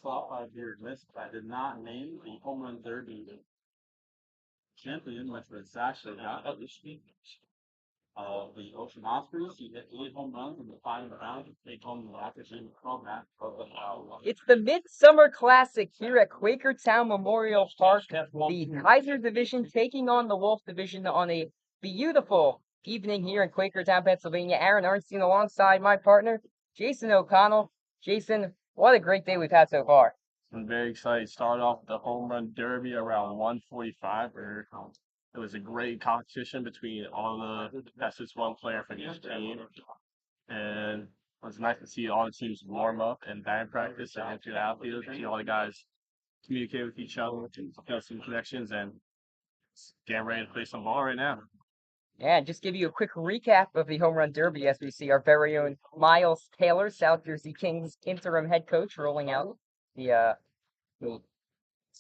stop by your list. I did not name the home run derby champion, which was actually not the Ocean Ospreys. He hit 8 home runs in the final round to take home the afternoon format of the It's the Midsummer Classic here at Quakertown Memorial Park. The Kaiser division taking on the Wolff division on a beautiful evening here in Quakertown, Pennsylvania. Aaron Ernstine alongside my partner, Jason O'Connell. Jason, what a great day we've had so far. I'm very excited. Started off the home run derby around 1:45, where it was a great competition between all the best one player for each team, and it was nice to see all the teams warm up and batting practice and enter the outfield. See all the guys communicate with each other, build some connections, and get ready to play some ball right now. Yeah, and just give you a quick recap of the home run derby as we see our very own Miles Taylor, South Jersey Kings interim head coach, rolling out the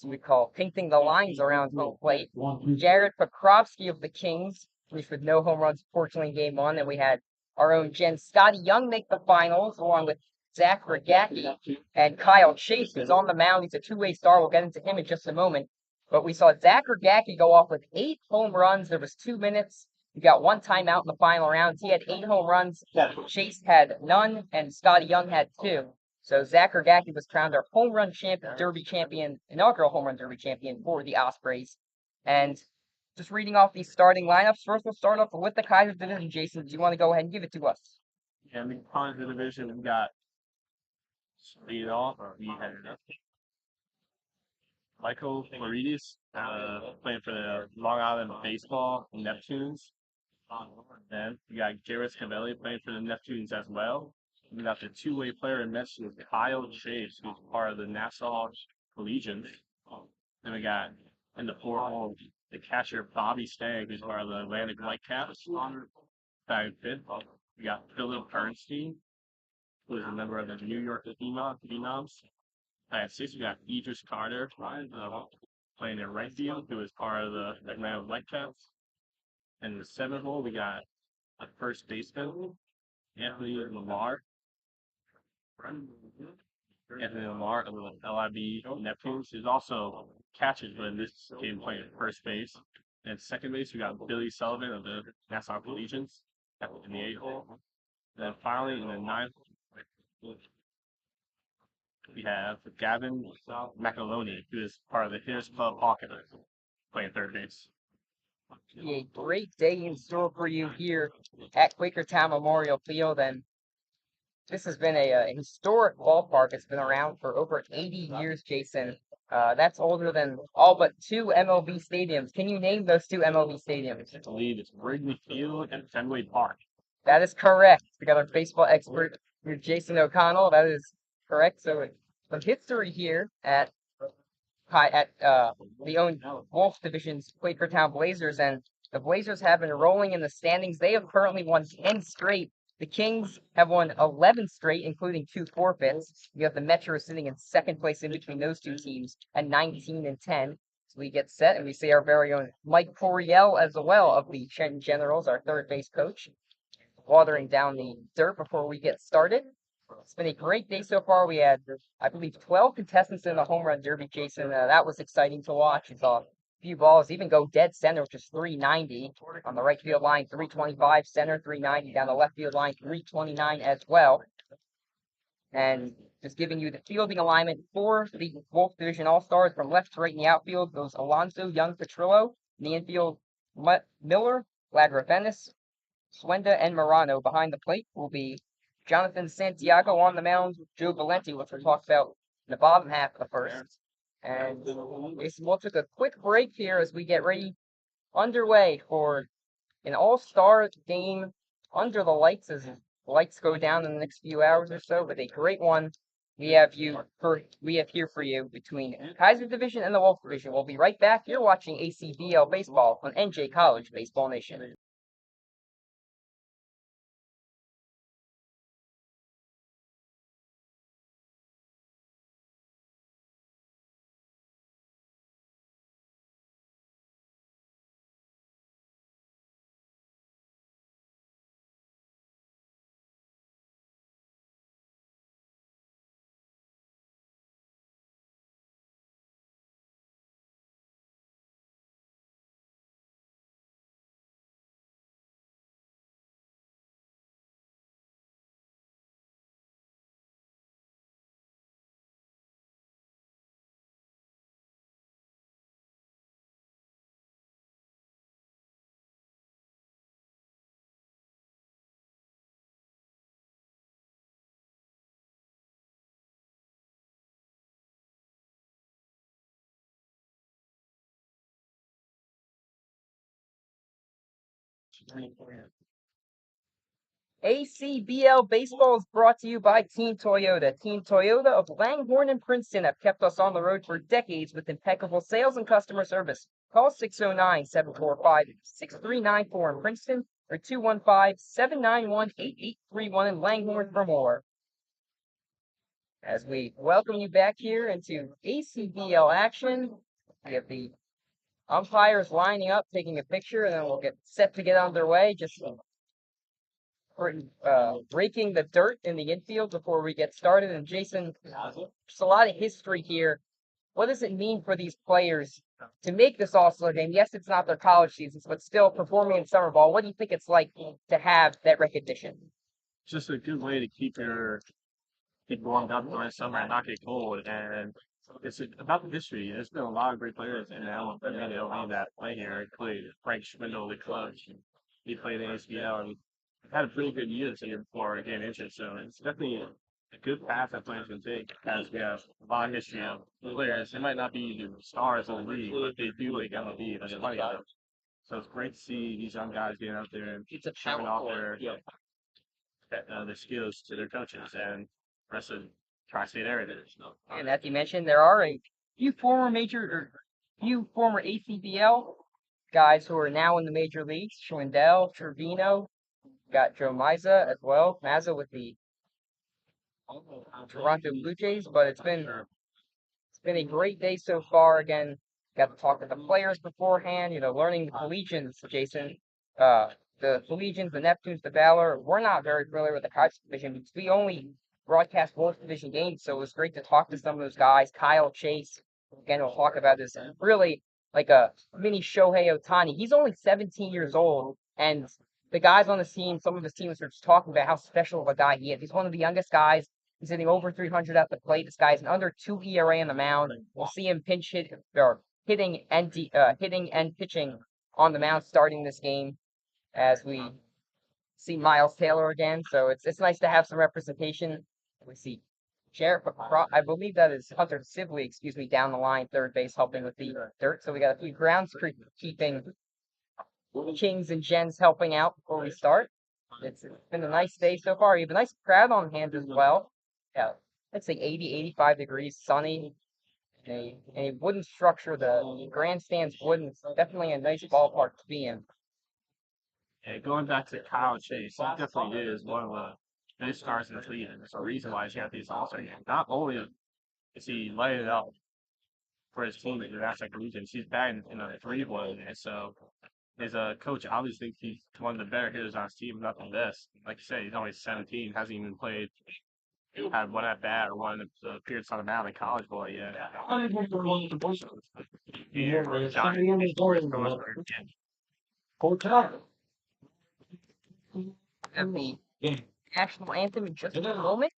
we call painting the lines around home plate. Jared Pokrovsky of the Kings, finished with no home runs, fortunately, in game one. And we had our own Scotty Young make the finals, along with Zach Regacki and Kyle Chase, who's on the mound. He's a two-way star. We'll get into him in just a moment. But we saw Zach Regacki go off with 8 home runs. There was 2 minutes. He got 1 timeout in the final round. He had 8 home runs. Chase had none, and Scotty Young had 2. So Zach Regacki was crowned our home run derby champion, inaugural home run derby champion for the Ospreys. And just reading off these starting lineups, first we'll start off with the Kaiser division. Jason, do you want to go ahead and give it to us? Yeah, in the Kaiser division, we got lead off. We had Michael Florides playing for the Long Island Baseball Neptunes. Then we got Garrett Cavelli playing for the Neptunes as well. We got the two-way player in Mets with Kyle Chase, who's part of the Nassau Collegians. Then we got in the fourth the catcher Bobby Stagg, who's part of the Atlantic Whitecaps. Batting fifth, we got Philip Bernstein, who is a member of the New York Phenoms. At sixth, we got Idris Carter, playing in right field, who is part of the Atlantic Whitecaps. And in the seventh hole, we got a first baseman, Anthony Lamar. Anthony Lamar of the LIB Neptunes, who's also catches, but in this game playing first base. And second base, we got Billy Sullivan of the Nassau Collegians in the 8th hole. And then finally, in the 9th, we have Gavin McAloney, who is part of the Hitters Club Hawkins, playing third base. A great day in store for you here at Quakertown Memorial Field, and this has been a historic ballpark. It's been around for over 80 years, Jason. That's older than all but 2 MLB stadiums. Can you name those 2 MLB stadiums? I believe it's Wrigley Field and Fenway Park. That is correct. We got our baseball expert here, Jason O'Connell. That is correct. So some history here at the own Wolff Division's Quakertown Blazers, and the Blazers have been rolling in the standings. They have currently won 10 straight. The Kings have won 11 straight, including 2 forfeits. You have the Metro sitting in second place in between those 2 teams at 19 and 10. So we get set, and we see our very own Mike Coriel as well of the Trenton Generals, our third base coach, watering down the dirt before we get started. It's been a great day so far. We had, I believe, 12 contestants in the home run derby, Jason. That was exciting to watch. We saw a few balls even go dead center, which is 390 on the right field line, 325 center, 390 down the left field line, 329 as well. And just giving you the fielding alignment for the Wolff Division All-Stars from left to right in the outfield goes Alonso Young Petrillo. In the infield, Miller, Lagravenis, Swenda, and Morano. Behind the plate will be Jonathan Santiago on the mound, Joe Valenti, which we'll talk about in the bottom half of the first. And we'll take a quick break here as we get ready underway for an all-star game under the lights as the lights go down in the next few hours or so, but a great one we have here for you between Kaiser Division and the Wolff Division. We'll be right back. You're watching ACBL Baseball on NJ College Baseball Nation. ACBL baseball is brought to you by Team Toyota. Team Toyota of Langhorne and Princeton have kept us on the road for decades with impeccable sales and customer service. Call 609-745-6394 in Princeton or 215-791-8831 in Langhorne for more. As we welcome you back here into ACBL action, we have the umpires lining up, taking a picture, and then we'll get set to get underway. Just raking the dirt in the infield before we get started. And Jason, there's a lot of history here. What does it mean for these players to make this All-Star game? Yes, it's not their college seasons, but still performing in summer ball. What do you think it's like to have that recognition? Just a good way to keep warmed up during summer and not get cold. And it's about the history. There's been a lot of great players in the MLB that play here, including Frank Schwindel, the clutch. He played in ACBL and had a pretty good year this year before getting injured. So it's definitely a good path that players can take, as we have a lot of history of players. They might not be the stars of the league, but they do like MLB. There's plenty of them. So it's great to see these young guys getting out there and showing off their skills to their coaches and the rest of the tri-state area. And as you mentioned, there are a few former ACBL guys who are now in the major leagues. Schwindel, Trevino, got Joe Mazza as well. Mazza with the Toronto Blue Jays, but it's been a great day so far. Again, got to talk with the players beforehand. Learning the collegians, Jason. The collegians, the Neptunes, the Valor. We're not very familiar with the Kaiser division because we only broadcast Wolff division games, so it was great to talk to some of those guys. Kyle Chase. Again, we'll talk about this. Really like a mini Shohei Ohtani. He's only 17 years old, and the guys on the team, some of his teams are just talking about how special of a guy he is. He's one of the youngest guys. He's hitting over 300 at the plate. This guy's an under 2 ERA on the mound. We'll see him hitting and pitching on the mound starting this game as we see Miles Taylor again. So it's nice to have some representation. We see Jarrett, I believe that is Hunter Sibley, down the line, third base, helping with the dirt. So we got a few groundskeeping Kings and Gens helping out before we start. It's been a nice day so far. You have a nice crowd on hand as well. Yeah, let's say 80, 85 degrees, sunny. A wooden structure. The grandstand's wooden. It's definitely a nice ballpark to be in. Yeah, going back to Kyle Chase, he definitely is one of the best stars in the league. And there's a reason why he's got these All-Star games. Not only is he lighting it up for his team in the National Collegians, he's batting in a 3-1. And so his coach obviously thinks he's one of the better hitters on his team, not the best. Like you said, he's only 17, hasn't even had one at bat or one appearance on the mound in college ball yet. Have the national anthem in just a moment.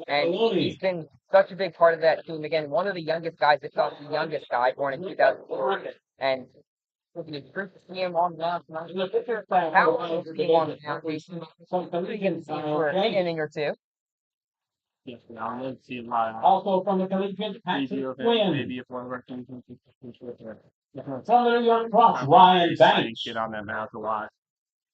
And he's been such a big part of that team. Again, one of the youngest guys, if not the youngest guy, born in 2004. And it's great to see him on the mound tonight. How to see him on the mound, Jason? We can see him for an inning or two. Yes, now let's see live. Also from the collegiate, Patrick Quinn. Maybe if one of our teams can From the New York Cross, Ryan Banks. get on that mound to watch.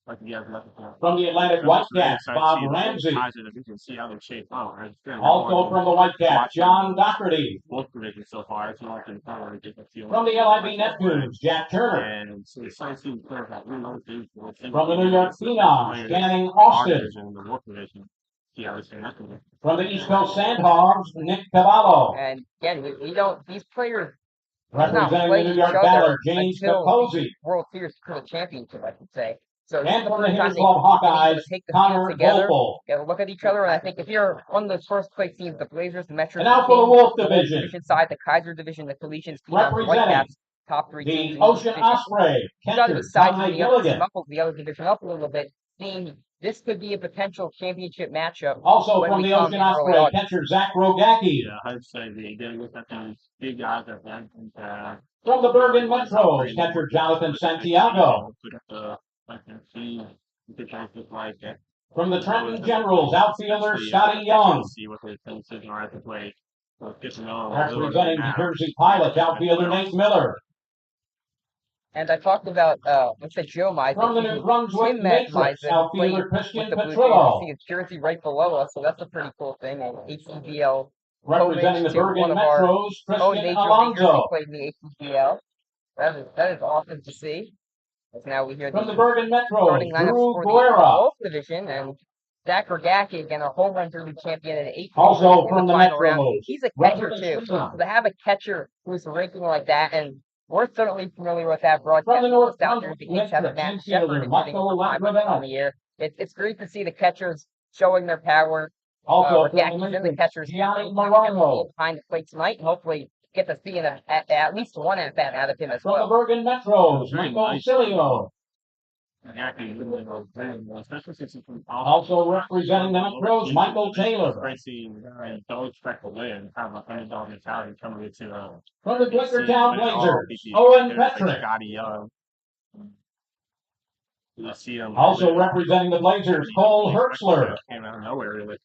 Like you guys left it. From the Atlantic Whitecaps, Bob Ramsey. Kaiser division, see how they shape up. Also from the Whitecaps, John Doherty. Both divisions so far, it's not going to get the feel. From the LIB Neptunes, Jack Turner. And so it's nice to clear that we know from the New York Phenoms, Scanning Austin. The Wolff division. See how they say nothing. From the East Coast Sandhogs, Nick Cavallo. And again, we don't, these players representing the New York Ballard, James Capozzi. World Series for the championship, I should say. So and from the Hitters Club Hawkeyes, Connor Volpel. Yeah, look at each other, and I think if you're one of those first place teams, the Blazers, the Metro, and now for the Wolff division, side, the Kaiser division, the Collegians, representing top three teams. The Ocean Osprey, catcher, Tommy Gilligan. The other division up a little bit, seeing this could be a potential championship matchup. Also from the Ocean Osprey, catcher Zach Rogacki. Yeah, I'd say they did look at these big guys at that. From the Bergen Metros, catcher Jonathan Santiago. From the Trenton Generals, outfielder Scotty Young. See what their tendencies are at the plate. Representing the Jersey Pilots, outfielder Nate Miller. And I talked about, I said Joe Meisel. From the New Brunswick Matrix, outfielder Christian Petrillo. You see his jersey right below us, so that's a pretty cool thing. And ACBL. Representing the Bergen Metros, Christian Alonso. Played in the ACBL. That is awesome to see. As now we hear from the Bergen Metros, Drew Guerra. Wolff division, and Zach Rogacki, again, our home run derby champion at 8. Also from the Metros. He's a catcher too. So to have a catcher who's ranking like that, and we're certainly familiar with that broadcast. From the North out there, the Kings have a Matt Shepard on the air. It's great to see the catchers showing their power. Also Rogacki's in the catchers Gianni Morano behind the plate tonight, and hopefully get to see at least one at bat out of him as well. From the Bergen Metros, Michael Cilio. Also representing the Metros, Michael Taylor. Don't expect to win. Have a $100 mentality coming into from the Blickertown Blazers, Owen Petrick. Scotty Young. Also representing the Blazers, Cole Hertzler. Came out of nowhere, really.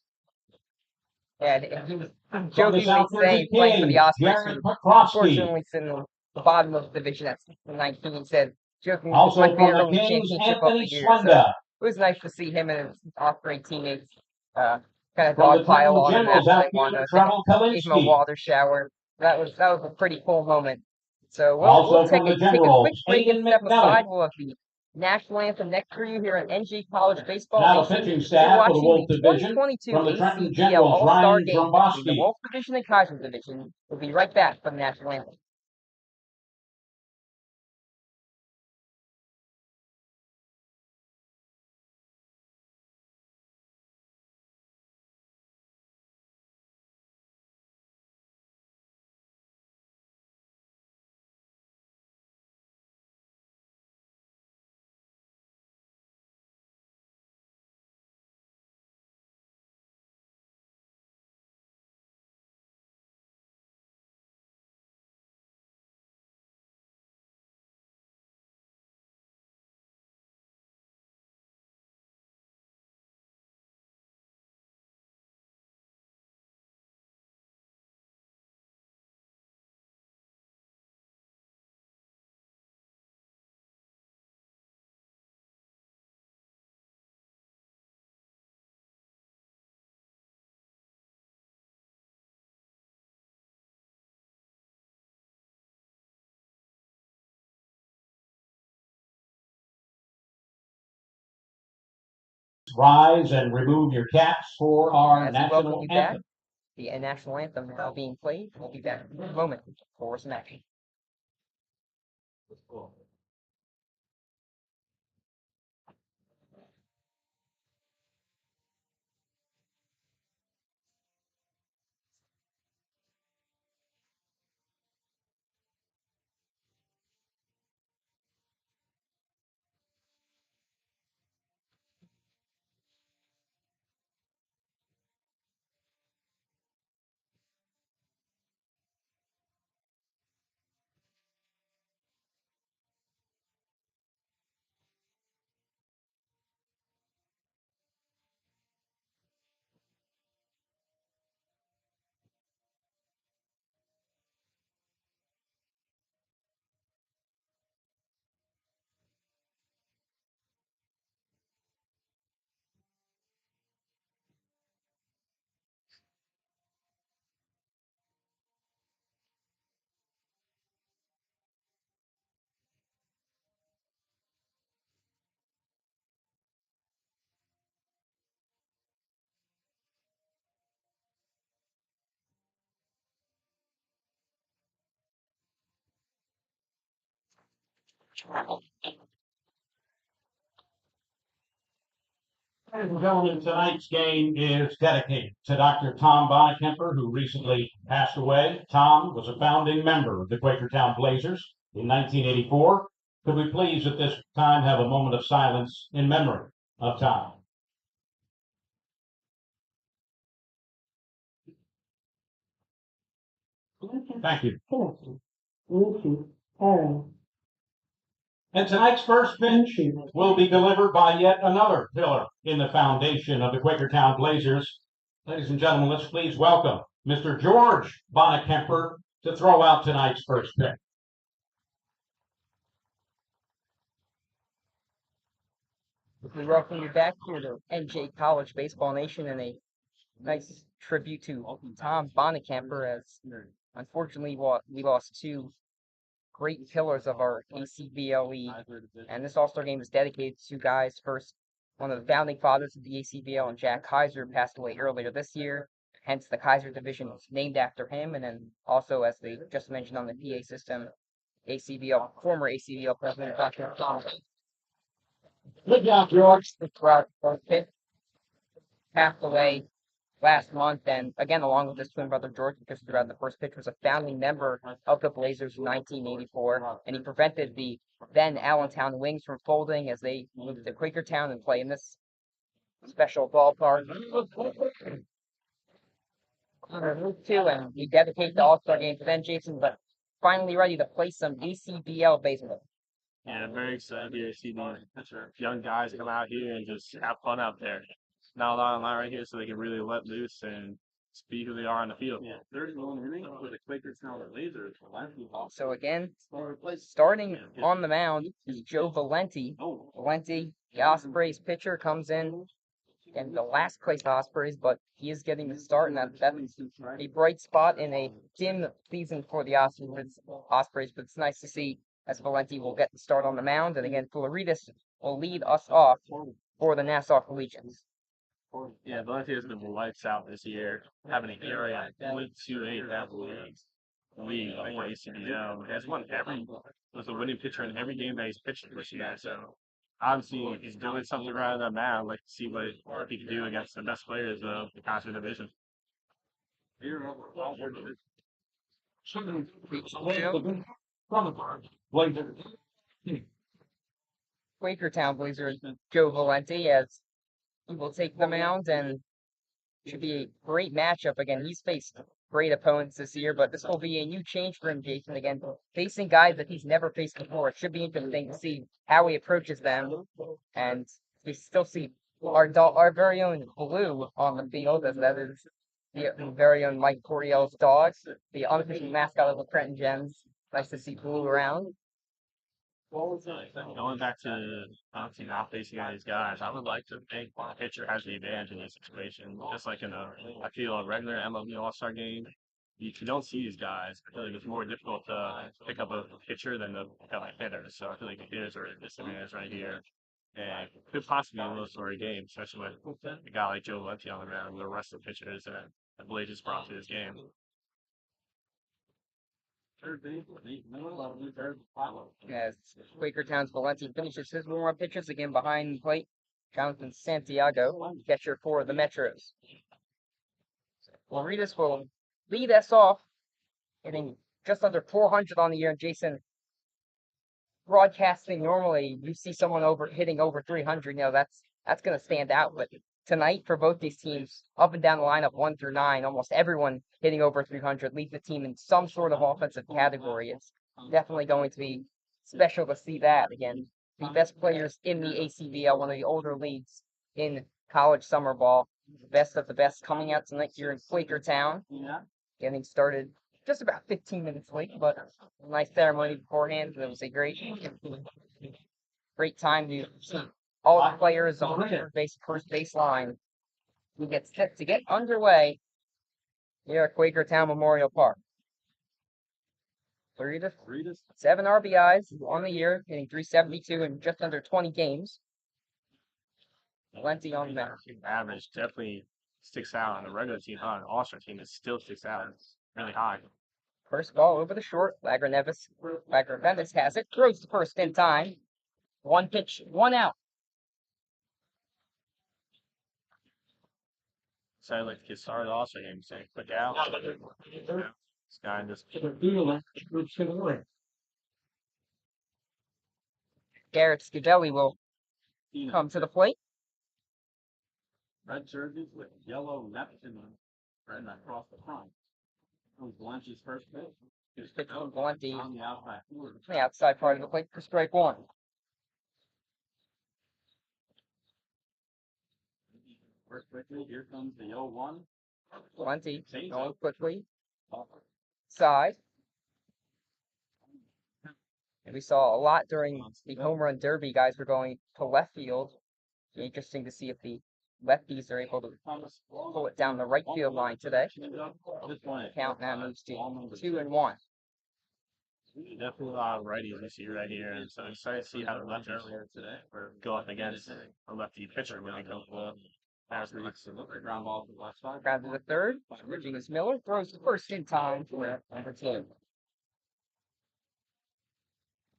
Yeah, and he was jokingly saying, playing for the Ospreys, unfortunately in the bottom of the division at 19, he said, jokingly, also from the Kings, Anthony Swenda. So it was nice to see him and his Osprey teammates kind of from dogpile on him Generals, after they won. Gave him a water shower. That was a pretty cool moment. So we'll take a quick break and step aside. We'll have the National Anthem next for you here at NJ College Baseball. Now the pitching staff for the Wolff division from the Trenton Generals, Ryan Dromboski. The Wolff division and Kaiser division. We'll be right back for the National Anthem. rise and remove your caps for our As we welcome national you back, anthem. the national anthem now being played. We'll be back in a moment for some action. Ladies and gentlemen, tonight's game is dedicated to Dr. Tom Bonakemper, who recently passed away. Tom was a founding member of the Quakertown Blazers in 1984. Could we please at this time have a moment of silence in memory of Tom? Thank you. And tonight's first pitch will be delivered by yet another pillar in the foundation of the Quakertown Blazers. Ladies and gentlemen, let's please welcome Mr. George Bonakemper to throw out tonight's first pitch. We welcome you back here to NJ College Baseball Nation and a nice tribute to Tom Bonakemper, as unfortunately we lost two great pillars of our ACBL league. And this All-Star game is dedicated to two guys. First, one of the founding fathers of the ACBL, and Jack Kaiser, passed away earlier this year. Hence, the Kaiser division was named after him. And then also, as they just mentioned on the PA system, former ACBL president Dr. Tom. Good job, George. Passed away last month, and again, along with his twin brother George, because throughout the first pitch was a founding member of the Blazers in 1984, and he prevented the then Allentown Wings from folding as they moved to Quakertown and play in this special ballpark. Move to, and we dedicate the All-Star game to Ben Jason, but finally ready to play some ACBL baseball. Yeah, I'm very excited to see these young guys come out here and just have fun out there. Not a lot of line right here, so they can really let loose and be who they are on the field. Yeah, 31 innings for the Quakertown Blazers. So again, starting on the mound is Joe Valenti. Valenti, the Ospreys pitcher, comes in and the last place Ospreys, but he is getting the start, and that's a bright spot in a dim season for the Ospreys. But it's nice to see as Valenti will get the start on the mound, and again, Floridas will lead us off for the Nassau Collegians. Yeah, Valenti has been lights out this year, having an ERA at 0.28 at the league for ACBL. He has won was a winning pitcher in every game that he's pitched this year. So obviously he's doing something right on that mound. I'd like to see what he can do against the best players of the Kaiser division. Quakertown Blazers Joe Valenti, as he will take the mound, and should be a great matchup. Again, he's faced great opponents this year, but this will be a new change for him, Jason. Again, facing guys that he's never faced before. It should be interesting to see how he approaches them, and we still see our very own Blue on the field, as that is the very own Mike Coriel's dog, the unofficial mascot of the Trenton Gems. Nice to see Blue around. Going back to obviously not facing all these guys, I would like to think the pitcher has the advantage in this situation. Just like I feel a regular MLB All-Star game, if you don't see these guys, I feel like it's more difficult to pick up a pitcher than to pick up a hitter. So I feel like the hitters are at a disadvantage right here. and could possibly be a low scoring game, especially with a guy like Joe Valenti on the mound and the rest of the pitchers that the Blazers brought to this game. As Quakertown's Valenti finishes his warm-up pitches again behind the plate. Jonathan Santiago, catcher for the Metros. Laritas will lead us off, hitting just under 400 on the year. And Jason, broadcasting normally, you see someone hitting over 300. That's going to stand out. But tonight, for both these teams, up and down the lineup, 1 through 9, almost everyone hitting over 300 leads the team in some sort of offensive category. It's definitely going to be special to see that again. The best players in the ACBL, one of the older leagues in college summer ball. The best of the best coming out tonight here in Quakertown. Getting started just about 15 minutes late, but a nice ceremony beforehand. It was a great time to see all the players on the first base line. We get set to get underway here at Quakertown Memorial Park. Laritas, 7 RBIs on the year, hitting 372 in just under 20 games. Plenty on the mound. Average definitely sticks out on the regular team. On the All-Star team, it still sticks out. It's really high. First ball over the short. Wagner Nevis has it. Throws the first in time. 1 pitch, 1 out. So I'd like to get started also game, saying quick out. This guy just Garrett Scavelli will come to the plate. red jerseys with yellow Neptune red across the front. Valenti's first pitch. Pitch from Valenti on the outside. the outside part of the plate for strike 1. First quickly, here comes the 0-1. Valenti going quickly. Side. And we saw a lot during the home run derby. Guys were going to left field. Interesting to see if the lefties are able to pull it down the right field line today. Count now moves to 2-1. Definitely a lot of righties we see right here, and so excited to see how the lefties go up against a lefty pitcher when they go for the ground ball to the left side. Ground to the third. Switching is Miller. Throws the first in time for number 2.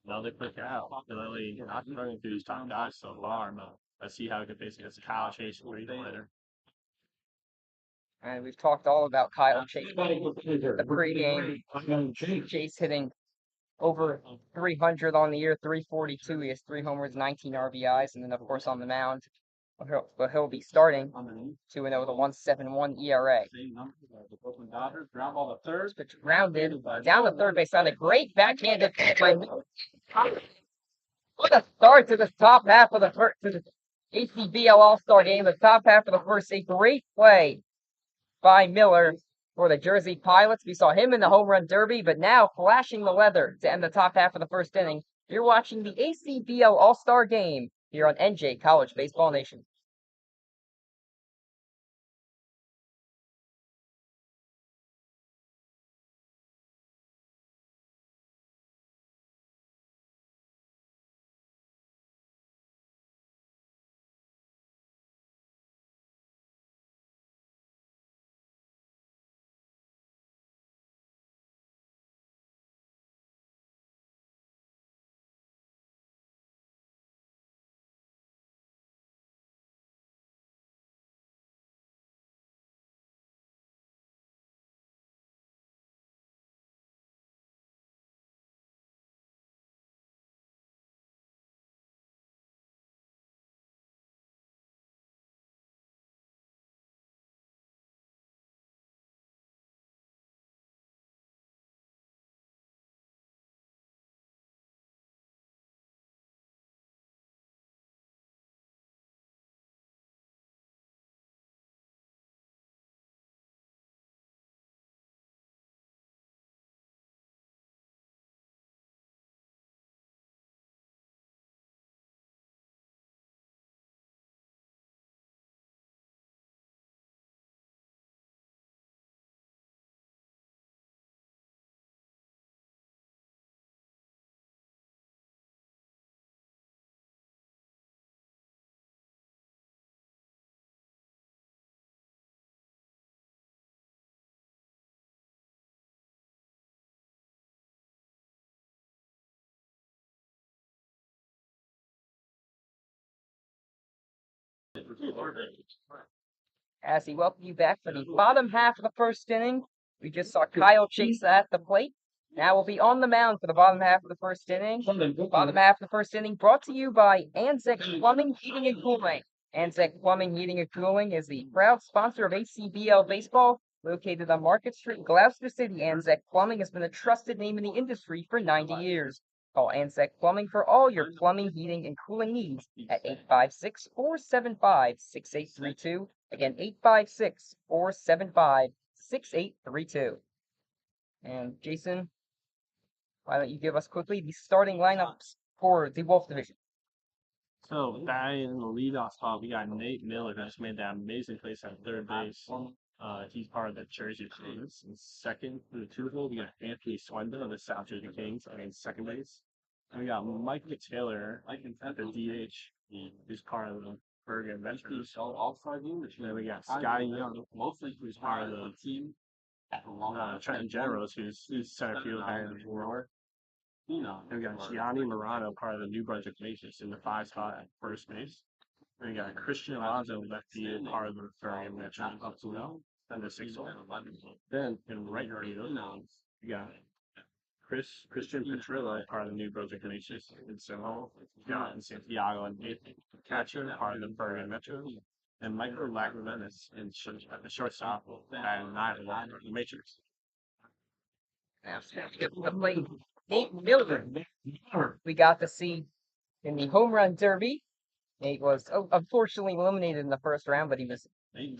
Another quick out. Really not running through these top guys so far, but let's see how it could face against Kyle Chase later. And we've talked all about Kyle Chase. The pregame, Chase hitting over 300 on the year, 342. He has 3 homers, 19 RBIs, and then of course on the mound, he'll be starting 2-0 with a 1.71 ERA. Ground ball to third. Pitch grounded down the third base line. A great backhanded play. What a start to the top half of the ACBL All-Star game. The top half of the first, a great play by Miller for the Jersey Pilots. We saw him in the home run derby, but now flashing the leather to end the top half of the first inning. You're watching the ACBL All-Star game here on NJ College Baseball Nation. As we welcome you back for the bottom half of the first inning. We just saw Kyle Chase at the plate. Now we'll be on the mound for the bottom half of the first inning. Bottom half of the first inning brought to you by Anzac Plumbing, Heating, and Cooling. Anzac Plumbing, Heating, and Cooling is the proud sponsor of ACBL Baseball. Located on Market Street, Gloucester City, Anzac Plumbing has been a trusted name in the industry for 90 years. Call Anzac Plumbing for all your plumbing, heating, and cooling needs at 856-475-6832. Again, 856-475-6832. And Jason, why don't you give us quickly the starting lineups for the Wolff division? So batting in the leadoff spot, we got Nate Miller, who just made that amazing place at third base. He's part of the Jersey Kings. And second, for the two hole, we got Anthony Swindon of the South Jersey Kings playing second base. And we got Mike Taylor at the DH, who's part of the Bergen Ventures. And then we got Scotty Young, who's part of the team. Trenton Generals, who's center field behind the forward. And we got Gianni Morano, part of the New Brunswick Matrix, in the 5 spot at first base. And we got Christian Alonso, lefty, part of the Bergen Ventures. Then the 6 hole. Then in right field, we got Christian Petrillo, part of the New Brunswick Matrix, in Soho. Got Santiago and catcher, part of the Bergen Metro. And Michael Lagrimenis at the shortstop and 9 of the Matrix. The plate, Nate Miller. We got to see in the home run derby. Nate was unfortunately eliminated in the first round, but he was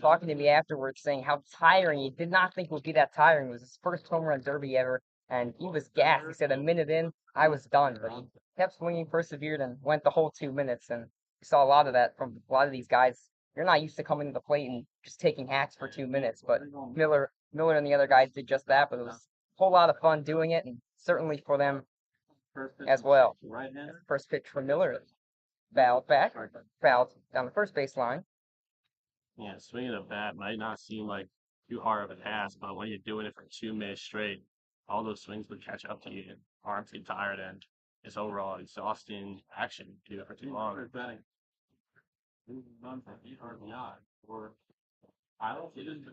talking to me afterwards saying how tiring. He did not think it would be that tiring. It was his first home run derby ever, and he was gassed. He said a minute in, I was done, but he kept swinging, persevered, and went the whole 2 minutes. And we saw a lot of that from a lot of these guys. You're not used to coming to the plate and just taking hacks for 2 minutes, but Miller and the other guys did just that. But it was a whole lot of fun doing it, and certainly for them as well. First pitch for Miller, fouled back, fouled down the first baseline. Yeah, swinging a bat might not seem like too hard of a task, but when you're doing it for 2 minutes straight, all those swings would catch up to you, and arms get tired, and it's overall exhausting action to do it for too long.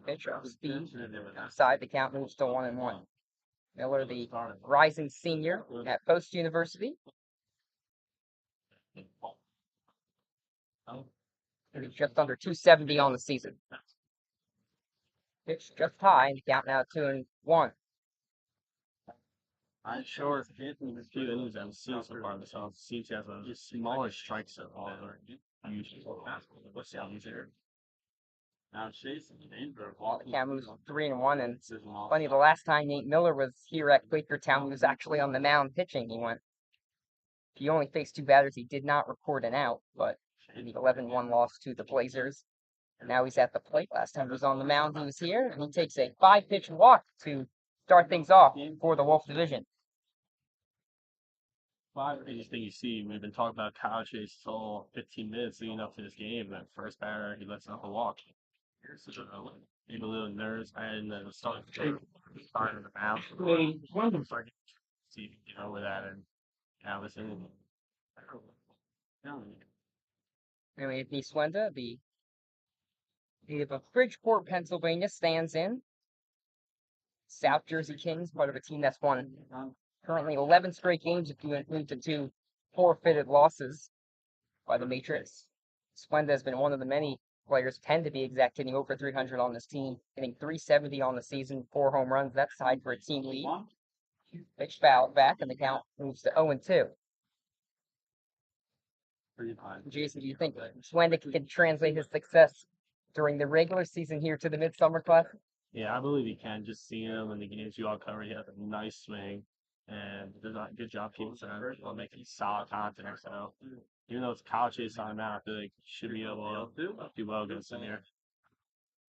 Pitch off speed. Outside, the count moves to 1-1. Miller, the rising senior at Post University. He's just under 270 on the season. Pitch just high, and the count now 2-1. I'm sure in the few innings I've seen so far, this seems to have a smaller strike zone than usual. What's the easier? Now Chase The count moves 3-1, and funny, the last time Nate Miller was here at Quakertown, he was actually on the mound pitching. He only faced 2 batters. He did not record an out, but the 11-1 loss to the Blazers. And now he's at the plate. Last time he was on the mound, he was here, and he takes a 5-pitch walk to start things off for the Wolff division. Biggest thing you see, we've been talking about Kyle Chase all 15 minutes leading up to this game. That first batter, he lets off a walk. Maybe a little nerves and then starting of the mound. See if you can get over that and have this in. Anthony Swindon, the native of Bridgeport, Pennsylvania, stands in. South Jersey Kings, part of a team that's won currently 11 straight games if you include the 2 forfeited losses by the Matrix. Swindon has been one of the many players, 10 to be exact, hitting over 300 on this team, hitting 370 on the season, 4 home runs. That's tied for a team lead. Pitch fouled back, and the count moves to 0-2. Jason, do you think Swindon can translate his success during the regular season here to the Midsummer Classic? Yeah, I believe he can. Just seeing him in the games you all covered, he has a nice swing and does a good job keeping center while making solid contact. So even though it's Kyle Chase on him out, I feel like he should be able to do well against him here.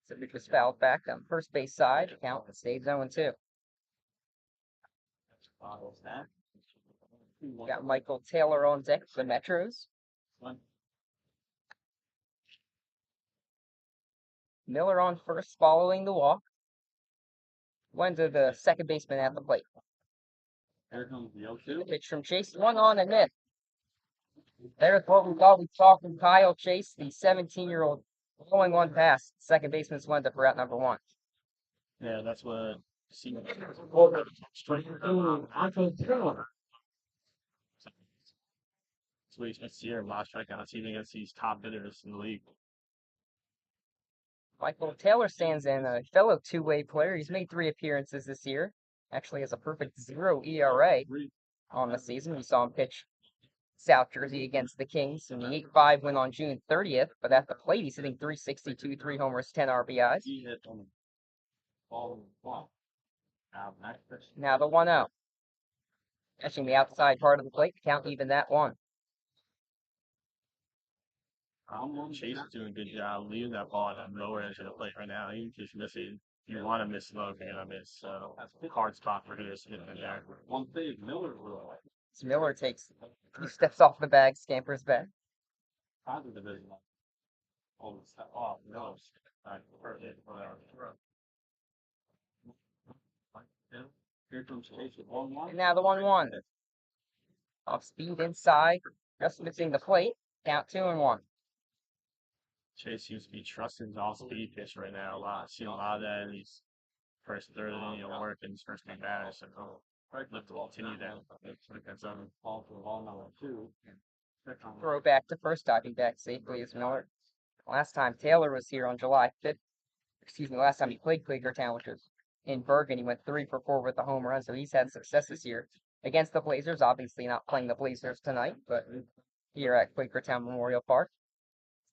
So it was fouled back on first base side. Count stays 0-2. We got Michael Taylor on deck for the Metros. Miller on first, following the walk. Went to the second baseman at the plate. Pitch from Chase, 1 on and missed. There's what we thought we saw from Kyle Chase, the 17-year-old Blowing one past. Second baseman's went up for out number 1. Yeah, that's what. See, that's what you expect to see here. A lot of strikeouts, even against these top hitters in the league. Michael Taylor stands in, a fellow two-way player. He's made 3 appearances this year. Actually has a perfect 0 ERA on the season. We saw him pitch South Jersey against the Kings in the 8-5 win on June 30th. But at the plate, he's hitting .362, 3 homers, 10 RBIs. Now the 1-0. Catching the outside part of the plate, count even that 1. Chase is doing a good job leaving that ball at the lower edge of the plate right now. You just miss it. If you want to miss low, you're gonna miss. So hard spot for hitters to hit in there. One thing Miller takes 2 steps off the bag, scampers back. And now the 1-1. Off speed inside, just missing the plate. Count 2-1. Chase seems to be trusting his off-speed pitch right now. Seen a lot of that in these first third inning of work and his first game batter. So look to continue that. That's Throw back to first, diving back safely is Miller. Last time Taylor was here on July 5th. Last time he played Quakertown, which was in Bergen, he went 3 for 4 with a home run, so he's had success this year against the Blazers. Obviously not playing the Blazers tonight, but here at Quakertown Memorial Park.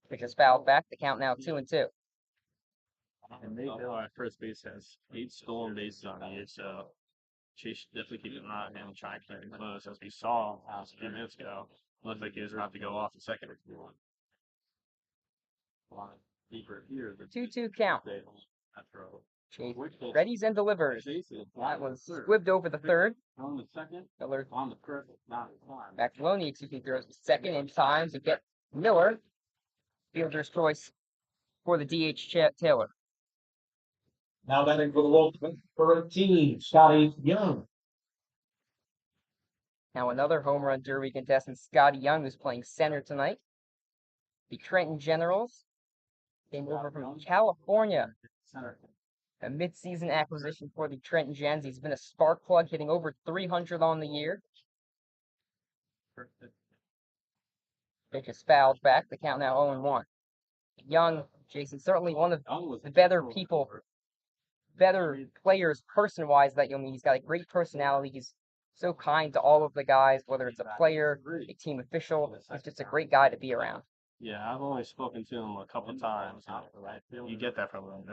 Pitch is fouled back. The count now 2-2. And Mayville at first base has 8 stolen bases on the year, so Chase should definitely keep an eye on him and try and keep it close. As we saw a few minutes ago, looked like he was about to go off the second. 2-2 count. Chase readies and delivers. That was squibbed over the third. Miller Macaloni, throws second in time to get Miller. Fielder's choice for the DH Taylor. Now batting for the Wolff for a team, Scotty Young. Now another home run derby contestant, Scotty Young, who's playing center tonight. The Trenton Generals came over from California. A mid-season acquisition for the Trenton Gens. He's been a spark plug, hitting over 300 on the year. Pitch is fouled back. The count now 0-1. Young, Jason, certainly one of the better players person-wise that you'll meet. He's got a great personality. He's so kind to all of the guys, whether it's a player, a team official. He's just a great guy to be around. Yeah, I've only spoken to him a couple of times. You get that from him.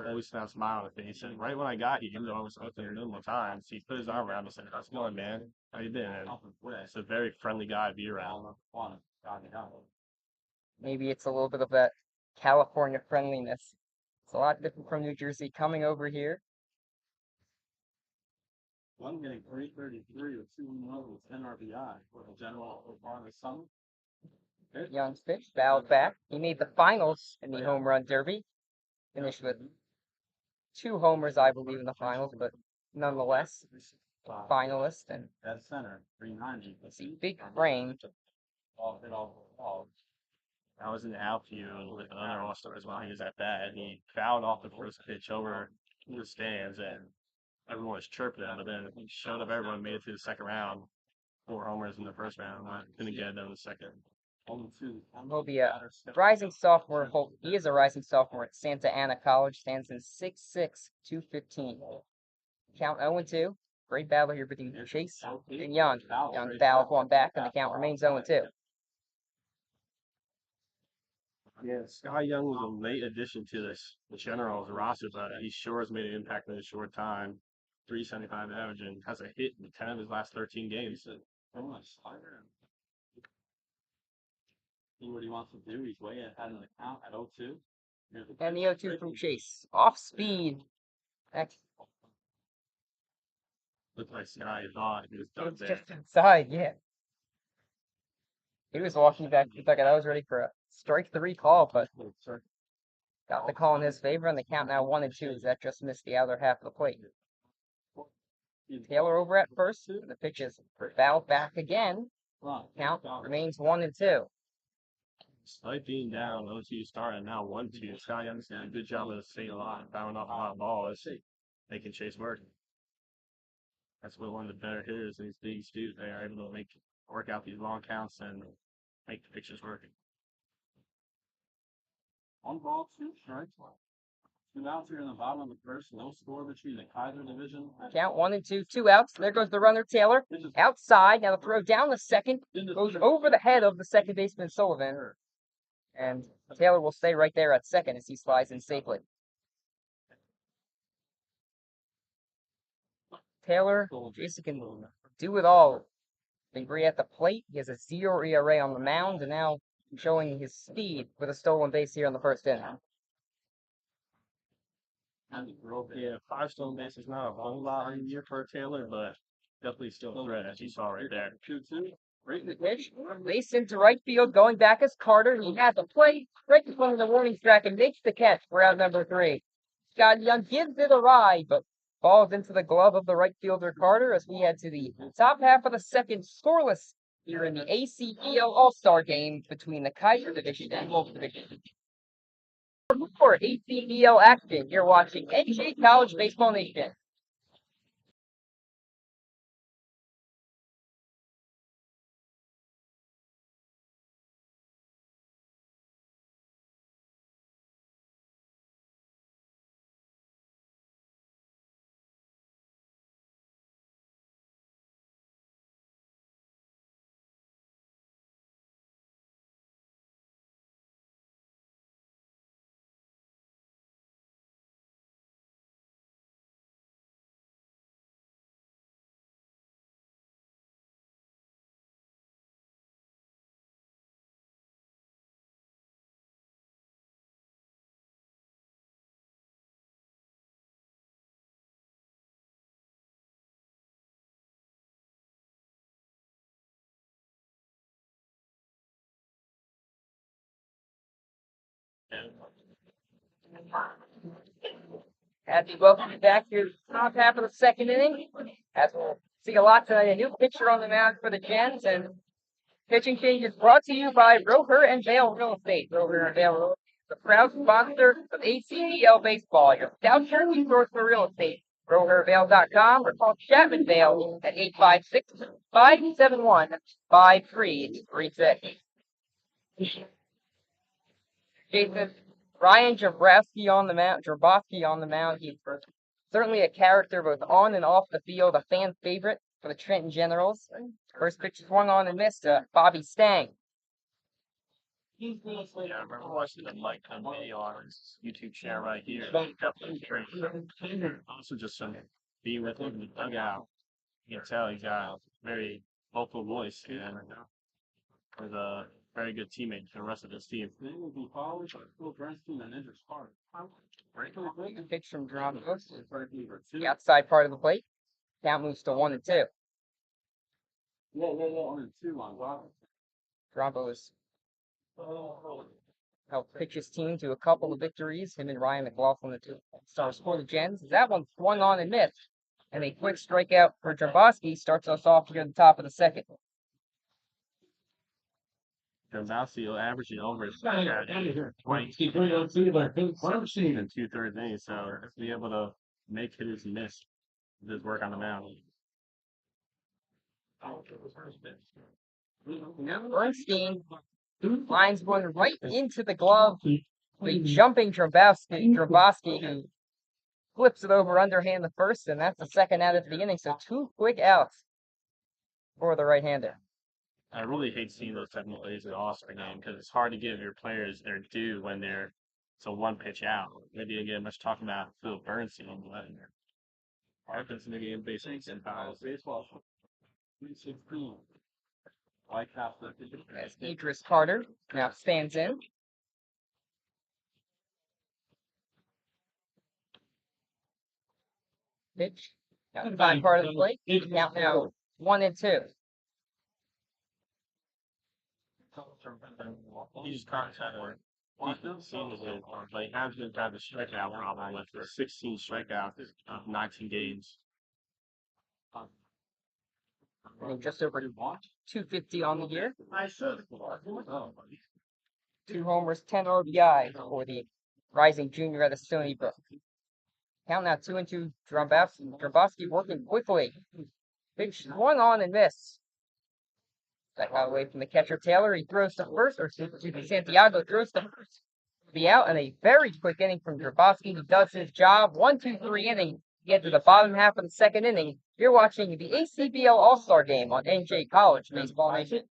Always has a smile on his face. And right when I got here, even though I was spoken to him numerous times, he put his arm around me and said, "How's it going, man? How you been?" And it's a very friendly guy to be around. Maybe it's a little bit of that California friendliness. It's a lot different from New Jersey coming over here. One getting 333 with 2 with 10 RBI for the general so far this summer. Young's pitch, fouled back. He made the finals in the home run derby. Finished with 2 homers, I believe, in the finals, but nonetheless, finalist. And that center, 390. see, big frame. I was in the outfield with another All-Star as well. He was at bat. He fouled off the first pitch over the stands, and everyone was chirping him. But then he showed up. Everyone made it to the second round. 4 homers in the first round. Couldn't get it done in the second. He'll be a rising sophomore. He is a rising sophomore at Santa Ana College. Stands in 6'6", 215. Count 0-2. Great battle here between Chase and Young. Young fouled one back, and the count remains 0-2. Yeah, Sky Young was a late addition to this Generals roster, but he sure has made an impact in a short time. 375 average and has a hit in 10 of his last 13 games. See what he wants to do. He's way ahead in the count at 0-2. And the 0-2 from Chase. Off speed. Looks like Sky thought he was done It's there. just inside, yeah. He was walking back to the dugout. I was ready for a strike 3 call, but got the call in his favor, and the count now 1-2 as that just missed the outer half of the plate. Taylor over at first, and the pitch is fouled back again. Count remains 1-2. Despite being down, OT starting now 1-2. Scott Young's done a good job of staying alive, fouling off a lot of balls, making Chase work. That's what one of the better hitters in these leagues do. They are able to work out these long counts and make the pitches work. 1-2 strikes. 2 outs here in the bottom of the first. No score between the Kaiser division. Count 1 and 2, 2 outs. There goes the runner, Taylor. Outside. Now the throw down the second. Goes over the head of the second baseman, Sullivan. And Taylor will stay right there at second as he slides in safely. Taylor, Jason can do it all. Agree at the plate. He has a 0 ERA on the mound, and now showing his speed with a stolen base here in the first inning. Yeah, 5 stolen bases is not a whole lot in a year for Taylor, but definitely still a threat, as you saw right there. 2-2. Right in the pitch. Base into right field, going back as Carter. He has a play right in front of the warning track and makes the catch for out number 3. Scott Young gives it a ride, but falls into the glove of the right fielder Carter as we head to the top half of the second, scoreless here in the ACBL All-Star game between the Kaiser division and Wolff division. For ACBL action, you're watching NJ College Baseball Nation. Happy welcome you back here to the top half of the second inning. As we'll see a lot tonight, a new pitcher on the mound for the Gens, and pitching change is brought to you by Roher and Vale Real Estate. Roher and Vale Real Estate, the proud sponsor of ACBL Baseball, your South Jersey source for real estate. RoherVale.com or call Chapman Vale at 856-571-5336. Jason, Ryan Jabrowski on the mound. He's certainly a character both on and off the field, a fan favorite for the Trenton Generals. First pitch swung on and missed to Bobby Stang. Yeah, I remember watching the Mike video on his YouTube channel right here. Also, just being with him in the dugout, you can tell he's got a very vocal voice and was a very good teammate for the rest of his team. Pitch from Drombo, the outside part of the plate. Count moves to 1 and 2. Drombo has helped pitch his team to a couple of victories. Him and Ryan McLaughlin, the 2 stars for the Gens. That one swung on and missed. And a quick strikeout for Jabrowski starts us off here at the top of the second. Jabrowski averaging over 20 in 2/3 innings, so to be able to make hitters miss his work on the mound. Bernstein lines one right into the glove. The jumping Jabrowski, who flips it over underhand the first, and that's the second out of the inning. So 2 quick outs for the right-hander. I really hate seeing those type of plays in the All-Star game because it's hard to give your players their due when it's a 1-pitch out. Maybe you get much talking about Phil Bernstein, but happens in the game baseball sometimes. As Idris Carter now stands in. Pitch. Outside part of the plate. Count now 1 and 2. He just kind of had but he has been kind of a strikeout problem with 16 strikeouts of 19 games. Just over 250 on the year. 2 homers, 10 RBI for the rising junior out of Stony Brook. Count now 2-2. Drabowski working quickly. Pitch 1 on and miss. That got away from the catcher Taylor. He throws to first, or excuse me, Santiago throws to first. Be out, and a very quick inning from Drabowski. He does his job. 1-2-3 inning. Get to the bottom half of the second inning. You're watching the ACBL All-Star Game on NJ College Baseball Nation.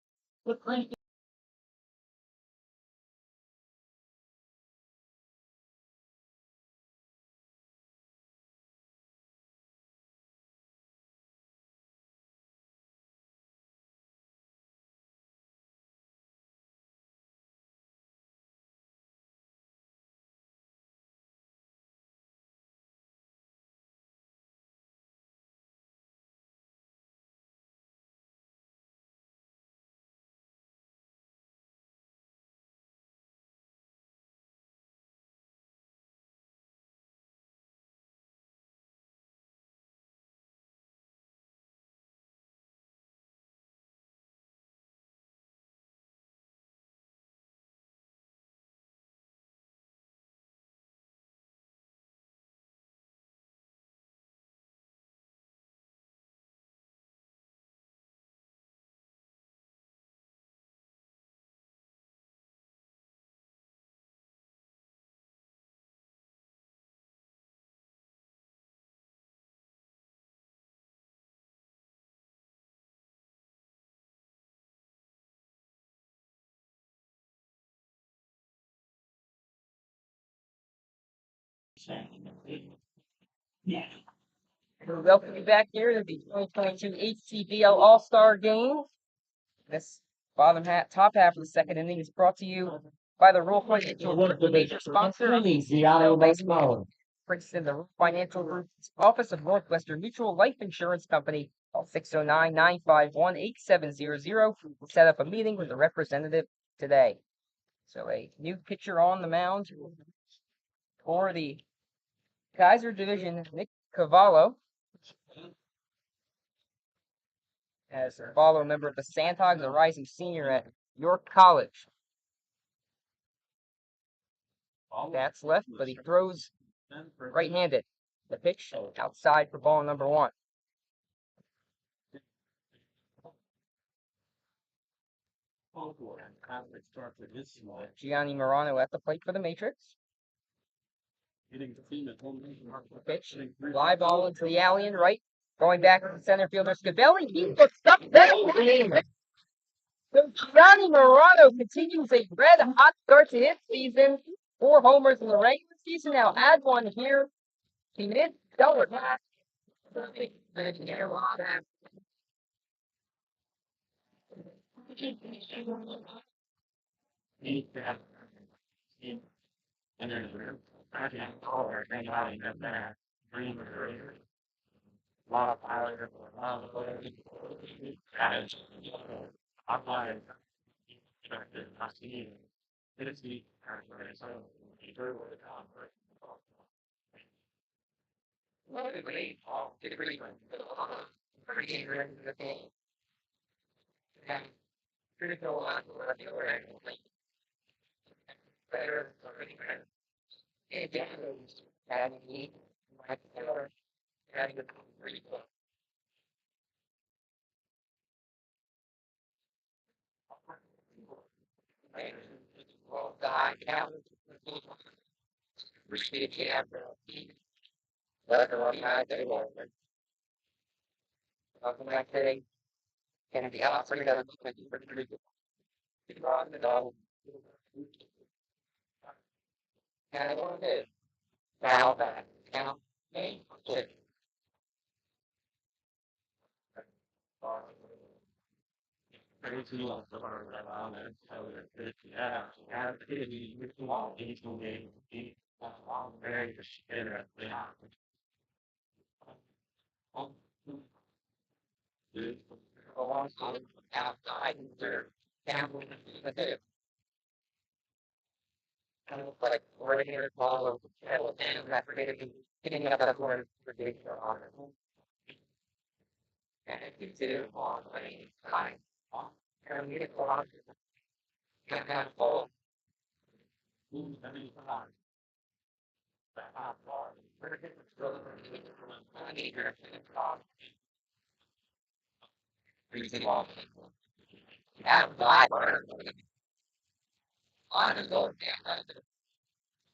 We welcome you back here to the 2022 ACBL All-Star Game. This top half of the second inning is brought to you by the Rural Financial Group, the major sponsor of the ACBL Baseball. Princeton, the Rural Financial Group's Office of Northwestern Mutual Life Insurance Company. Call 609-951-8700. Set up a meeting with a representative today. So a new pitcher on the mound for the Kaiser division, Nick Cavallo. As Cavallo, a member of the Sandhogs, a rising senior at York College. That's left, but he throws right-handed. The pitch outside for ball number 1. Gianni Morano at the plate for the Matrix. Pitch, fly ball into the alley and right. Going back to the center fielder Scavelli. He looks up there. So Gianni Morano continues a red-hot start to his season. 4 homers in the regular season. Now add one here. He mid double.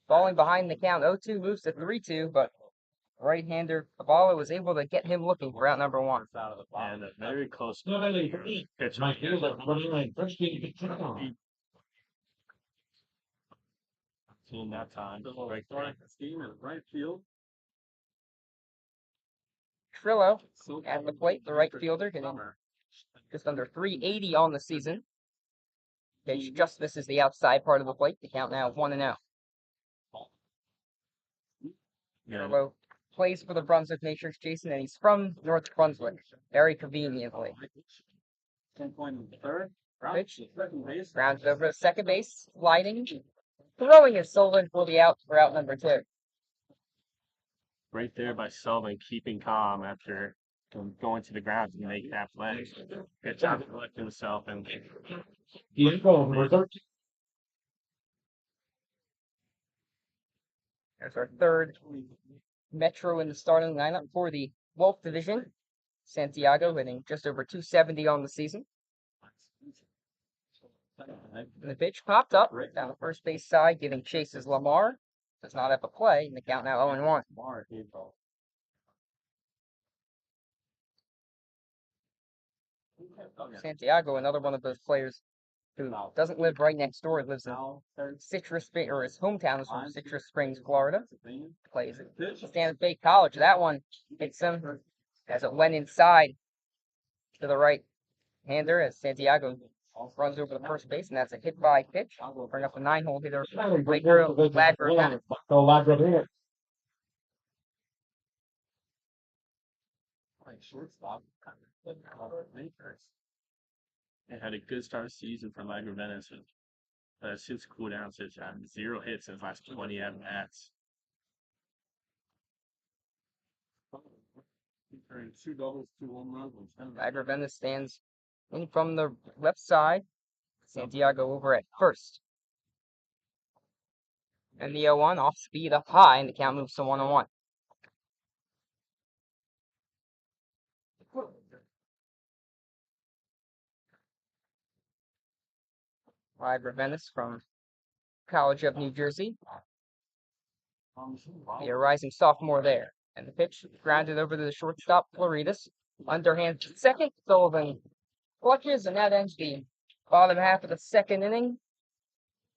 Falling behind the count, 0-2 moves to 3-2, but right-hander Cavallo was able to get him looking for out number one. And a very close pitch. My fielder, first game. Seen that time. Right field. Trillo at the plate, the right fielder, hitting just under 380 on the season. Pitch just misses the outside part of the plate. The count now 1-0. Trillo plays for the Brunswick Matrix, Jason, and he's from North Brunswick, very conveniently. 10-point third. Pitch grounded over to second base, sliding, throwing his Sullivan for the out for out number 2. Right there by Sullivan, keeping calm after going to the ground to make that play. Good job to collect himself and Number 13. There's our third Metro in the starting lineup for the Wolff division. Santiago hitting just over 270 on the season. And the pitch popped up down the first base side, giving chases Lamar. Does not have a play, and the count now 0-1. Santiago, another one of those players who doesn't live right next door, lives in Citrus Springs, or his hometown is from Citrus Springs, Florida. Plays at Santa Fe College. That one hits him as it went inside to the right hander as Santiago runs over the first base, and that's a hit by pitch. Bring up a 9-hole hitter, Ladro. Shortstop. It had a good start of the season for Lager Venice. Since cooled down, since 0 hits in his last 20 at bats. Turned 2 doubles, 2 home runs. Lager Venice stands in from the left side. Santiago over at first. And the 0-1 off speed up high, and the count moves to 1-1. Lager Venice from College of New Jersey. The rising sophomore there. And the pitch grounded over to the shortstop, Floridas. Underhand second, Sullivan clutches, and that ends the bottom half of the second inning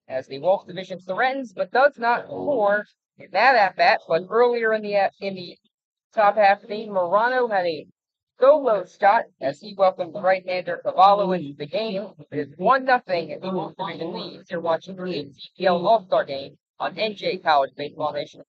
as the Wolff division threatens but does not score in that at bat. But earlier in the top half of the inning, Morano had a solo shot as he welcomed right-hander Cavallo into the game. It is 1-0 and the Wolff division leads. You're watching the ACBL All-Star Game on NJ College Baseball Nation.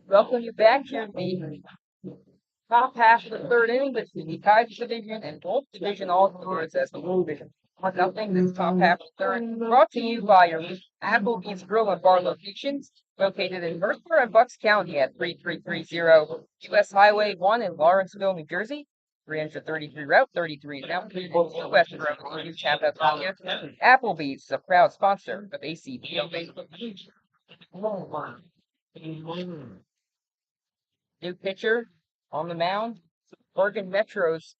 Welcome you back here, the Top half of the third inning between the Kaiser division and Wolff division all towards as the Blue division. 1-0 this top half of the third. Brought to you by your Applebee's Grill and Bar locations, located in Mercer and Bucks County at 3330 US Highway 1 in Lawrenceville, New Jersey. 333 Route 33 Mountain View West Road, New Tampa, California. Applebee's is a proud sponsor of ACBL Baseball. New pitcher on the mound. Bergen Metros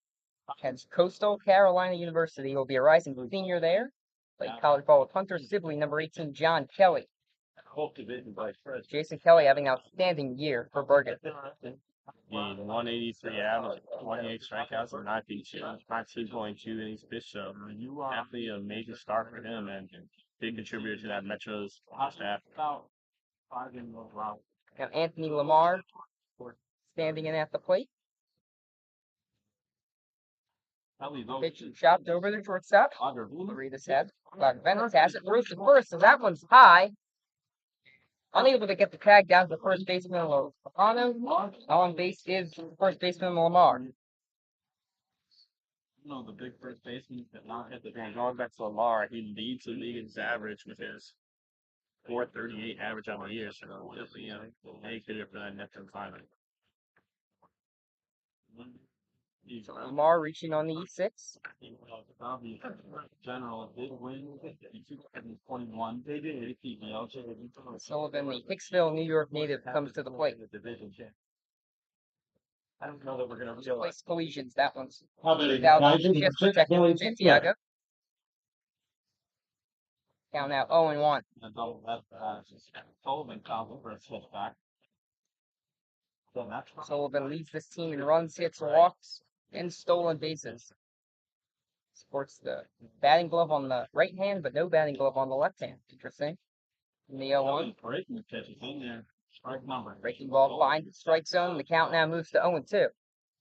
has Coastal Carolina University. Will be a rising senior there. Played college ball with Hunter Sibley, number 18, John Kelly. Jason Kelly having an outstanding year for Bergen. The 183 average, 28 strikeouts, and 19.2 innings pitched. So definitely a major start for him and big contributor to that Metros staff. Now Anthony Lamar standing in at the plate. Pitch chopped over the shortstop. Loredas has Bennett has it. Throws to first, so that one's high. Unable to get the tag down to the first baseman Lozano. On base is first baseman Lamar. No, the big first baseman did not hit the game. Going back to Lamar, he leads the league in average with his 438 average on the year. So definitely a big hitter for that Neptune climate. Lamar reaching on the E6. General did win 21. They did ACBL. Sullivan, the Hicksville, New York native, comes to the plate. I don't know that we're going to Place collisions. That one's How many without guys in just the protecting six? Santiago. Count now 0-1. Sullivan comes for a switchback. Sullivan leads this team in runs, hits, walks, and stolen bases. Sports the batting glove on the right hand, but no batting glove on the left hand. Interesting. In the 0-1. Breaking pitches in there. Strike number. Breaking ball finds the strike zone. The count now moves to 0-2.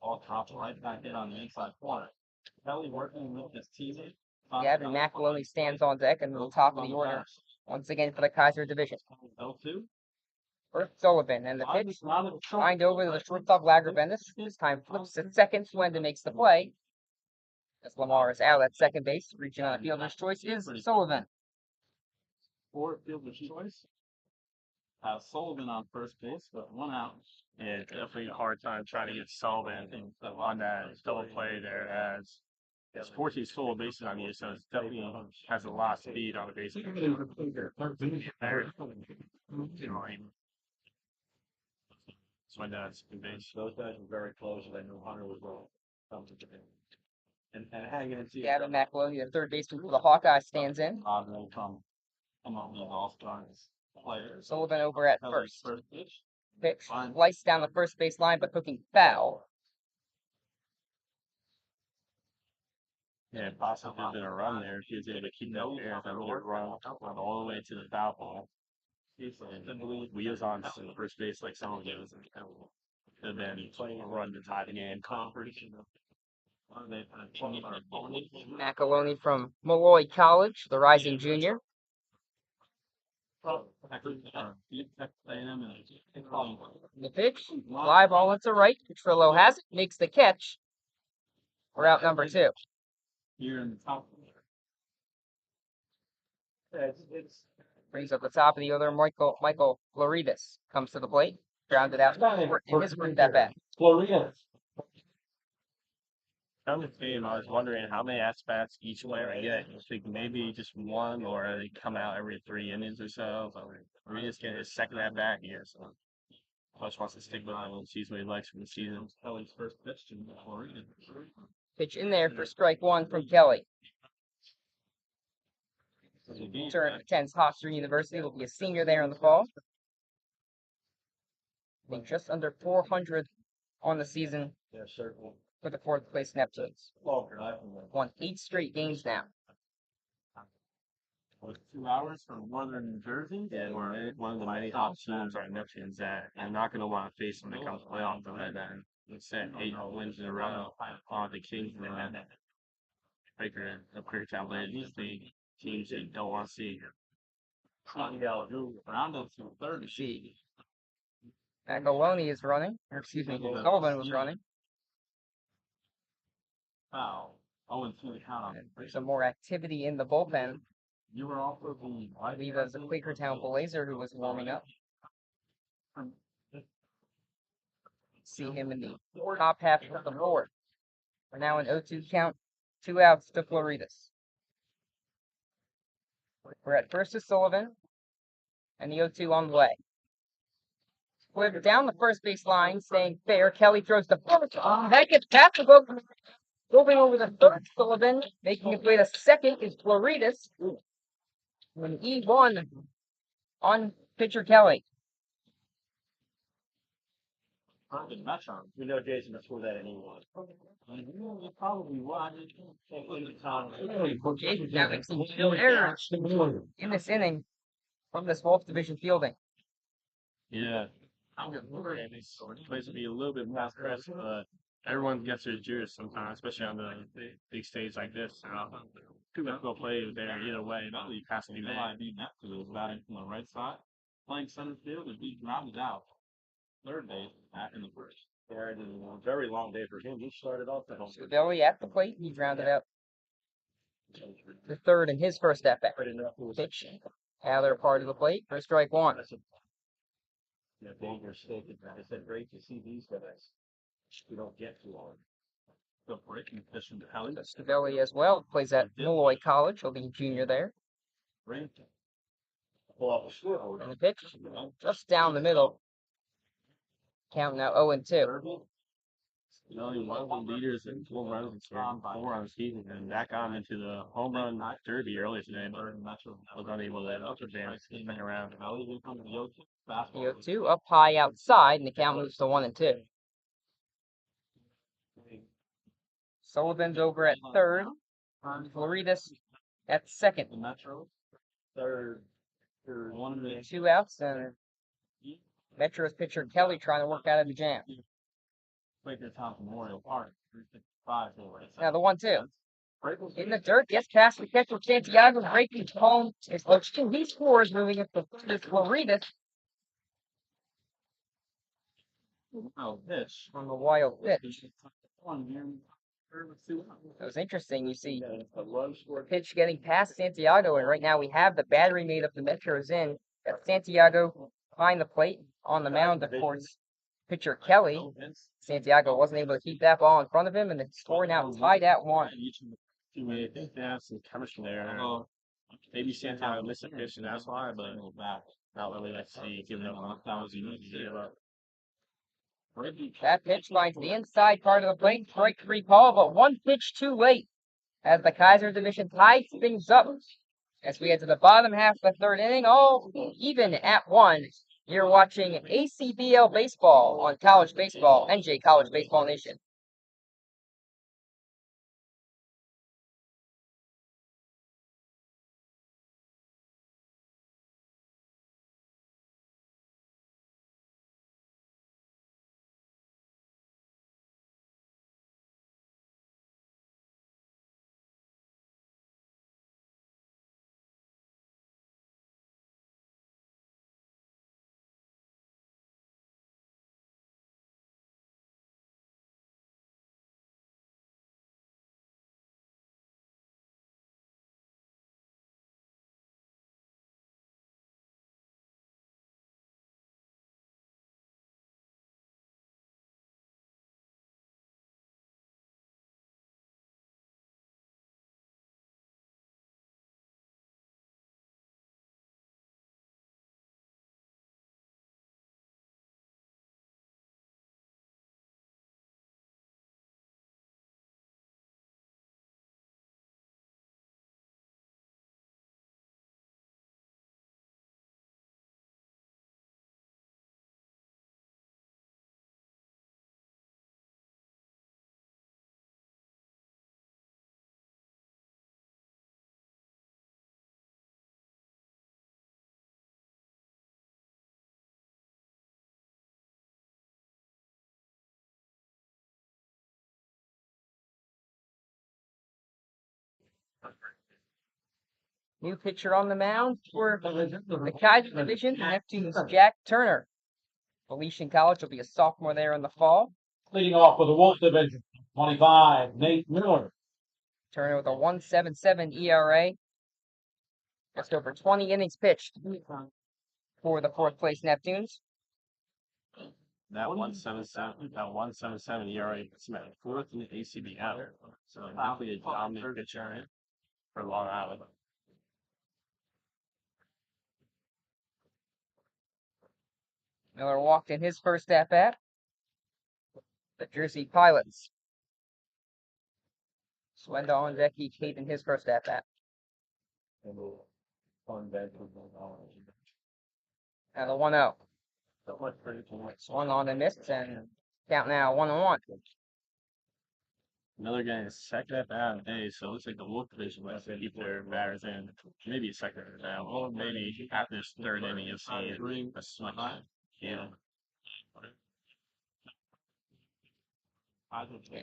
Ball drops right back in on the inside corner. Kelly working with his teammate. Gavin McAloney stands on deck and the top of the order once again for the Kaiser division. 0-2. First Sullivan, and the pitch lined over to the shortstop Lager Bendis. This time flips to second. Swendon makes the play. As Lamar is out at second base, reaching on a fielder's choice is Sullivan. For fielder's choice. Sullivan on first base, but one out. Yeah, definitely a hard time trying to get Sullivan on that double play there as Sporty is full of bases on you, so it definitely has a lot of speed on the base. Swindon has good base. Those guys were very close, and I knew Hunter was going to come to the game. And hanging into Gavin McAloney, the third baseman for the Hawkeyes, stands in. will come among the all-stars players. Sullivan over at first. Pitch. Pitch sliced down the first base line, but hooking foul. Yeah, possibly been a run there if he was able to keep that air and really run all the way to the foul ball. Wheels on first base like some of those, and then playing a run to tie the game. McAloney from Malloy College, the rising junior. The pitch, fly ball into right. Petrillo has it, makes the catch. We're out number 2. Here in the top. Brings up the top of the other. Michael Loredas comes to the plate, grounded out in his first at bat. Florida. On the game, I was wondering how many at-bats each player get. I think maybe just one, or they come out every 3 innings or so. But Loredas getting his second at-bat here, so Coach wants to stick with him and sees what he likes from the season. Kelly's first pitch to Florida. Pitch in there for strike 1 from Kelly. Turn attends Hofstra University. Will be a senior there in the fall. I think just under 400 on the season for the 4th place Neptunes. Won 8 straight games now. 2 hours from northern New Jersey, and we're one of the many top teams are Neptunes that I'm not going to want to face when they come to playoffs. And let's say 8 wins in a row on the Kings and then Quaker and Quakertown Blazers. The teams that you don't want to see. Rounded to third. Magaloni is running, or excuse me, Sullivan was running. Wow. Oh, and 2 to count on. And some more activity in the bullpen. You were also the. I believe that's a Quakertown Blazer who was warming up. See him in the top half of the fourth. We're now in 0-2 count. 2 outs to Floridas. We're at first to Sullivan. And the 0-2 on the way. Flip down the first base line, staying fair. Kelly throws the first. That gets past the book. Moving over the third, Sullivan. Making his way to second is Floridas. An E1 on pitcher Kelly. We know Jason before that anyway. You probably would. Jason now makes no errors in this inning from this Wolff division fielding. Yeah. This place will be a little bit more stressed, but everyone gets their juice sometimes, especially on the big stage like this. Two go play there either way. Not really passing you there. Batting from the right side, playing center field, and be grounded out. Third base, back in the first. Yeah, it is a very long day for him. He started off at home. Billy at the plate, he grounded out the third in his first at bat. Pitch. Other part of the plate for strike one. Yeah, dangerous state. I said, great to see these guys. We don't get too long. The breaking pitch from Kelly. Stavelli as well plays at Malloy College. He'll be junior there. Great. Pull off a scoreboard. And the pitch just down the middle. Count now 0-2. Only one of the leaders in home runs in 4 on the season, and that got him into the home run derby earlier today, but was unable to advance around. The 0-2 up high outside, and the count moves to 1-2. Sullivan's over at third. Floridas at second. Third. 2 outs, and Metro's pitcher Kelly trying to work out of the jam. Quakertown Memorial Park. Now the 1-2. In the dirt, gets past the catcher Santiago, breaking home. It's Lochin. He scores, moving up to Floridas. Pitch. On the wild pitch. It was interesting. You see the pitch getting past Santiago, and right now we have the battery made of the Metros in. Got Santiago behind the plate. On the mound, of course, pitcher Kelly. Santiago wasn't able to keep that ball in front of him, and the score now tied at 1. I think they have some chemistry there. Maybe Santiago missed a pitch, and that's why, but not really. Let's see, giving up 1,000. That pitch finds the inside part of the plate. Strike 3 call, but one pitch too late as the Kaiser division ties things up. As we head to the bottom half of the third inning, all even at 1. You're watching ACBL baseball on College Baseball, NJ College Baseball Nation. New pitcher on the mound for the Kaiser division, Neptune's Jack Turner. Felician College will be a sophomore there in the fall. Leading off for the Wolff division, 25, Nate Miller. Turner with a 1.77 ERA. Just over 20 innings pitched for the fourth place Neptunes. That 1.77 ERA puts him at fourth in the ACBL. So definitely a dominant pitcher for Long Island. Miller walked in his first at bat. The Jersey Pilots. Swendall and Becky Kate in his first at bat. And a 1-0. Swung on and missed, and count now 1-1. Miller getting his second at bat of the day, so it looks like the Wolff division might keep their batters in. Maybe a second now, or maybe after this third inning, you'll see a switch. Yeah.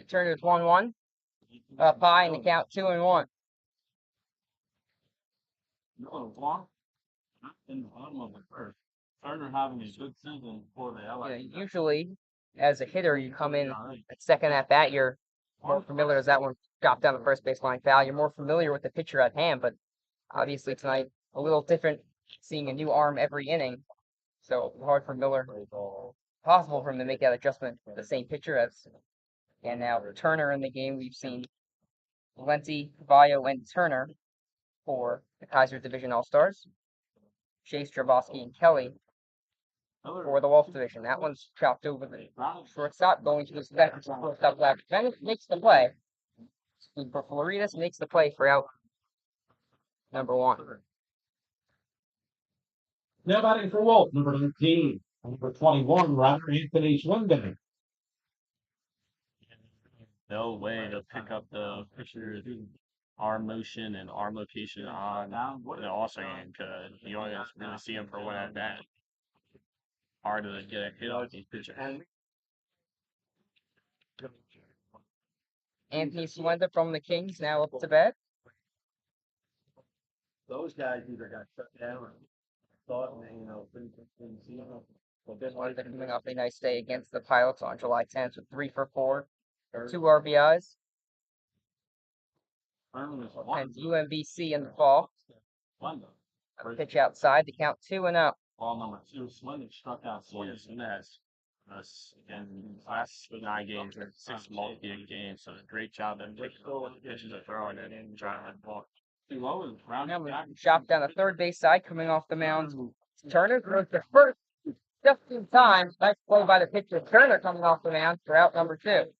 Turner's 1-1. Up high in the count 2-1. Miller walked in the bottom of the first. Turner having a good season for the LA. Usually, as a hitter, you come in at second at bat, you're more familiar as that one dropped down the first baseline foul. You're more familiar with the pitcher at hand, but obviously tonight a little different, seeing a new arm every inning. So hard for Miller, possible for him to make that adjustment for the same pitcher as. And now Turner in the game, we've seen Valenti, Caballo, and Turner for the Kaiser Division All-Stars. Chase, Strabowski, and Kelly for the Wolff division. That one's chopped over the shortstop, going to the second shortstop. Bennett makes the play. For Floridas makes the play for out number 1. Now batting for Wolff, number 19. Number 21, rather, Anthony Swindon. No way to pick up the pitcher's arm motion and arm location on the All-Star game, because you only really see him for one at bat. Hard to get a hit off these pitchers. Anthony Swindon from the Kings now up to bat. Those guys either got shut down or thought, didn't see him. Swindon coming off a nice day against the Pilots on July 10th with 3 for 4, 2 RBIs. And UMBC in the fall. A pitch outside to count 2-0. Ball number 2, Swindon struck out Sawyer Nez in last 9 games or 6 multi-game games. So great job of picking up the pitches are throwing it and trying to ball. Shot down the third base side, coming off the mound. Turner throws the first just in time. Nice play by the pitcher. Turner coming off the mound for out number 2.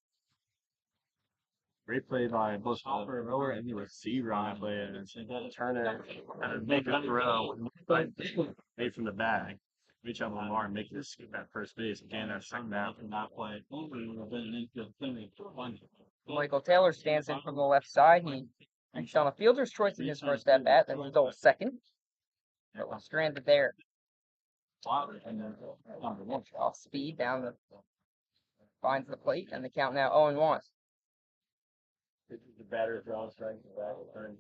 Great play by both Rower and the receiver on that play. And Turner had to make a throw made from the bag. Reach out Lamar and make this scoop at first base. Again, that second down from that play. Michael Taylor stands in from the left side. He reached on a fielder's choice in his first at bat, then stole second. But was stranded there. Off speed down the finds the plate, and the count now 0-1. The batter draws strike back, turn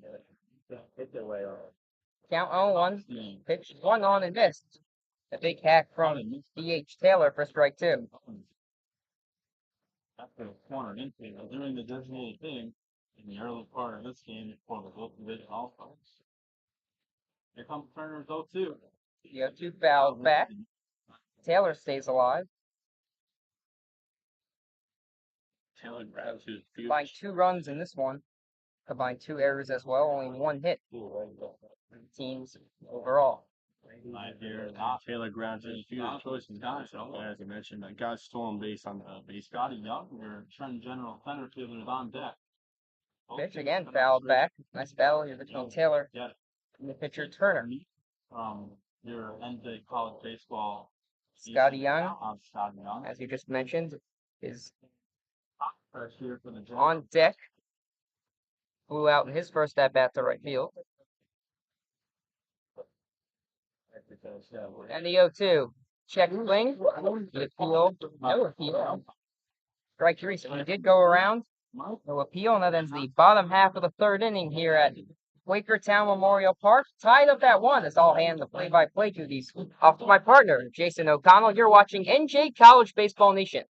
hit their way off. Count 0-1. Pitch swung on and missed. A big hack from D.H. Taylor for strike 2. After the corner infield, doing the designated thing in the early part of this game for the Wolff division All-Stars. Here comes Turner's 0-2. The 0-2 fouled back. Taylor stays alive. Taylor grabs his Combined 2 runs in this one. Combined 2 errors as well. Only 1 hit. Teams overall. Taylor grabs his field choice and guys. As I mentioned, that guy stolen base on the base. Scotty Young, your Trent General center fielder, is on deck. Pitch again, fouled back. Nice battle here between Taylor and the pitcher Turner. Your NJ college baseball. Scotty Young, as you just mentioned, is on deck. Flew out in his first at bat to right field. And the 0-2. Check swing. The appeal. No appeal. Strike 3. So he did go around. No appeal. And that ends the bottom half of the third inning here at Quakertown Memorial Park. Tied up at 1. It's all hand the play-by-play duties off to my partner, Jason O'Connell. You're watching NJ College Baseball Nation.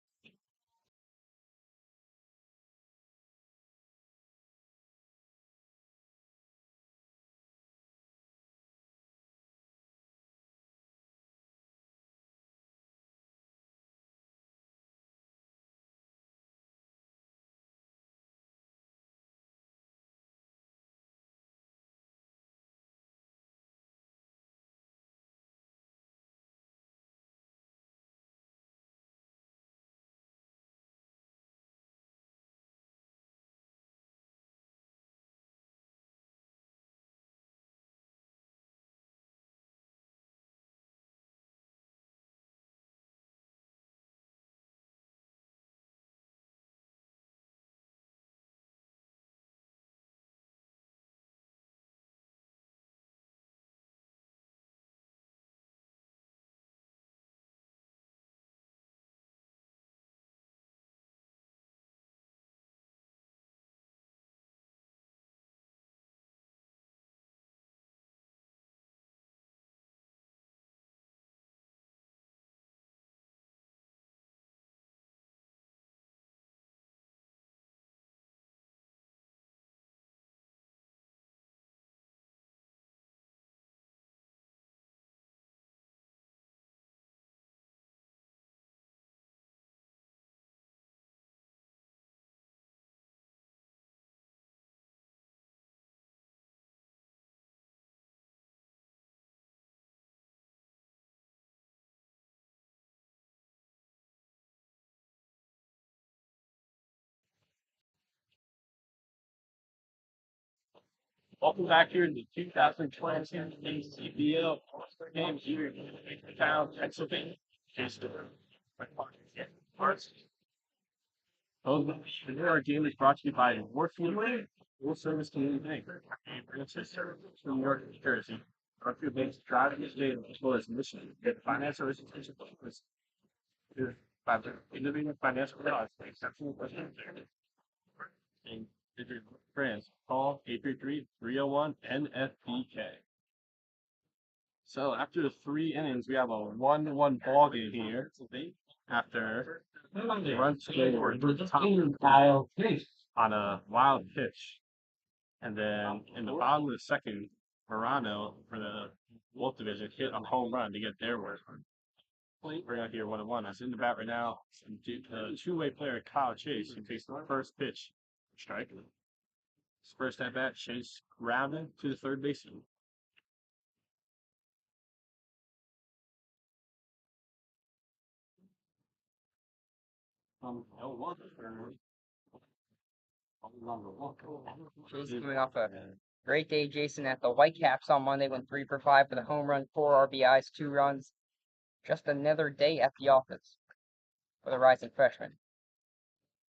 Welcome back here to the 2022 ACBL game here in town, Pennsylvania. Our game is brought to you by Warfield Full Service Community Bank, New York, New Jersey. Warfield Bank's driving this day as well as mission to get financial institutions by the innovative financial products and exceptional customer service. And digital brands, call 833-301-NFBK. So after the 3 innings, we have a 1-1 ball game here. After run scored on a wild pitch. And then in the bottom of the second, Morano for the Wolff division hit a home run to get their work. We're out here 1-1. That's in the bat right now. Two-way player Kyle Chase who takes the first pitch. Strike. His first at bat, Chase grounded to the third baseman. Jason coming off a great day, Jason, at the Whitecaps on Monday, went 3 for 5 with a home run, 4 RBIs, 2 runs. Just another day at the office for the rising freshman.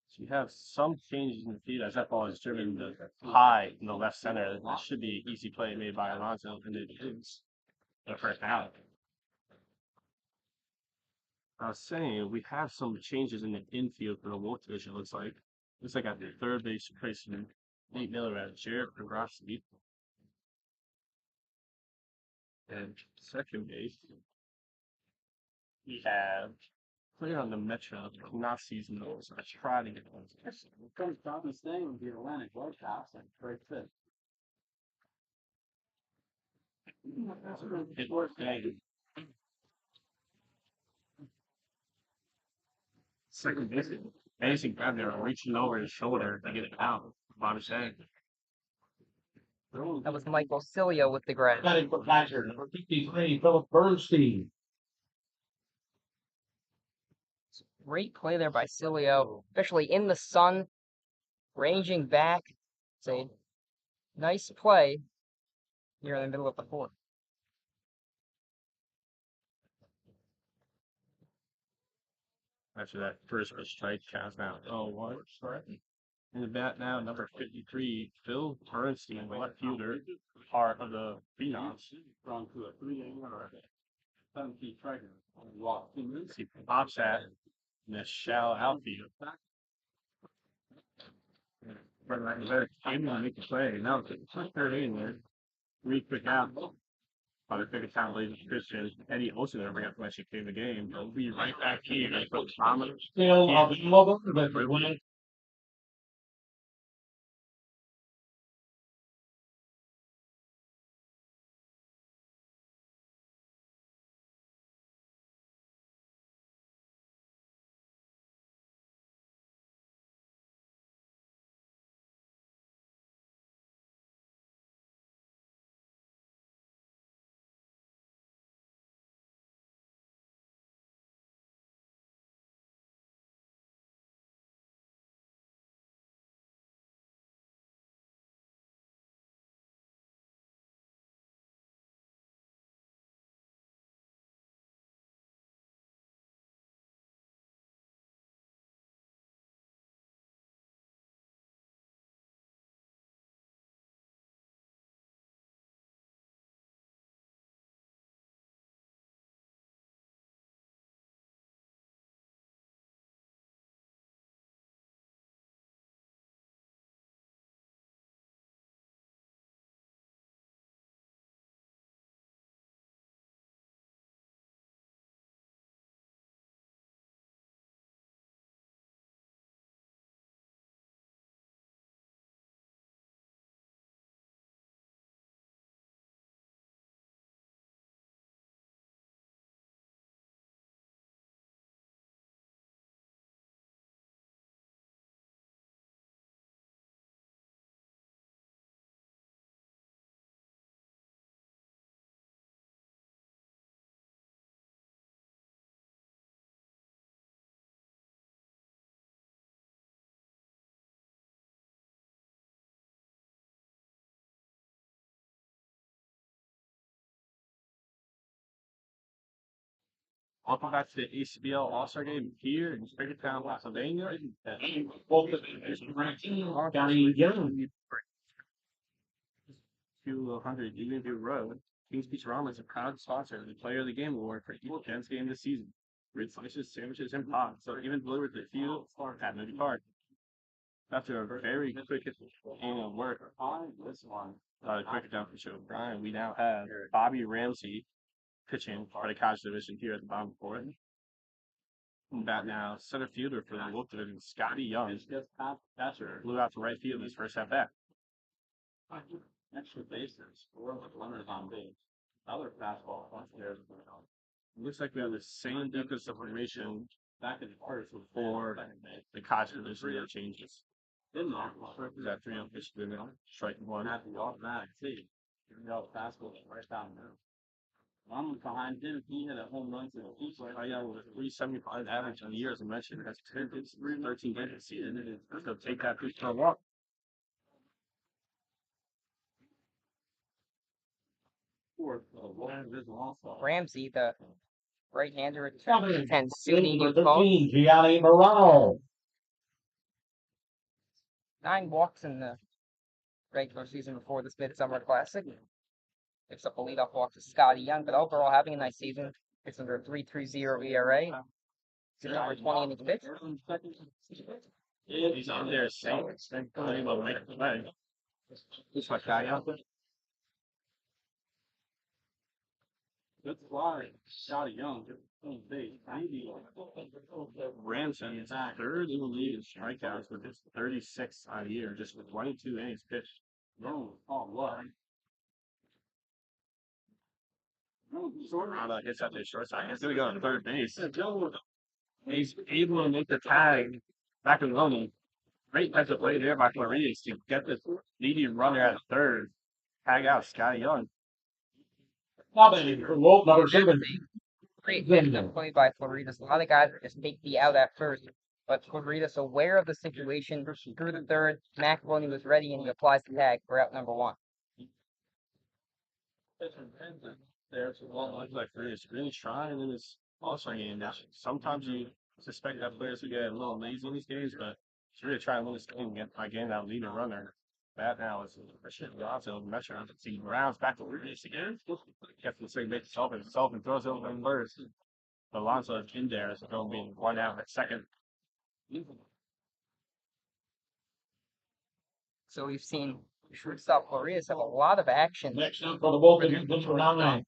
So you have some changes in the field as that ball is driven high in the left center. That should be an easy play made by Alonso, and it is the first out. I was saying we have some changes in the infield for the Wolff division. Looks like at the third base replacement Nate Miller at Jared Progrossi, and second base we have player on the Metro not seasonal, so I try to get one. Coach Bobby staying with the Atlantic Whitecaps and great fit. It worked. Second base, amazing grab there, reaching over his shoulder to get it out. Bobby saying. That was Michael Cilio with the grab. Batting for Kaiser, number 53, Philip Bernstein. Great play there by Cilio, especially in the sun, ranging back. It's a nice play here in the middle of the fourth. After that first pitch strike, counts now 0-1. In the bat now, number 53, Phil Bernstein, left fielder, part of the Phenoms. Gone to a 3-game run. 7-feet striker. Walk 2 minutes. He pops at in the shallow outfield. But like I said, came to make the play. Now it's third in there. 3 quick out. Probably biggest time ladies and Christian. Eddie Olsen there bring up when she came the game. We'll be right back here. Still available, but we win. Welcome back to the ACBL All-Star Game here in Quakertown, Pennsylvania. Both of County Young. 200 Unionview Road. Kings Beach Ramen is a proud sponsor of the Player of the Game award for each Gens game this season. Great slices, sandwiches, and pods, so even delivered to you at Movie Park. After a very quick annual work Quakertown show, Brian, we now have Bobby Ramsey pitching for the Kaiser division here at the bottom of the fourth. Bat now, center fielder for the Wolff division, Scotty Young, blew out to right field in his first at bat. Extra bases, or with runners on base. Other fastball, there. Looks like we have the same defense of formation back in the first for the Kaiser division that changes. Didn't Is that 3 on pitch to the middle? Strike one. Not the automatic tee. You know, fastball right down there. I'm behind him. He had a home run to the east. Oh yeah, with a 375 average on the year, as I mentioned, that's 10 hits, 13 games this season. Let's go take that pitch for a walk. Ramsey, the right-hander, and Sunni Number new call. 13, Gianni Morano. 9 walks in the regular season before this Midsummer Classic. Picks up a leadoff walk to Scotty Young, but overall having a nice season. It's under a 3.30 ERA. He's number 20 innings pitched. He's on there saying, playing about make the play. Looks like guy out there. Good fly. Scotty Young. Ranson is third in the league in strikeouts with his 36 on the year, just with 22 innings pitched. No, oh, what? Hits out there shortstop. He's going to go on third base. He's able to make the tag back in Loney. Great defensive play there by Floridas to get the leading runner at third. Tag out Scotty Young. Now batting for Wolff, number 7. Great defensive play by Floridas. A lot of guys just take the out at first, but Floridas, aware of the situation, through the third. McElwain was ready and he applies the tag for out number 1. There's a lot like Floridas really trying in this All-Star game. Now, sometimes you suspect that players will get a little lazy in these games, but he's really trying to win this game by getting that leading runner. That now is Christian Bronzo measure. See Browns back to Floridas again. Gets the second base himself and throws it over in first. Alonso is in there, so going to be 1 out at second. So we've seen shortstop Floridas have a lot of action. Next up for the Wolff, pitcher number 9.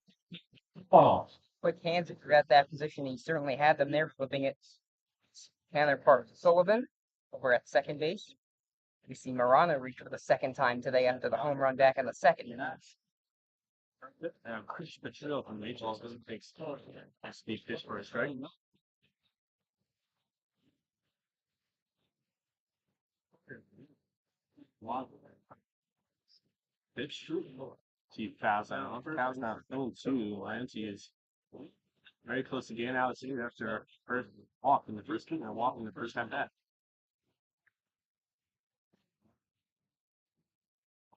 Quick hands if you're at that position. He certainly had them there, flipping it. Counterpart Sullivan over at second base. We see Morano reach for the second time today after the home run back in the second. Chris Patrill from Majors doesn't take speed pitch for a strike. Pitch. See, fouls out. Fouls not 0-2. Lancey is very close to getting out of the season after first walk in the first at bat.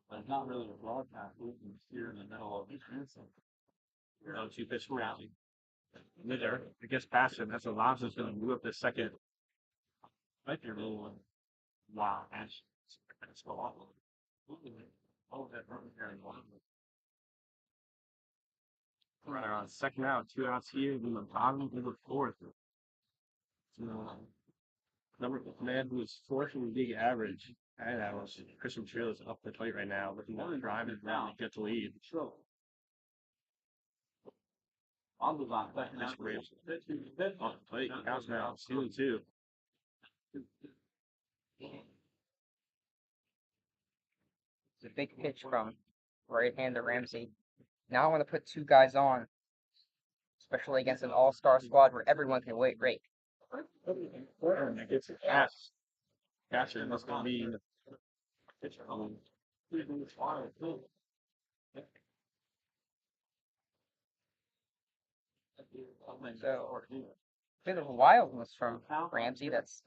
But not really a broadcast. We can steer in the middle of the transom. 0-2 pitch for Ramsey. There, it gets past him. That's Alonso's going to move up the second. Might be a little one. Wow, match. Let's go off. Oh, that run there in one. Runner on second out, 2 outs here, in the bottom of the fourth. Number man who is fourth in the league average. And that was Christian Trill is up the plate right now, looking to drive and really get the lead. On the line, Nice Braves. Off the plate, counts now, 2-2. It's a big pitch from right-hander Ramsey. Now I want to put 2 guys on, especially against an all-star squad where everyone can rate. And it gets a pass. Catcher must going to be the pitcher. So, a bit of wildness from Ramsey. That's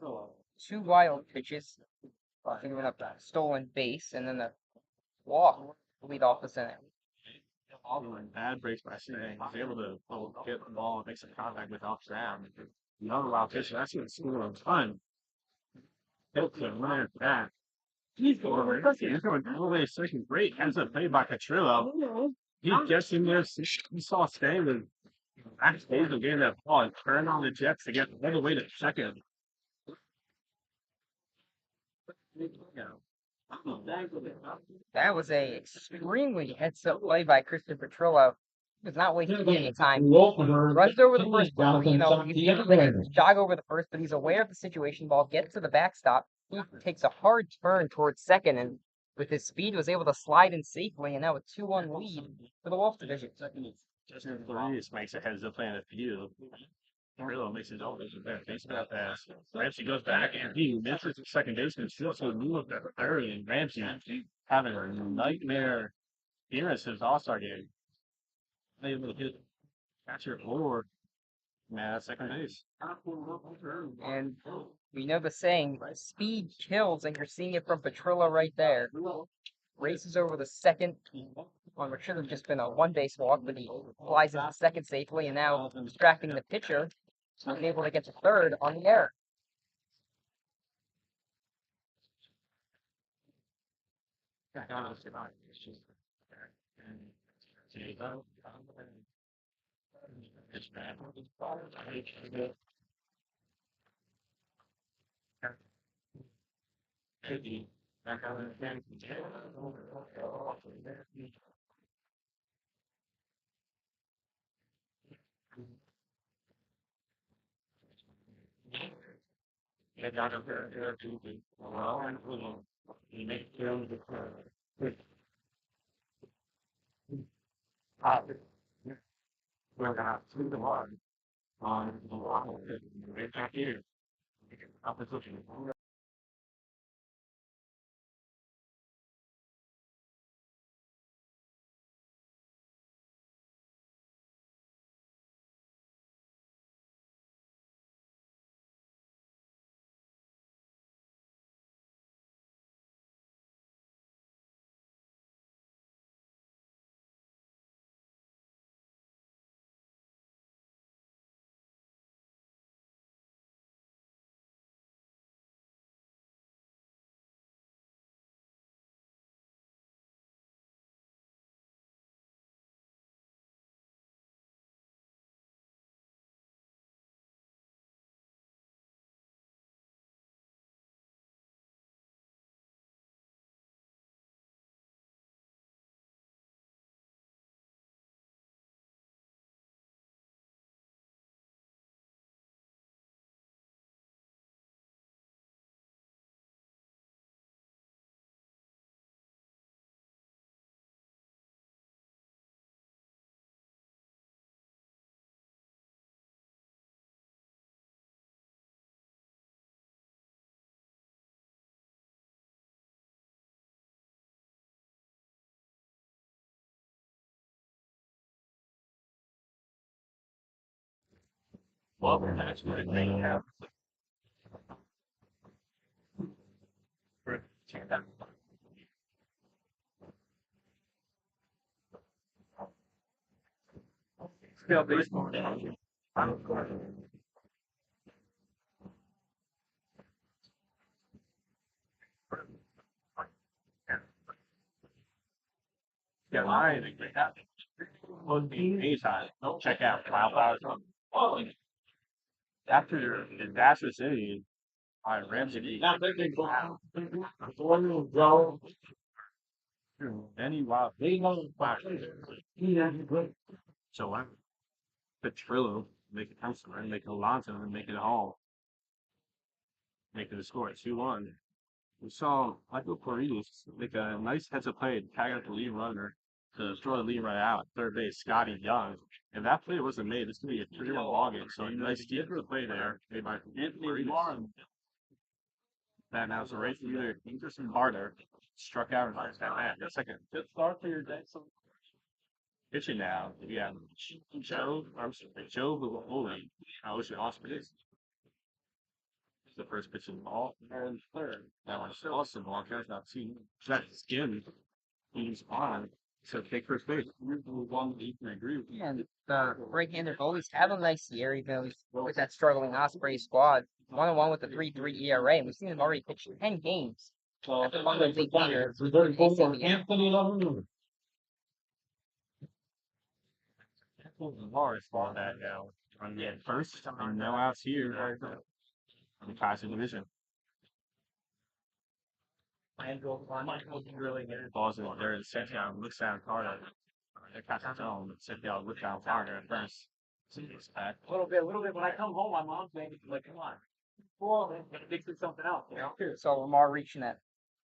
2 wild pitches. Giving up a stolen base and then the walk lead off the center. all the bad breaks by saying he's able to get the ball and make some contact with off ground. Another wild pitch, that's going to score a ton. Hits a runner back. He's going all the way to second. Great ends up played by Catrillo. He gets in there. He saw Stan with backstage of getting that ball and turn on the Jets to get all the way to second. That was a extremely heads-up play by Christopher Trillo. He was not wasting any time. Wolff Runs over the first ball. He's able to jog over the first, but he's aware of the situation. Ball gets to the backstop. He takes a hard turn towards second, and with his speed, was able to slide in safely, and now a 2-1 lead for the Wolff division. Justin Flores makes a heads up play in the field. Rillo makes his own baseball pass. Ramsey goes back and he misses the second baseman. Shoots a move up at third, and Ramsey having a nightmare appearance in his All-Star game. Able to hit catcher or at second base. And we know the saying, speed kills, and you're seeing it from Petrillo right there. Races over the second on what should have just been a one-base walk, but he flies into second safely, and now distracting the pitcher, and able to get to third on the error. Well, that's what they have. Still baseball. Yeah, I think they have. Well, anytime. Check out Kyle Flowers. After the disastrous inning, Ramsey. Then he wild. So I Petrillo make it Thompson and make it Alonso and make it Hall. Making the score at 2-1. We saw Michael Corrides make a nice heads up play to tag out the lead runner to throw the lead runner out at third base, Scotty Young. If that play wasn't made, this could be a 3-1 ball game. So a nice defensive play there made by Anthony Warren. That now is a race leader, Anderson Barter struck out in the second. Good start for your day. Pitching now, we have Joe Bully. I wish it awesome. It's the first pitch in the ball. And third. That one's awesome. Ball carries not seen. That skin. He's on. So take first base. And the right-hander goalies have a nice year, even though he's with that struggling Osprey squad. 1-1 with a 3.3 ERA, and we've seen him already pitch 10 games. After one of those 8 games, ACBL. Anthony Laverne. Morris ball that now. On the first, and no outs here. In the Kaiser division. Balls in there and set down, looks down hard at the Kaiser zone, but set down, look down harder at first. A little bit. When I come home, my mom's making like, come on. Well, fix something else, you know? So Lamar reaching that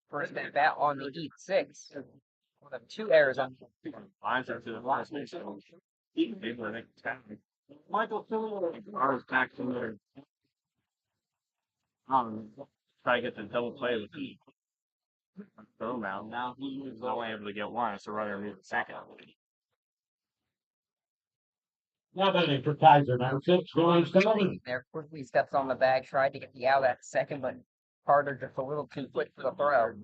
first at bat on the 8-6. We'll have 2 errors on. Lines up to the last base. People, I think, Michael Phillips. Ours back to there. Try to get the double play with the throw out. Now he moves Only able to get one, so runner moves the second. Now batting for Kaiser, number 6, Williams Sullivan. There quickly steps on the bag, tried to get the out at second, but Carter just a little too quick for the throw.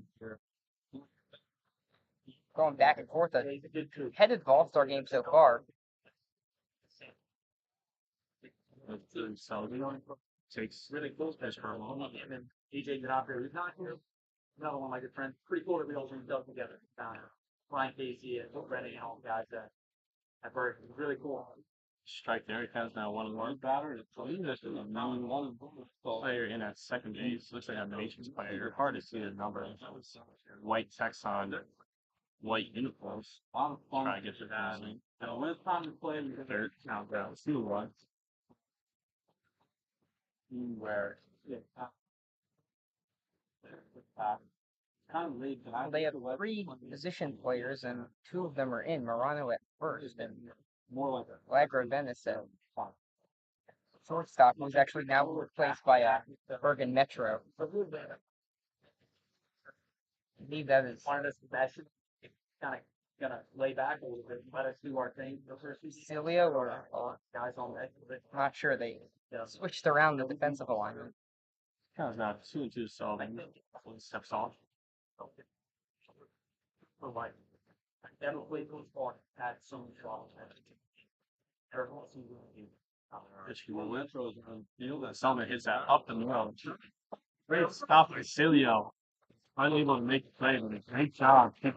Going back and forth, a headed All-Star game so far. Sullivan takes Really cool. pitch for a long. And then DJ Ginopoulos, who's not here. Another one of my good friends. Pretty cool that we all teamed up together. Brian Casey and Redding and all the guys at Berg. It was really cool. Strike there. He has now 1-1 batter. Player in at second base. Looks like a Nations player. Hard to see the number. White text on white uniforms. A lot of fun. Try to get to that. So when it's time to play, Third countdown. 2-1. where kind of late. They have 3 position players, and 2 of them are in. Morano at first, and more like a Lagro Venice at shortstop, who's actually now replaced by Bergen Metro. I believe that is one of us that should kind of gonna lay back a little bit, let us do our thing. Cilio or Guys on that. not sure. They switched around the defensive alignment. Counts now 2-2 Sullivan. Steps off. Like, I never played baseball at some trouble. Sullivan hits that up the middle. Great stop by Cilio. Unable to make the play, but a great job. Great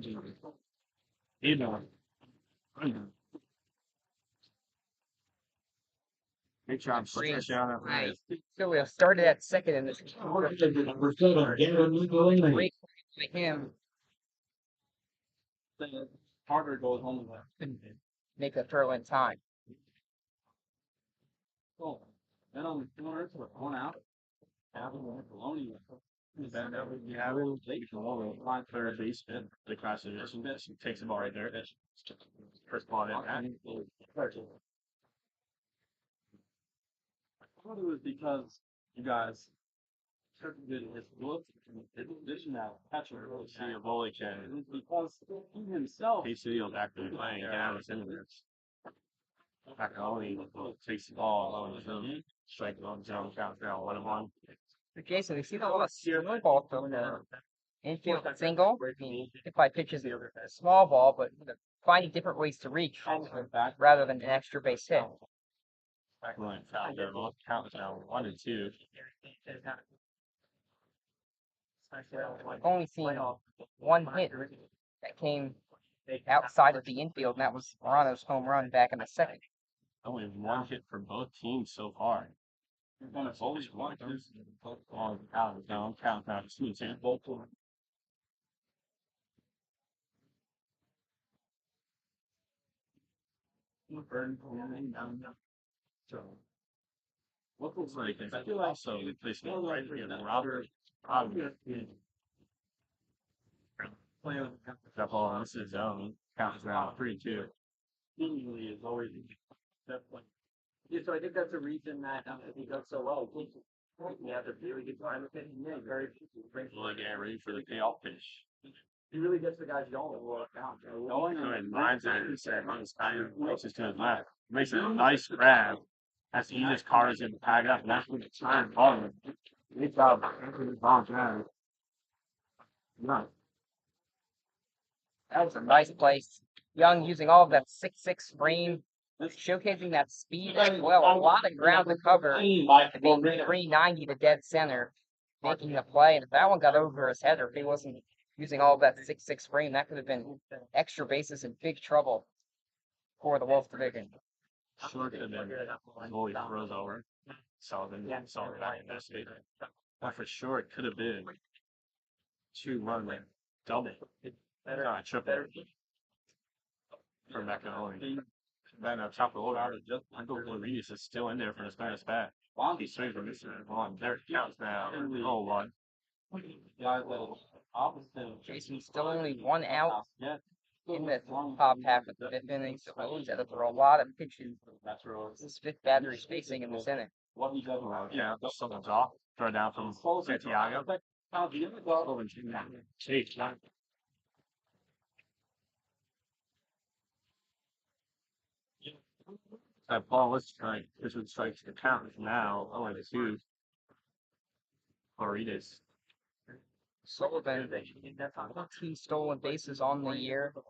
job. Great. Down that way. Cilio started at second in this Number 7, Gary Nicolini. great play by him. Harder goes home with Couldn't make a throw in time. Oh, then on the corner with 1 out. Baloney. Line third base, the cross position. He takes the ball right there. First ball in. I thought it was because you guys took good at his look and his position that catcher really See a bully It can. was because he himself Cilio's actually playing again with Indians. Macaroni takes the ball alone. Strike on zone, count down 1-1. So Jason, we've seen a lot of snowball from the infield single. I mean, if I pitches a small ball, but finding different ways to reach rather than an extra base hit. Macaroni found there. Count is now 1-2. I've only seen 1 hit that came outside of the infield, and that was Morano's home run back in the second. Only 1 hit for both teams so far. Always 1 on count down, count down 2-2. So, what looks like I feel also replacement right here. Robert. That ball, this is zone. Counts now 3-2. usually is always definitely. Yeah, so I think that's the reason that he does so well. We have a really good time with it. Yeah, very Really getting ready for the payoff pitch. he really gets the guys going. Going and lines that and said, makes it to his left. Makes a nice grab. As he just cars him tag up, and that's what it's trying to follow. Good job. Ball down. Nice. That was a nice place. Young using all of that 6'6" frame, showcasing that speed as well. A lot of ground to cover. And being 390 to dead center, making the play. And if that one got over his head, or if he wasn't using all of that 6'6" frame, that could have been extra bases and big trouble for the Wolff division. Short could have been goalie throws over. Sullivan back in that state. But for sure, it could have been 2-1 double. Not triple. For McEnroe. Then on top of the order, just Michael Reedus is still in there for the Spanish bat. He swings for Mr. One. There it counts now. 0-1. Jason's still only 1 out in the top half of the 5th inning, so Owen's had to throw a lot of pitches. This 5th batter is facing in this inning. Yeah, something's off. Throw down from Santiago. That ball was strike. This would strike the count now. 0-2. Floridas. Sullivan, 14 stolen bases on the year for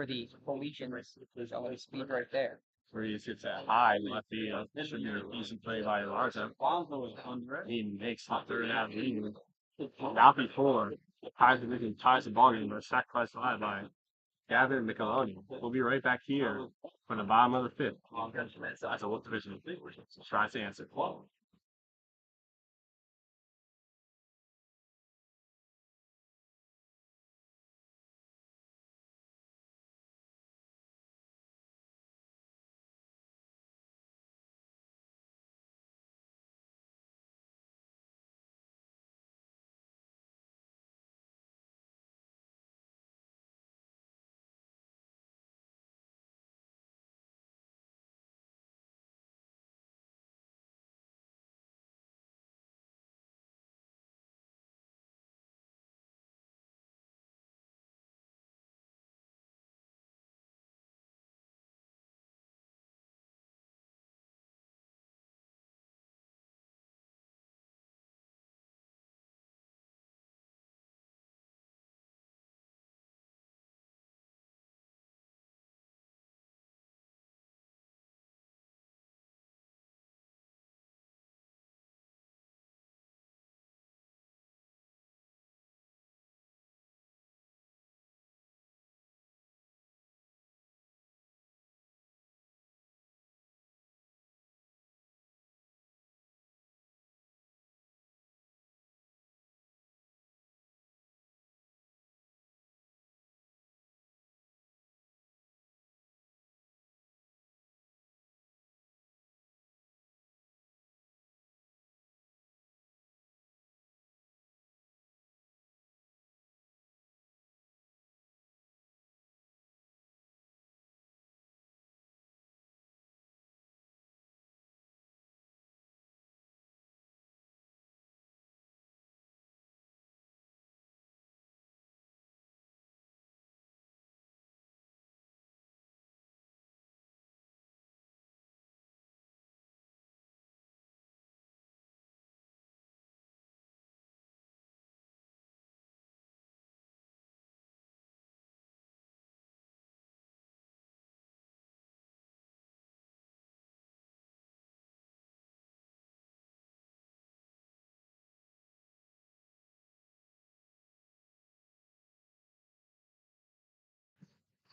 the Collegians. Showing speed right there. Floridas hits that high left field. Should be a decent play by Larza. He makes the third out lead. Not before ties the ball game, but a sacrifice fly by Gavin Micheloni. We'll be right back here from the bottom of the 5th. That's a Wolff division. Try to answer.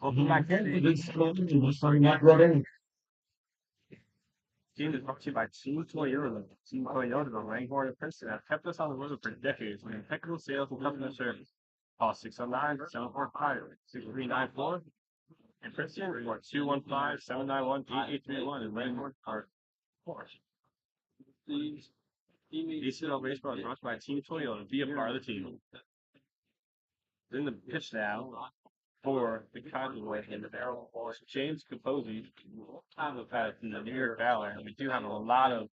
Welcome back in. Team is brought to you by Team Toyota. Team Toyota, the Langhorne of Princeton, have kept us on the road for decades with impeccable sales and customer service. Call 609-745-6394. In Princeton, or 215-791-8831 in Langhorne Park. ACBL Baseball is brought to you by Team Toyota. Be a part of the team. In the pitch now for the Kaiser in the barrel. James Capozzi in the New York Valor. We do have a lot of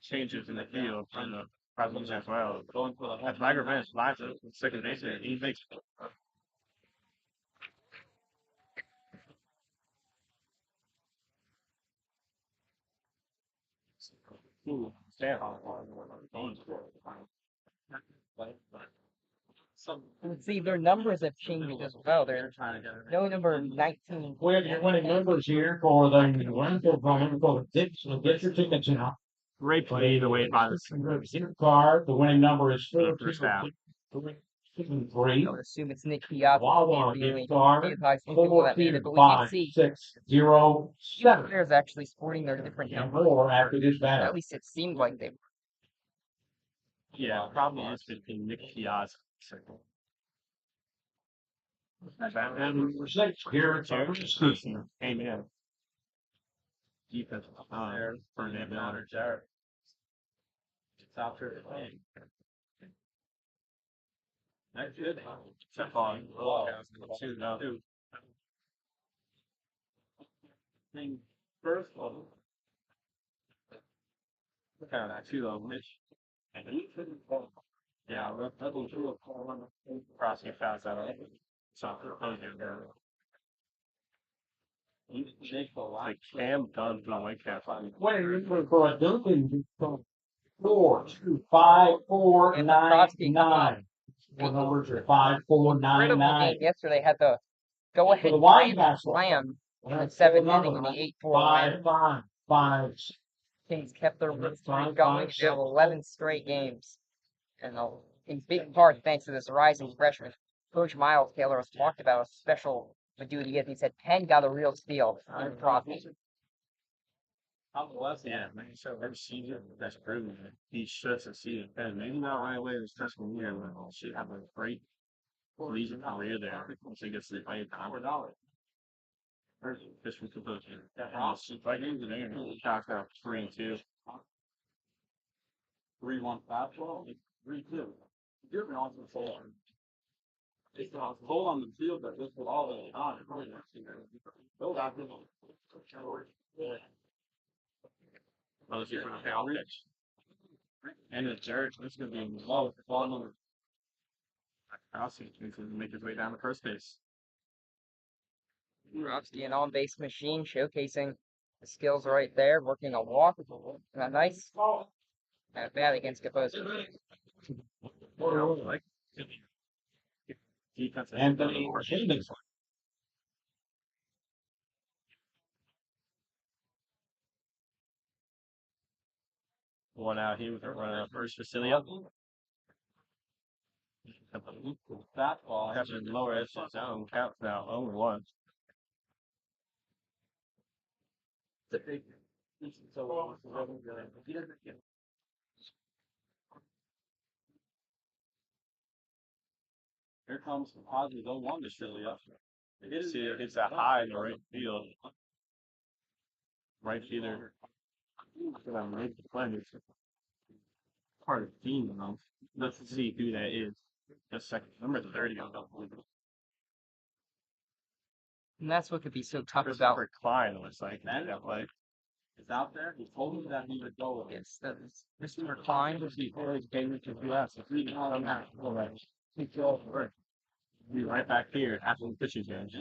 changes in the field from the Presidents as well. As Tiger Vance lives at second base, he makes Let's see, their numbers have changed as well. They're trying to get it. no number 19. We have your winning numbers here for the Wednesday drawing for the Dicks. So get your tickets now. Great play either way by the Your card. The winning number is first half. 3. I would assume it's Nick Piazza. Wawa gift card. People that made 4, it, but we 5, can see 6, 0, 7. players actually sporting their different And numbers. more after this At battle. least it seemed like they were. Yeah, probably is between Nick Piazza. And number 6 here it's our season. Amen. Defense there for an honor, Jared. It's after the game. That's good. Except on. Two, no. Thing first of all, Kind of two of Mitch. and he couldn't fall. Yeah, That was real call on the crossing fouls out of it. So, he shake the line. like Cam done for the Whitecaps. Winning number for a Duncan 4, 2, 5, 4, And 9, Krosky, 9. The numbers are 5, 4, 9, Critical 9. game yesterday had the go ahead For the Wine grand Castle. slam in the 7th inning in the 8-4 win. 5, 5, 5. Kings kept their win streak Five, going. five, They have seven. 11 straight games. And in big part thanks to this rising freshman. Coach Miles Taylor has talked about a special duty. He said Penn got a real steal in Crosby. I'm blessed. Yeah, man. So every season, that's proven that he should succeed. And maybe not right away this freshman year, but he should have a great collegiate career there once he gets to play time. $4. Fish from Kabuki. Vikings and they're going to knock out 3-2. 3-1 fastball. 3-2. You're an awesome soul. It's a hole on the field that just with all the on. Build out the Well, if you're from Cal Rich. And the Jared, this is going to be low. Ball number. Krosky can make his way down to first base. Krosky, an on-base machine, showcasing the skills right there, working a walk. And a nice at bat against Kaposi. Like defense. Anthony Higgins. One out here with a run out first for Cilia. fastball. Having lower edge of zone counts now 0-1. It's a big. So he doesn't get. Here comes the positive 0-1 to Cilia. See, it hits that high in the right field. Right fielder. Gonna make the play. Part of the team, though. Let's see who that is. Just a second. Number 30 on the And that's what could be so tough about. Christopher Klein looks like that play. Is out there. He told me that he would go with it. Yes, that is Christopher Klein. Be right back here after the pitching change.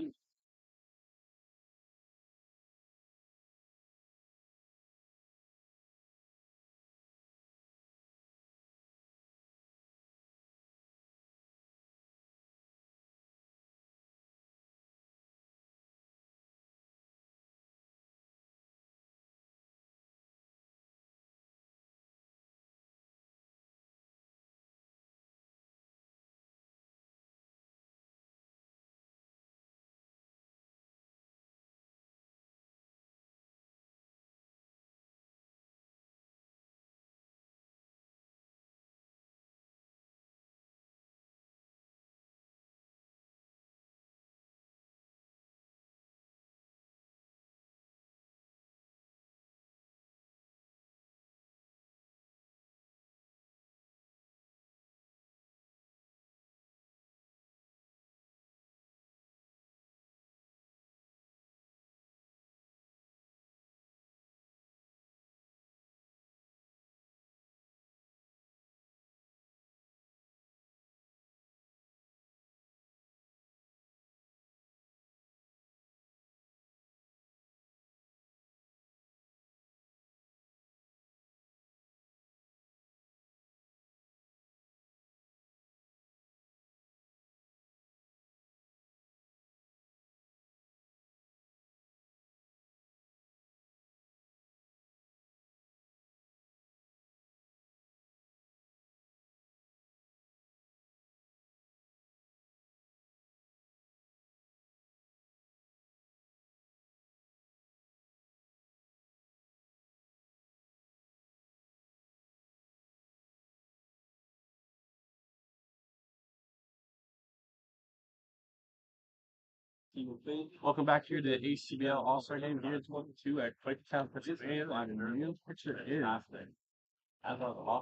Welcome back here to ACBL All-Star Game here 22 at Quakertown, Pennsylvania. And the new pitcher is off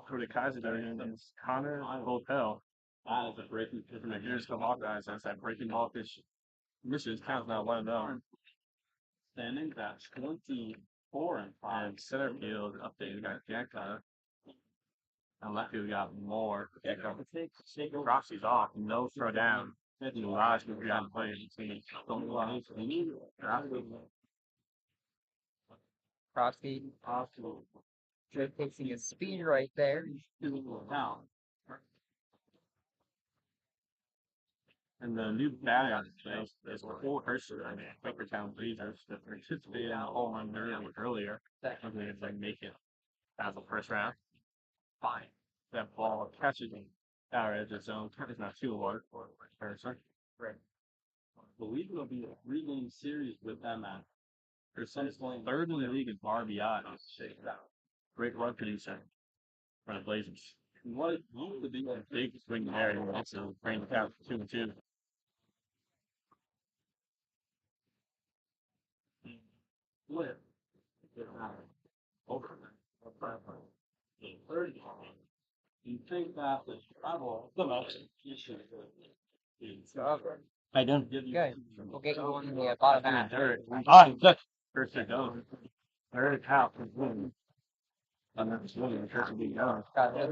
for the Kaiser is Connor Wolff. That is a breaking pitch from the Gears Go Hawkeyes. That's that breaking ball pitch. Missions counts now 1-0. Standing that's 24 and 5. And center field update. We got Jacka. And left field we got more. Rossi's off. No throw down. Lodge will be on play. Crosby showcasing his speed right there. And the new batter on today is Cole Hersher on the Quakertown Blazers that participated in the home run earlier. Hopefully if they make it out of the first round. Fine. That ball catches him out at the zone. It's not too hard for Hersher. Right. I believe it'll be a 3-game series with them at Hersher's third in the league in RBI. Great run producer for the Blazers. What would be a big swing there? It's a bring the count 2-2. Flip. Over. You think that the travel the most issue I don't Good. We'll get you on the bottom half. First to go. Third half is winning. This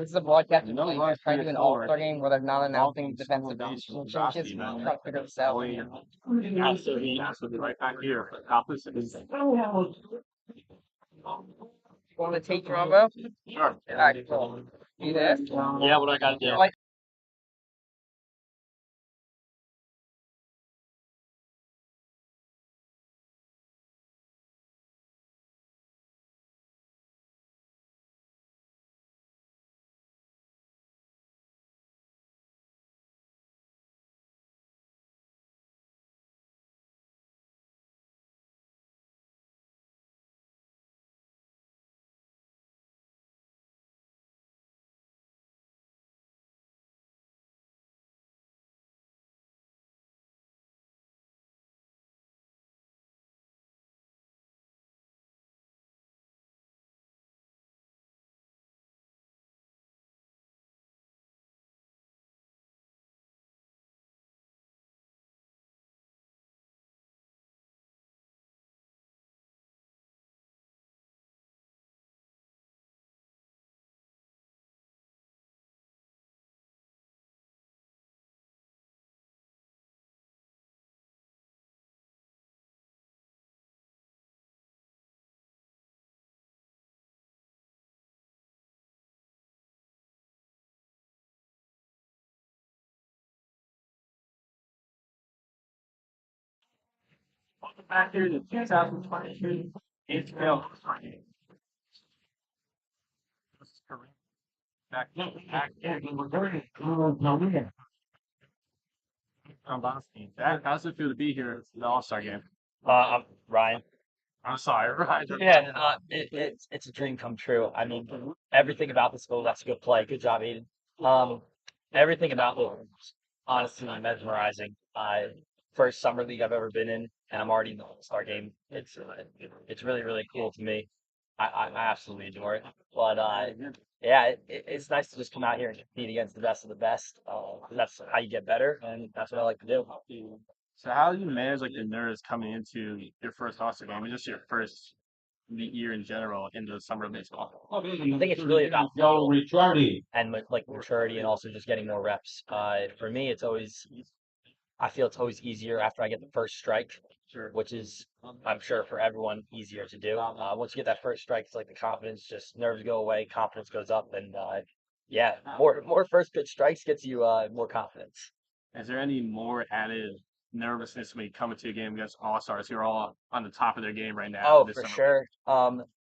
is a broadcast. Trying to do an all-star game where they're not announcing defensive position changes. Trying to figure this out. Absolutely right back here. Opposite. Want to take your elbow? Sure. All right, cool. See this? Yeah, what I got to do. Welcome back here to 2023 ACBL. This is Kareem. Back in. We're going to how's it feel to be here at the All-Star game? I'm Ryan. I'm sorry, Ryan. Yeah, it's a dream come true. I mean, everything about this goal, that's a good play. Good job, Aiden. Everything about it was honestly mesmerizing. First summer league I've ever been in, and I'm already in the All-Star game. It's really, really cool to me. I absolutely adore it. But yeah, it's nice to just come out here and compete against the best of the best. 'Cause that's how you get better, and that's what I like to do. So how do you manage like the nerves coming into your first All-Star game and just your first year in general into the summer baseball? I think it's really about Joe Ricciardi. and like maturity and also just getting more reps. For me, I feel it's always easier after I get the first strike, which is, I'm sure for everyone, easier to do. Once you get that first strike, it's like the confidence, just nerves go away, confidence goes up, and yeah, more first pitch strikes gets you more confidence. Is there any more added nervousness when you come into a game against All-Stars who are all on the top of their game right now? Oh, this for summer? sure.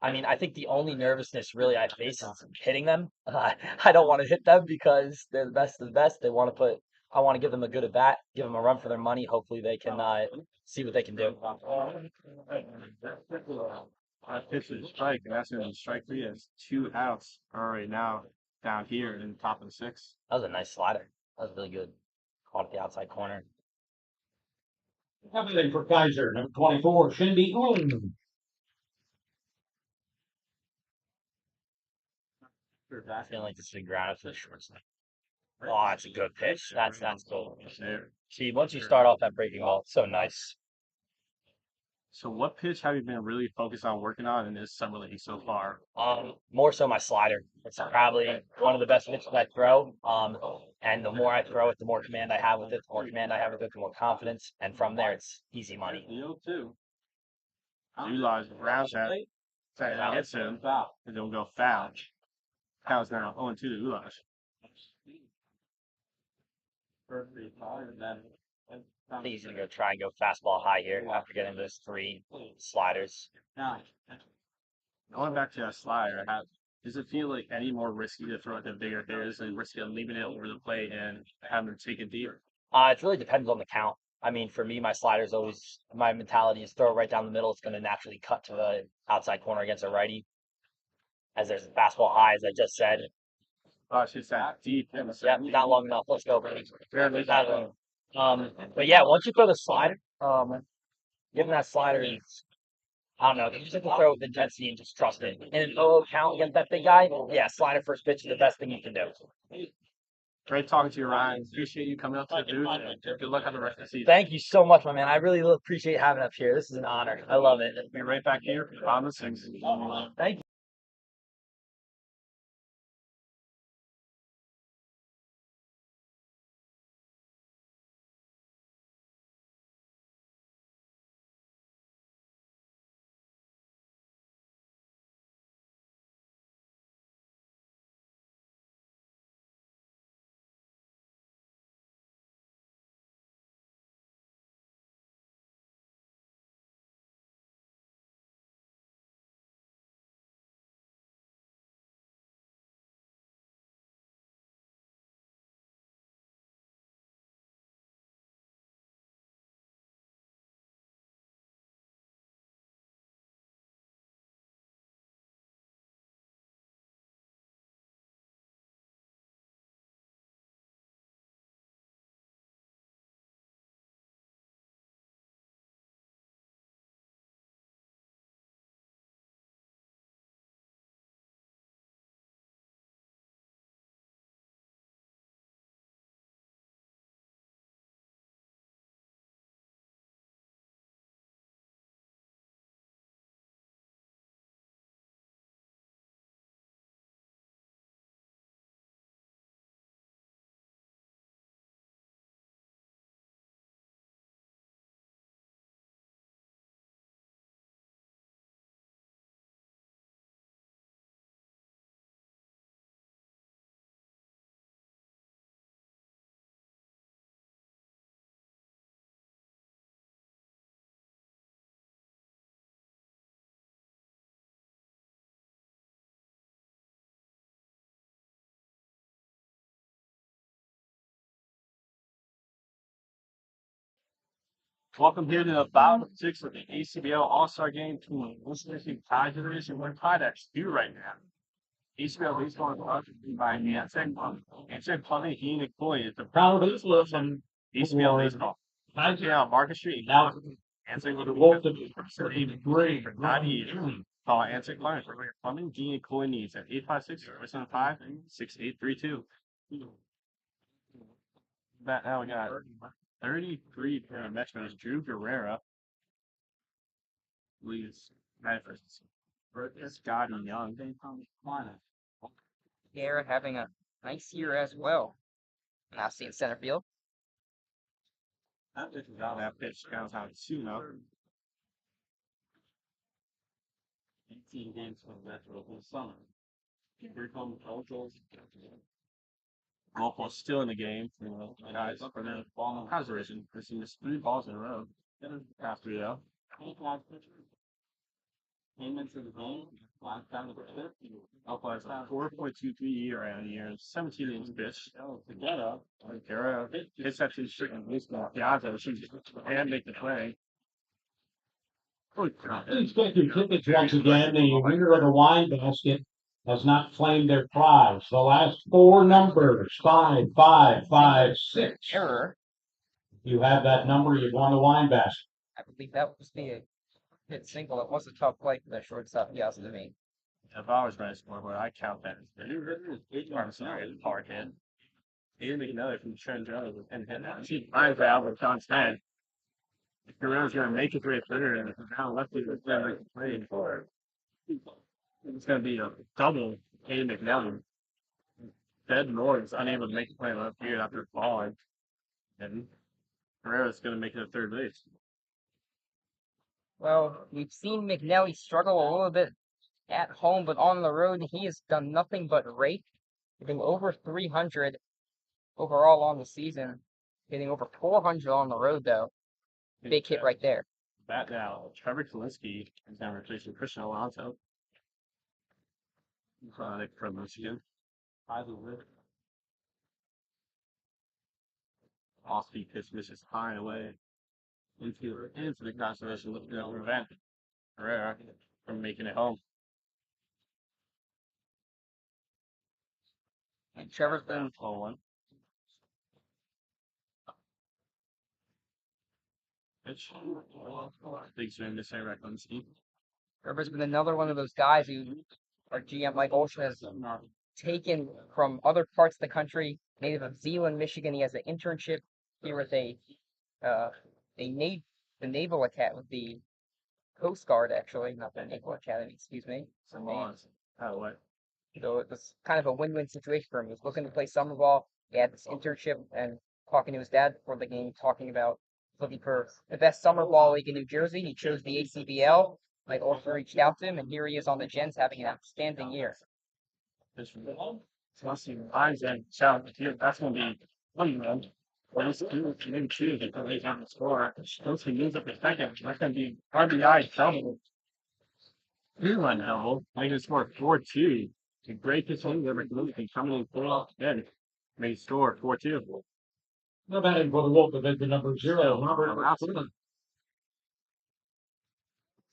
I mean, I think the only nervousness really I face is hitting them. I don't want to hit them because they're the best of the best. I want to give them a good at bat, give them a run for their money. Hopefully, they can see what they can do. Pitch is strike, and that's going to be strike three. Has 2 outs right now down here in the top of the 6th. That was a nice slider. That was really good. Caught at the outside corner. Coming for Kaiser, number 24, Shindy Wolff. I feel like this is ground to the shortstop. Oh, that's a good pitch. That's cool. See, once you start off that breaking ball, it's so nice. So what pitch have you been really focused on working on in this summer league so far? More so my slider. It's probably one of the best pitches I throw. And the more I throw it, the more command I have with it. The more command I have with it, the more confidence. And from there, it's easy money. Utilize ground set. That hits him, and then we'll go foul. Counts now 0-2 to Ulaj. I think he's gonna go try and go fastball high here after getting those 3 sliders. Going back to that slider, does it feel like any more risky to throw at the bigger hitters and risky of leaving it over the plate and having them take it deep? It really depends on the count. I mean, for me, my slider's always my mentality is throw it right down the middle. It's going to naturally cut to the outside corner against a righty. As there's a fastball high, as I just said. Oh, it's just that deep. Yep, not long enough. Let's go, baby. But yeah, once you throw the slider, given that slider, I don't know, you just have to throw it with intensity and just trust it. In an 0 count against that big guy, yeah, slider first pitch is the best thing you can do. Great talking to you, Ryan. Appreciate you coming up to the booth. And good luck on the rest of the season. Thank you so much, my man. I really appreciate having up here. This is an honor. I love it. Be right back here on the 6th. Thank you. Welcome here to the bottom 6 of the ACBL All-Star Game between Wisconsin Kaiser and we're tied at 2 right now. ACBL baseball is brought to you by Anthem. Anthem Plumbing, Heating, and Cooling is the proud baseball from ACBL baseball. Kaiser on Market Street. Now, Anthem with the Wolff to great for 90 years. Call Anthem Plumbing for your plumbing, heating, and cooling needs at 856-475-6832. That now we got 33 for the Metros, Drew Guerrera leads Memphis. Scotty Young. Guerra having a nice year as well. Now seeing center field. That pitch counts out 2-0. 18 games for the Metro this summer. Here comes Wolff still in the game. Guys for the ball in conservation. This is 3 balls in a row. After 3-0. Came into the game. Last time of the fifth. Alpha 4.23 year on year. 17 inch pitch. Together. Guerra hits that to the stricken baseball. Piazza and make the play. Inspector tickets once again. The winner of the wine basket has not claimed their prize. The last 4 numbers, 5, 5, 5, 6. Error. If you have that number, you've won the wine basket. I believe that was the hit single. It was a tough play for the shortstop, yes, to me. If I was running scoreboard, I count that. I'm sorry, it's hard hit. Ian McNally from Trent Jones and hit that. She finds out with John's head. If Guerrero's going to make it through a third, and now lefty was going to play for it. It's going to be a double Ian McNally. Ted Moore is unable to make the play left field after falling. And Guerrero's going to make it a third base. Well, we've seen McNally struggle a little bit at home, but on the road, he has done nothing but rake, hitting over 300 overall on the season, hitting over 400 on the road, though. Big hit right there. Bat now, Trevor Kalinsky is now replacing Christian Alonso. Chronic from Michigan. Off-speed pitch misses high and away into the constellation, looking to prevent Herrera from making it home. And Trevor's been 0-1. Pitch. Big swing to say right on the ski. Trevor's been another one of those guys who our GM Mike Olson has taken from other parts of the country, native of Zeeland, Michigan. He has an internship here with the Naval Academy, with the Coast Guard, actually, not the Naval Academy, excuse me. What? So it was kind of a win-win situation for him. He was looking to play summer ball. He had this internship and talking to his dad before the game, talking about looking for the best summer ball league in New Jersey. He chose the ACBL. Mike Olson reached out to him, and here he is on the Gens having an outstanding year. Pitch from lines and challenge. That's going to be one run. Or at least maybe two if they on the score. Those who moves up the second. That's going to be RBI double. 2-run double. Making the score 4-2. A great pitch in there, coming in full off the bench. May score 4-2. No batting for the Wolff division number 0.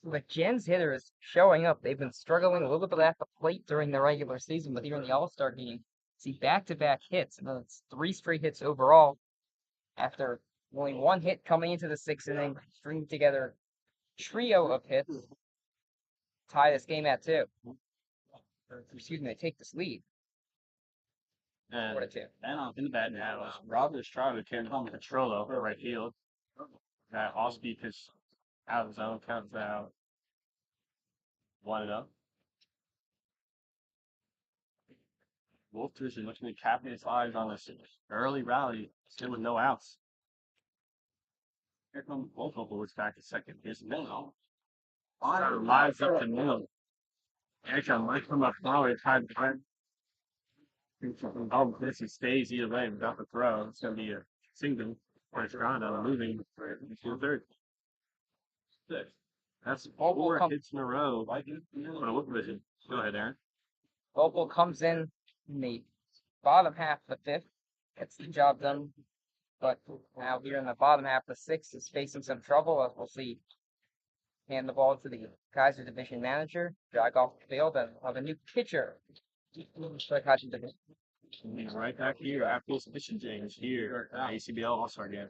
The Gens hitter is showing up. They've been struggling a little bit at the plate during the regular season, but here in the All-Star game, see back-to-back hits. And it's 3 straight hits overall after only 1 hit coming into the 6th inning, stringing together a trio of hits. Tie this game at 2. Excuse me, they take this lead. And 4-2. in the bat now is Rob Estrada carrying home control over right field. That off-speed pitch out of zone counts out. 1-0. Wolff division looking to capitalize on this early rally, still with no outs. Here comes Wolff boards back to second. Here's Miller. Lives up to Miller. Actually, might come up now. It's hard to find. Oh, this he stays either way without the throw. It's going to be a single for Estrada moving to third. 6. That's 4 hits in a row for the Wolff division. Go ahead, Aaron. Vogel comes in the bottom half of the 5th, gets the job done. But now here in the bottom half of the 6th is facing some trouble, as we'll see. Hand the ball to the Kaiser division manager, drag off the field, and have a new pitcher for the Kaiser division. He's right back here after this pitching change here at ACBL All-Star game.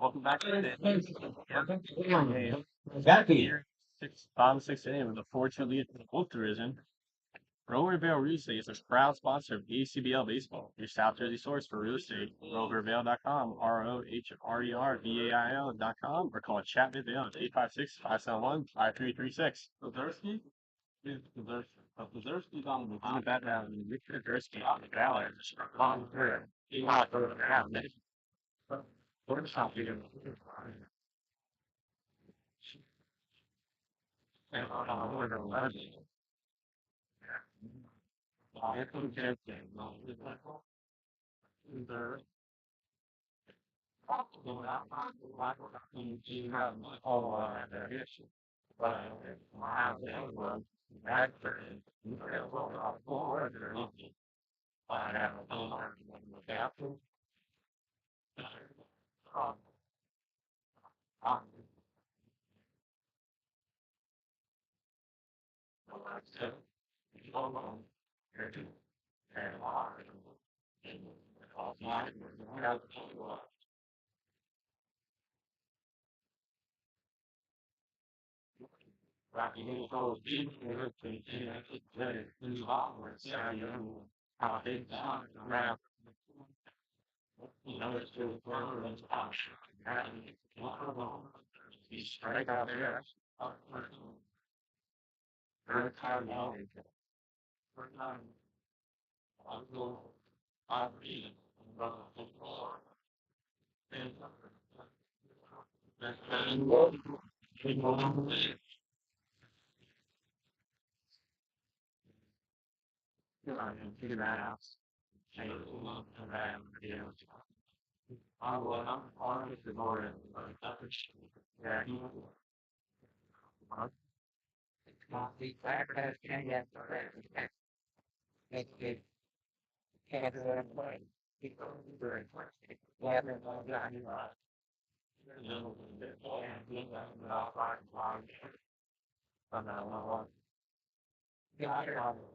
Welcome back to the game. Dedicated. Bottom of the sixth inning with a 4-2 lead in the Wolff division. Rovervale Real Estate is a proud sponsor of ACBL Baseball, your South Jersey source for real estate. Rovervale.com, ROHRERVAIL.com, or call Chapman Vale at 856-571-5336. Pazerski's on the bat now, and Victor Gursky on the ballot. Long third. He might go to the ground. What is happening?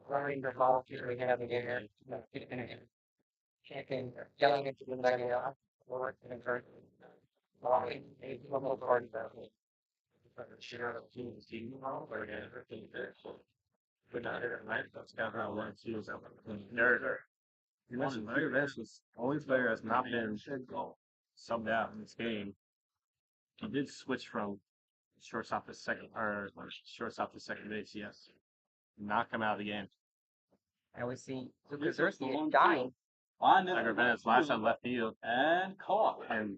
Running the ball we have again. Champion yelling into the dugout. Or in first. Walking a little party about it. Nerd. You mentioned Larry Vance was only player has not been subbed out in this game. He did switch from shortstop to second or shortstop to second base, yes. Not come out of the game. I always see Zuckerski is dying. Tiger Bennett's last time left field and caught. And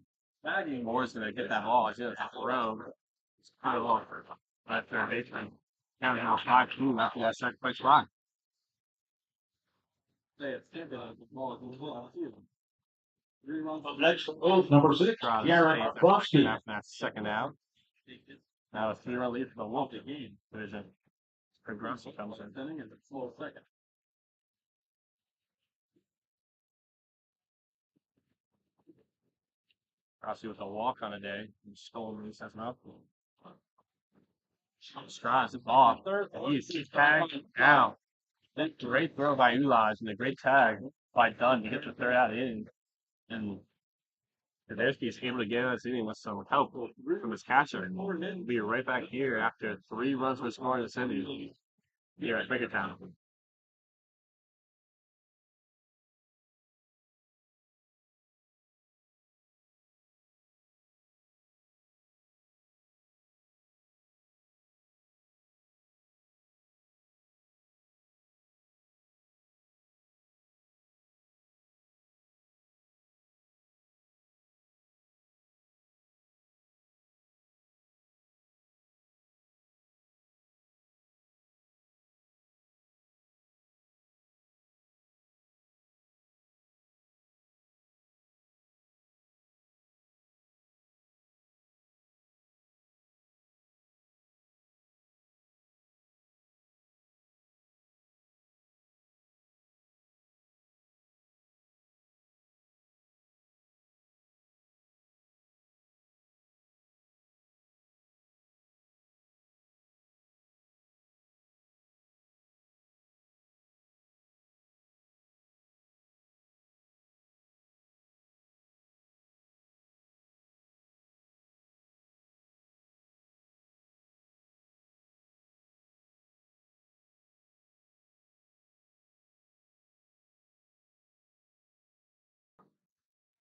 Moore's gonna get that ball. He's gonna throw. It's kind of long for third baseman. Counting out 5-2 after that second place run. Up next, Wolff, number 6, Jared Krofsky. After that second out. Now a 3-run lead for the Wolff division. Progressive comes in. Inning is a full second. Rossi with a walk on a day. Stolen base has not. Strides the ball. He's tagged out. Great throw by Ulaj and a great tag by Dunn to get the third out in. And Tedeschi is able to get us inning with some help from his catcher. We'll be right back here after 3 runs were scored in this inning. Here at Bakertown.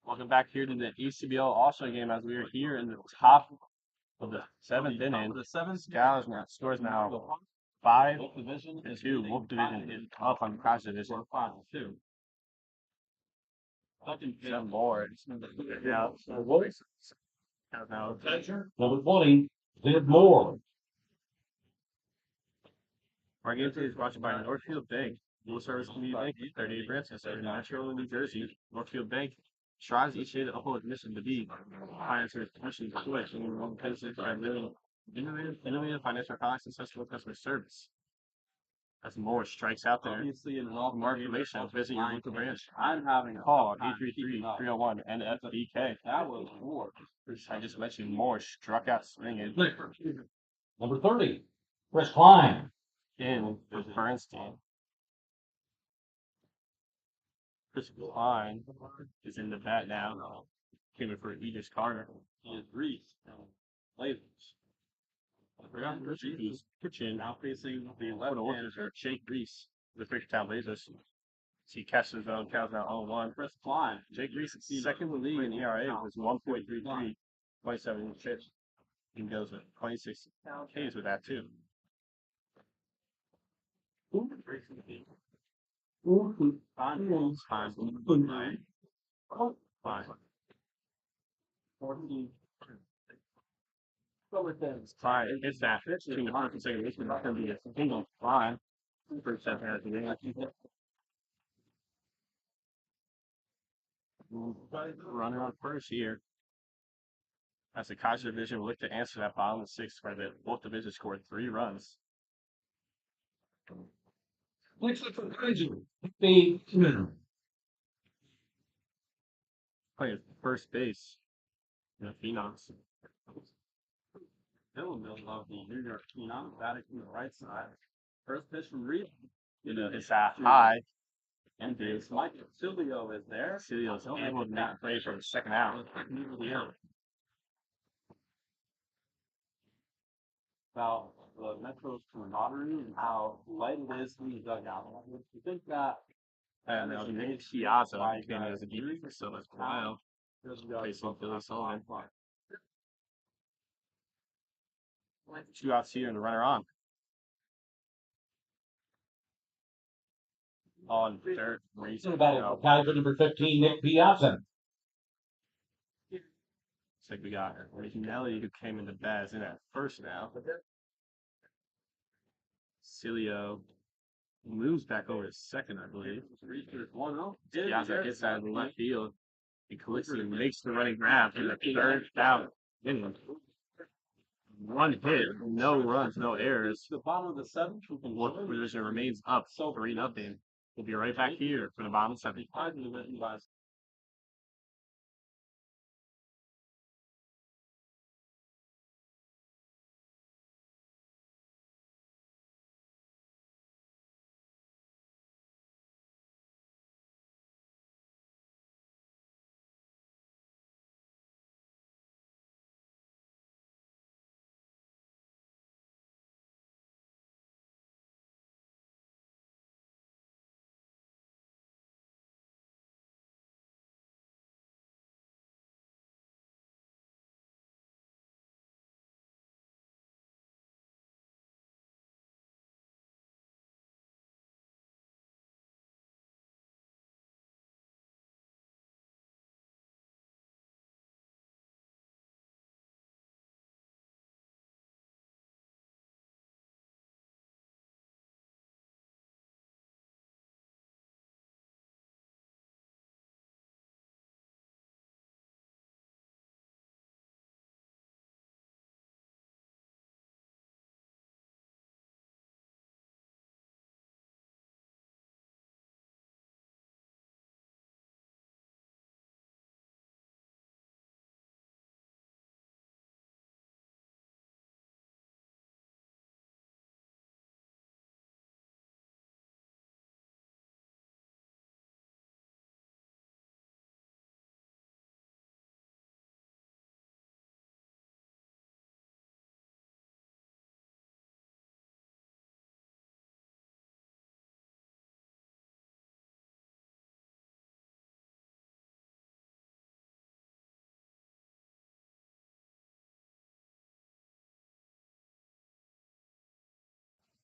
Welcome back here to the ACBL All-Star game as we are here in the top of the seventh inning. The scores now 5-2. Wolff division is up on Kaiser division 5-2. 7 more. Now, Number 20, Liv Moore. our game today is brought to you by Northfield Bank. Full service community bank, 38 branches in Metro, New Jersey. Northfield Bank strives each day to uphold its mission to be financial mission to switch and places by living innovative financial products and successful customer service. As more strikes out there, Obviously, in for more information, visit your local branch. I'm having a Call tough time keeping up. 833-301-NFBK. That was more. I just mentioned more struck out swinging Number 30, Chris Klein. in the Bernstein. Chris Klein is in the bat now. Came in for Edith Carter. He is Reese and Blazers. Who's pitching Now facing the for left the hand. Wolves, Jake Reese, the Quakertown Blazers. See catches his own cows now 0-1. Chris Klein. Jake Reese is second in the league in ERA with 1.33, 27 pitch. He goes with 26 Ks with that too. Fine. 14. Fine. It's that. Between the first and second baseman, it's going to be a single fine. First step has the game. Runner on first here. As the Kaiser division will look to answer that bottom of the sixth, where the both divisions scored 3 runs. Playing first base. The Phenoms. Dylan love the New York Phenom, batting from the right side. First pitch from Reed. It's a high. And base. Mike Silvio is there. Cilio's able to make a play for the second out. About the Metro's camaraderie and how light it is in the dugout. You think that And Nick Piazza came in as a DP, so that's wild. Facing Billy Sullivan. 2 outs here and the runner on. On third, Reese. Kaiser number 15, Nick Piazza. Looks like we got Nelly who came into bat is in at first now. Cilio moves back over to second, I believe. Piazza gets out of the left field. And Calixto makes the running grab for the third down. One hit, no runs, no errors. the bottom of the seventh. Wolff division remains up 3-0. We'll be right back here for the bottom 7.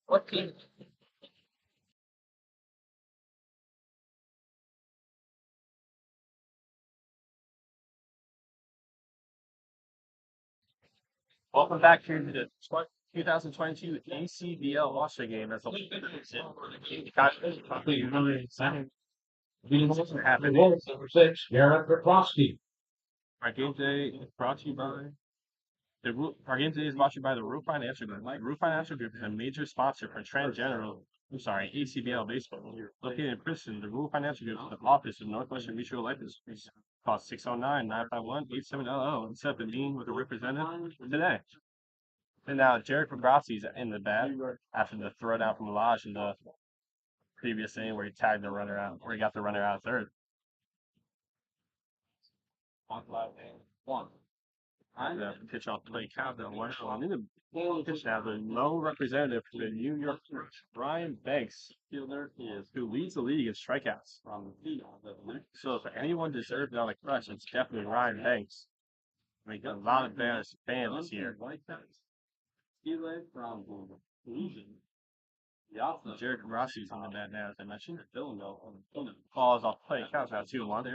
What team? Welcome back here to the 2022 ACBL All-Star Game. That's all. Happening. Number 6, Garrett Petrosky. Our game today is brought to you by our game today is brought to you by the Wolff Financial Group. The Wolff Financial Group is a major sponsor for ACBL baseball. Located in Princeton, the Wolff Financial Group is the office of Northwestern Mutual Life Insurance. Call 609-951-8700 and set up a meeting with a representative today. And now Jared Pagrotski's in the bat after the throwdown from Lodge in the previous inning where he tagged the runner out, where he got the runner out of third. One. The pitch off play count the one in the pitch now. The lone representative for the New York Ryan Banks, fielder, who leads the league in strikeouts. So if anyone deserved it on the crush, it's definitely Ryan Banks. I mean, a lot of fans this year. Jared Rossi's on the bat now, as I mentioned. Falls off play, counts out 2-1.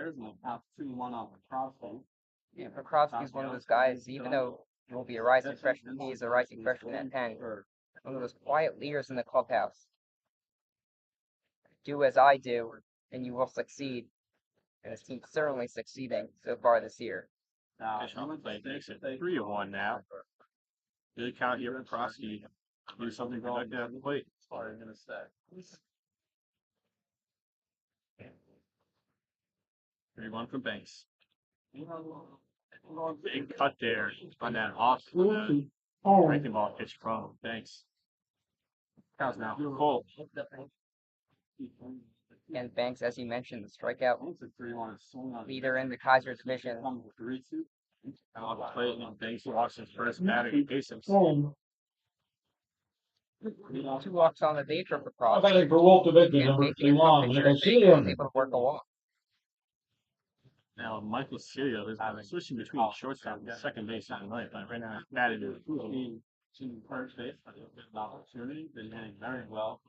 Yeah, Petrosky's one of those guys, even though he will be a rising freshman, he is a rising freshman at 10. One of those quiet leaders in the clubhouse. Do as I do, and you will succeed. And his team's certainly succeeding so far this year. Pitch on the play, takes it 3-1 now. Good count here for Petrosky. Do something productive at the plate. 3-1 from Banks. Big cut there on that off breaking ball pitch from Banks. Count's now full. And Banks, as you mentioned, the strikeout leader in the Kaiser division. Off the plate, and Banks walks his first batting bases. 2 walks on the day for Petrosky. Batting for Wolff division, And number making a 31, picture Michael was able to Celia. work a walk. Now Michael Celia is switching between shortstop and second base tonight, but right now he's batted to first base. Opportunity, been hitting very well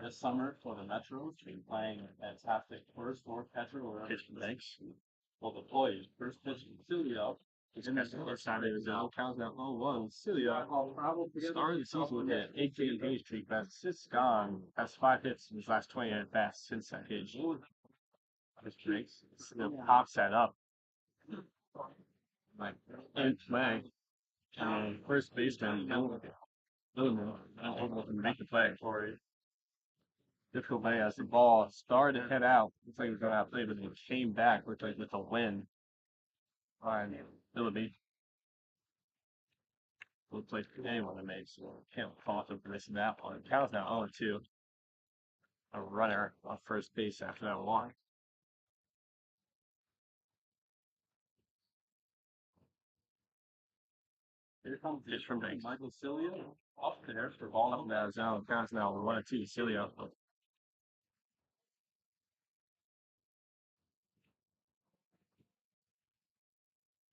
this summer for the Metros. Been playing a fantastic first or catcher or pitch from Banks. Will deploy his first pitch from Celia. He's in the first time it was out. Counts out 0-1. Celia started the season with an 8-game hitting streak, but since gone, has 5 hits in his last 20 at bats since that hit. Pops that up. Like in play. And first baseman make the play for you. Difficult play as the ball started to head out. Looks like it was going out of play, but it came back, looked like with a wind. Ryan Phillippe. Looks like anyone that makes can't fault him for missing that one. Counts now 0-2. A runner on first base after that walk. Here comes pitch from Banks. Michael Celia off there for ball up in that zone. Counts now 1-2. Celia.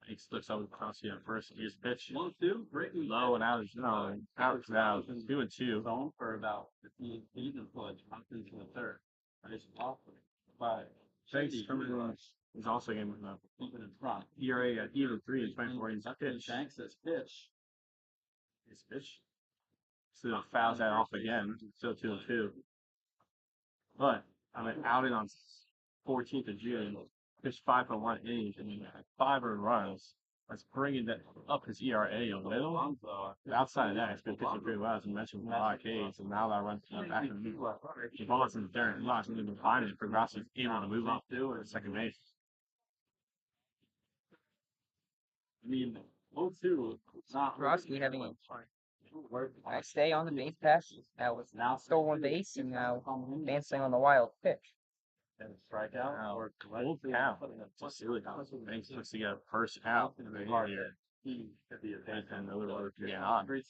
He looks over across here first. Here's pitch. 1-2. Breaking low and out of zone. Out of zone. 2-2. Zone for about 15 feet and push. Up into the third. Nice off by Banks is also getting even in front. ERA at even 3 and 24 innings. Pitch. Banks says pitch. His pitch. So fouls that off again. Still 2-2. But I'm an outing on 14th of June. Pitched 5.1 innings and 5 earned runs. That's bringing that up his ERA a little. Outside of that, it's been pitching pretty well, as you mentioned, with a lot of Ks. And now that runs back to the ball's in there and lots of them behind it. Progressive able to move up to second base. I mean, 0-2. Petrosky having a stay on the base pass. That was now stolen base and now dancing on the wild pitch. And strikeout or cold count. Banks looks to get first out in the here. And the little work getting on. He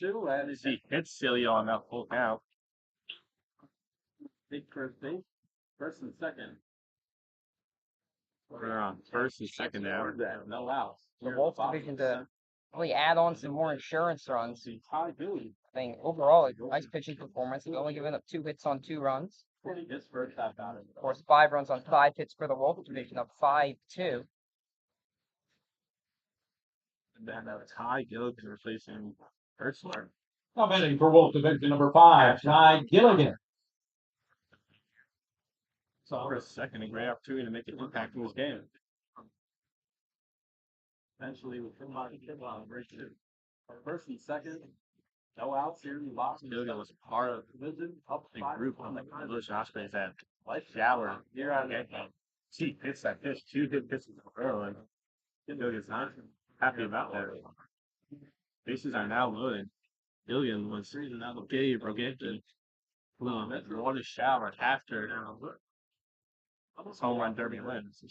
hits Celia on that full count. Big first base. First and second. We're on first and second now. No outs. The Wolff division really add on some more insurance runs. I think overall, a nice pitching performance. We've only given up 2 hits on 2 runs. His first half out of Of course, 5 runs on 5 hits for the Wolff division, up 5-2. And then Ty Gilligan replacing Hertzler. Now batting for Wolff division number 5, Ty Gilligan. So for a second, a great opportunity to make an impact in this game. eventually with break 2. First and second, no outs here in the box. Gilligan was part of Division up the 5. group on the English Ospreys that shower here on the game. He hits that pitch, 2 hit pitches in a row, and Gilligan's not happy about that. Bases are now loaded. Gilligan was Gabe Roganton. What a shower after his home run derby wins.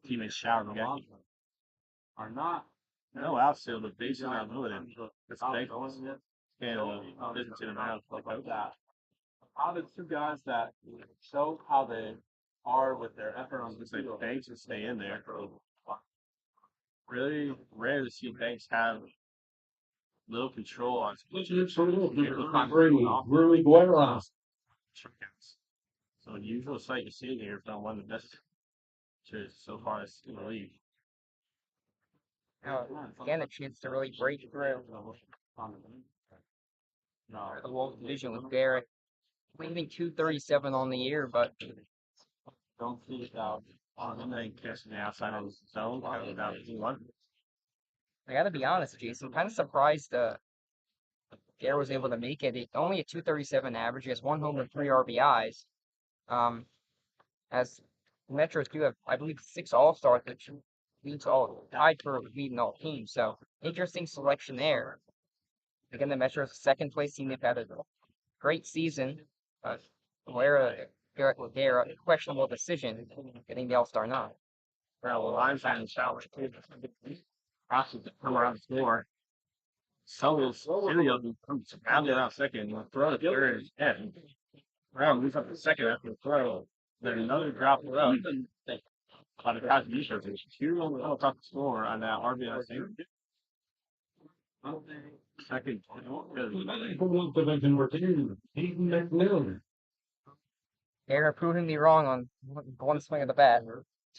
Teammates showered Roganton. Are not No outfield, the bases are loaded. It's big. And listen to them out like that. Out of 2 guys that show how they are with their effort on the It's like field. Banks and stay in there. Really rare to see Banks have little control on Rui Guerra. So unusual sight you're seeing here from one of the best pitchers so far in the league. Now, again, a chance to really break through the Wolff division with Garrett. Leaving 237 on the year, but Don't see it out on the main catching the outside of the zone, kind of down 1. I gotta be honest, Jason, I'm kind of surprised Garrett was able to make it. Only a 237 average. He has 1 home and 3 RBIs. As Metros do have, I believe, 6 All-Stars, which leads all tied for leading all teams. So interesting selection there. Again, the Metros second place team. They've had a great season. Garrett, questionable decision getting the All-Star nod. Well, the line's on the shower. Crosses to come around the floor. So is any of them comes round around second. Throw to third and Brown moves up to second after the throw. Then another drop throw. On the contribution, 2 on the top score on that RBI thing. Second. Wolff division number 2, Hayden McMillan. Garrett proving me wrong on 1 swing of the bat.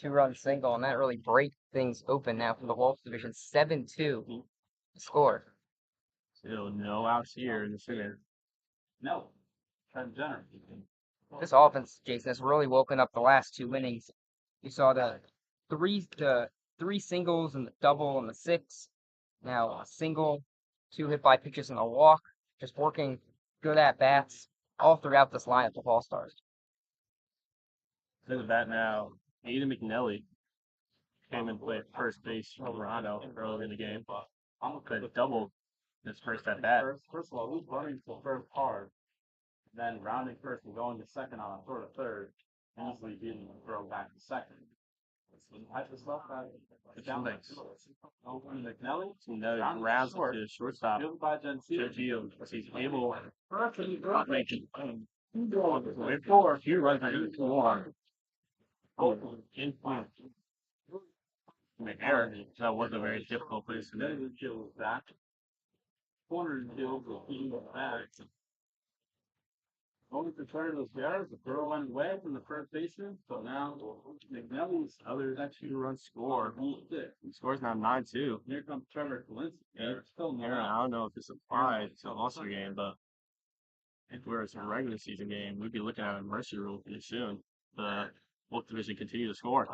2-run single, and that really breaks things open now for the Wolff division. 7-2 score. Still no outs here in the center. No. Transgender. This offense, Jason, has really woken up the last 2 innings. You saw the three singles and the double and the 6. Now a single, 2 hit by pitches and a walk. Just working good at bats all throughout this lineup of All-Stars. To the bat now, Aiden McNelly came and played first base for Toronto early in the game. But doubled his first at bat. First of all, who's running to first hard, then rounding first and going to second on a sort of third, easily being the throw back to second. It's the type of stuff that McNelly, No rounds to the shortstop. fielded by Gentile. He's able to make it. Wait for a few runs into the 2-1. In front. That was a very difficult place to Then the kill was back. Corner and kill was beating the back. Only concern was there, the throw went away from the first baseman, so now McNelly's other 2-run score. He scores now 9-2. Here comes Trevor Kalinsky. There's still no Aaron, out. I don't know if this applies to an All-Star game, but if we're a regular season game, we'd be looking at a mercy rule pretty soon. The Wolff division continue to score.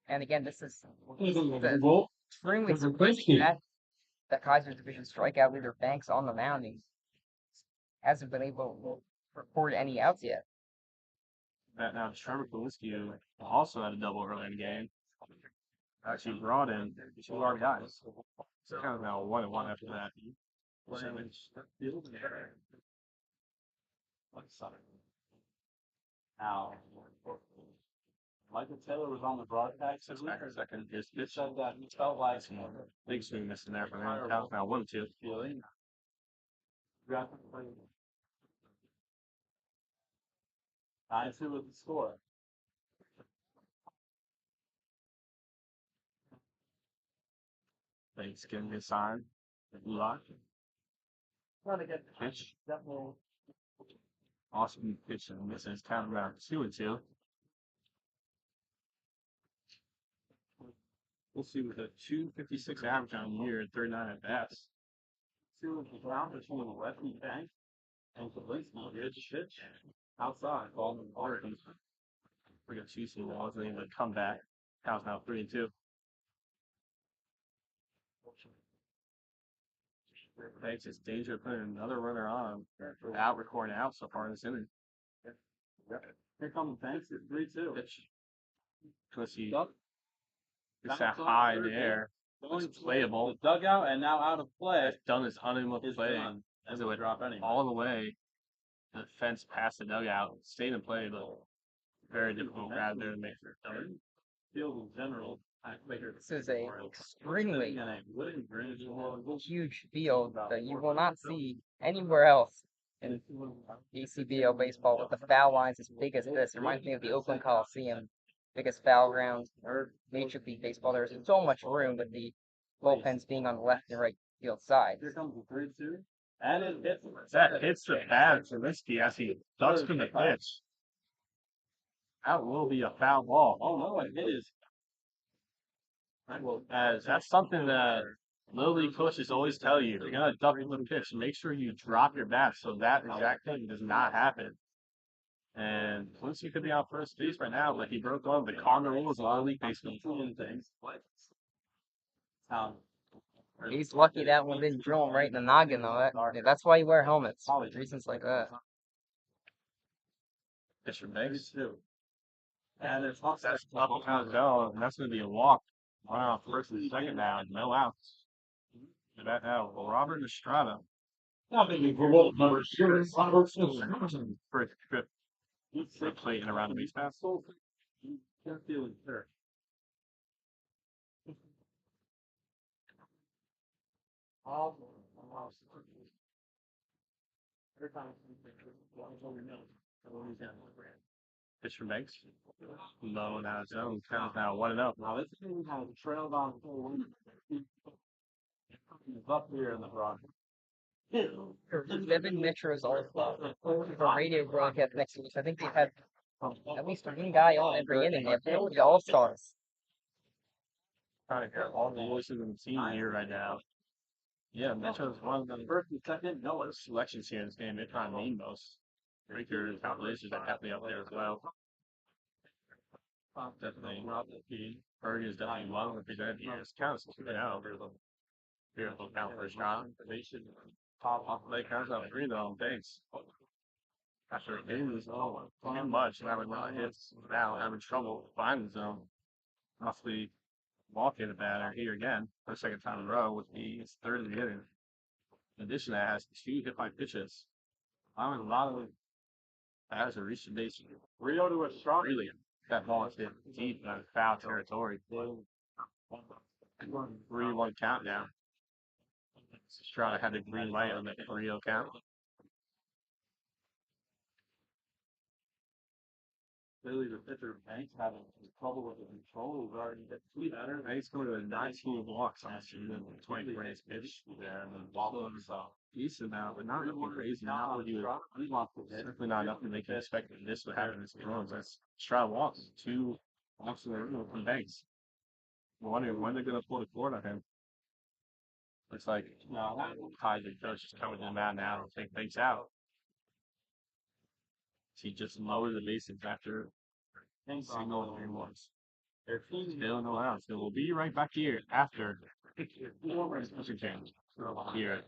And again, this is Wolff. extremely surprising that Kaiser division strikeout leader Banks on the mound. He hasn't been able to record any outs yet. That now Trevor Kalinsky also had a double early in the game. Actually brought in 2 RBIs. So kind of now 1-1 after that. Now, Michael Taylor was on the broadcast. Second. His He pitch. said that he felt like Big swing missing there from him. Count now 1-2. feeling. Graphically. 9-2 with the score. Thanks, getting a sign. Lot. Trying to get Pitch. definitely. Awesome pitch and misses. Count around 2-2. We'll see with a 256 average on the year, 39 at bats. See what the ground between the lefty bank and the Linsky did pitch outside. Ball in the water. We got two so wasn't able to come back. Count's now 3-2. Thanks, it's danger of putting another runner on without recording out so far in this inning. Here comes Banks at 3-2. Pitch. Let's see. Duck. It's that high in the air. It's playable. The dugout and now out of play. It's done its unable Is play. done. As it would drop anyway. All the way. The fence past the dugout. Stayed in play, but very difficult grab there to make for Field in general. This is a extremely huge field that you will not see anywhere else in ACBL baseball with the foul lines as big as this. It reminds me of the Oakland Coliseum, biggest foul ground. Major League Baseball, there's so much room with the bullpens being on the left and right field sides. Here comes the 3-2. And it hits. that hits the bat for Trubisky as he ducks from the pitch. That will be a foul ball. Oh no, it is. As that's something that Little League coaches always tell you. If you're gonna duck from the pitch, make sure you drop your bat so that exact thing does not happen. And Quincy could be on first base right now, but he broke one of the cardinal rules of Little League baseball. Things. He's lucky that one didn't drill him right in the noggin, though. That's why you wear helmets. Reasons like that. Pitcher Banks. And it's That's a couple pounds down, and that's going to be a walk. Run off first and second now, no outs. And that now, Robert Estrada. Now maybe for Wolff number 6, Robert Simpson. First trip for a plate and around the base pass. Can't feel it there. Every time Pitcher Banks. Low and out of zone. Count now 1-0. now this team has trailed on full wind. It's up here in the front. Devin Metro's also a radio broadcast next week. I think they've had at least one guy on every inning. They have 40 all-stars. Trying to hear all the voices of the team here right now. Yeah, Metro's one of the First and second, no, it's selections here in this game. They're trying to name most. Breaker and calculations are definitely up there as well. Definitely. Berg is definitely well represented here. It's kind of stupid out. Beautiful count for a shot. They should top off the lake. Counts out 3 though. Thanks. After a game is too much, and I would not hits now. Having trouble finding the zone. Roughly walking a batter here again for the second time in a row with his third of the inning. In addition, that has 2 hit by pitches. I mean, a lot of batters have reached the base. Rio to a strong. Really, that ball is hit deep in foul territory. 3-1 count now. Estrada had the green light on the Rio count. Really, the pitcher Banks having trouble with the control regarding the tweet better. He's going to 19 walks last year, 20 race pitch there, and then ball decent now, but not looking crazy. Not what you would, certainly not nothing they can expect that this would happen in this game. That's Estrada walks, 2 walks in the room from Banks. I'm wondering when they're going to pull the cord on him. Looks like Kaiser coach is coming to the mound now to take Banks out. He just lowered the bases after single 3 ones. Still no outs. So we'll be right back here after here.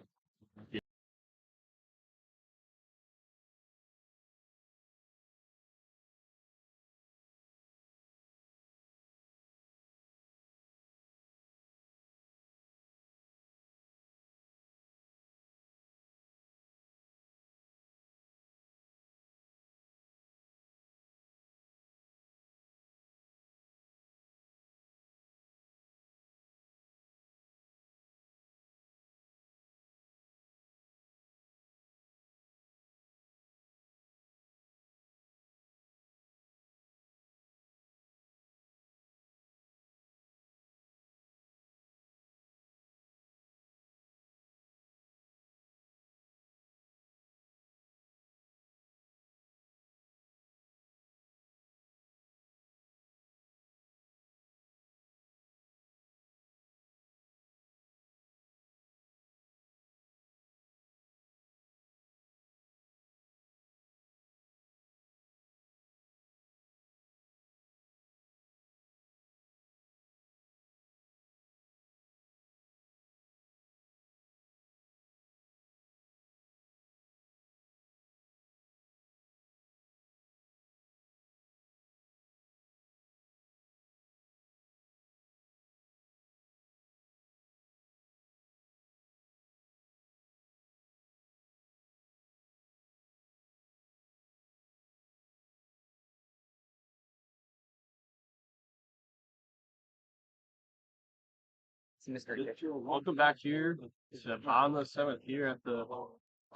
It's a mystery pitch. Welcome back here to the bottom of the seventh here at the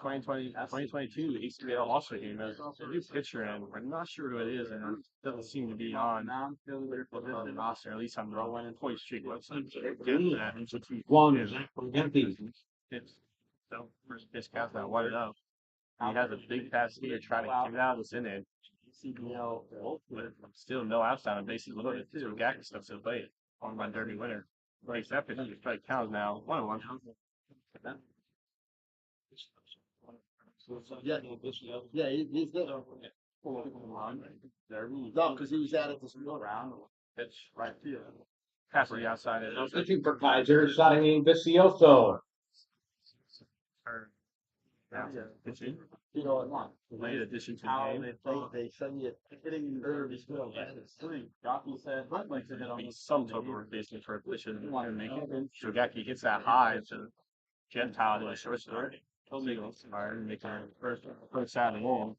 2022 ACBL All-Star game. There's a new pitcher, and we're not sure who it is, and it doesn't seem to be on the roster, at least on the one and point streak website. So first pitch counts now 1-0. He has a big pass here trying to get out of this inning. ACBL Wolff, but still no outs on bases loaded. So Gak is still played. On my derby winner. Right, that pitch strike count now 1-1. Yeah, he's there. No, because he was out at the school round. Pitch right field. Pass to the outside. Pitching for Kaiser, starting Vicioso. Pitching. You know, at once. Late addition to the How game. they send you hitting in the early school. Jockey said, I'd like to hit on Some total replacement for a pitcher and make it. Shogaki hits that high to Gentile to a shortstop. Legal inspired and making first out of the game.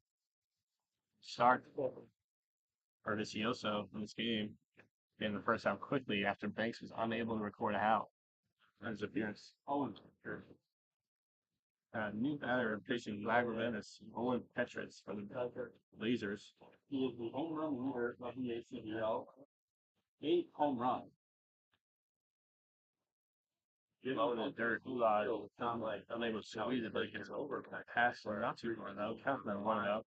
Start for Vicioso in this game. In the first out quickly after Banks was unable to record a out on his appearance. New batter replacing Lagerman is Owen Petritz for the Blazers. He is the home run leader of the ACBL. 8 home runs. Low to Derek Ulad, sound like unable to squeeze it, but it gets over. Pass not too far though. Counting on 1-0.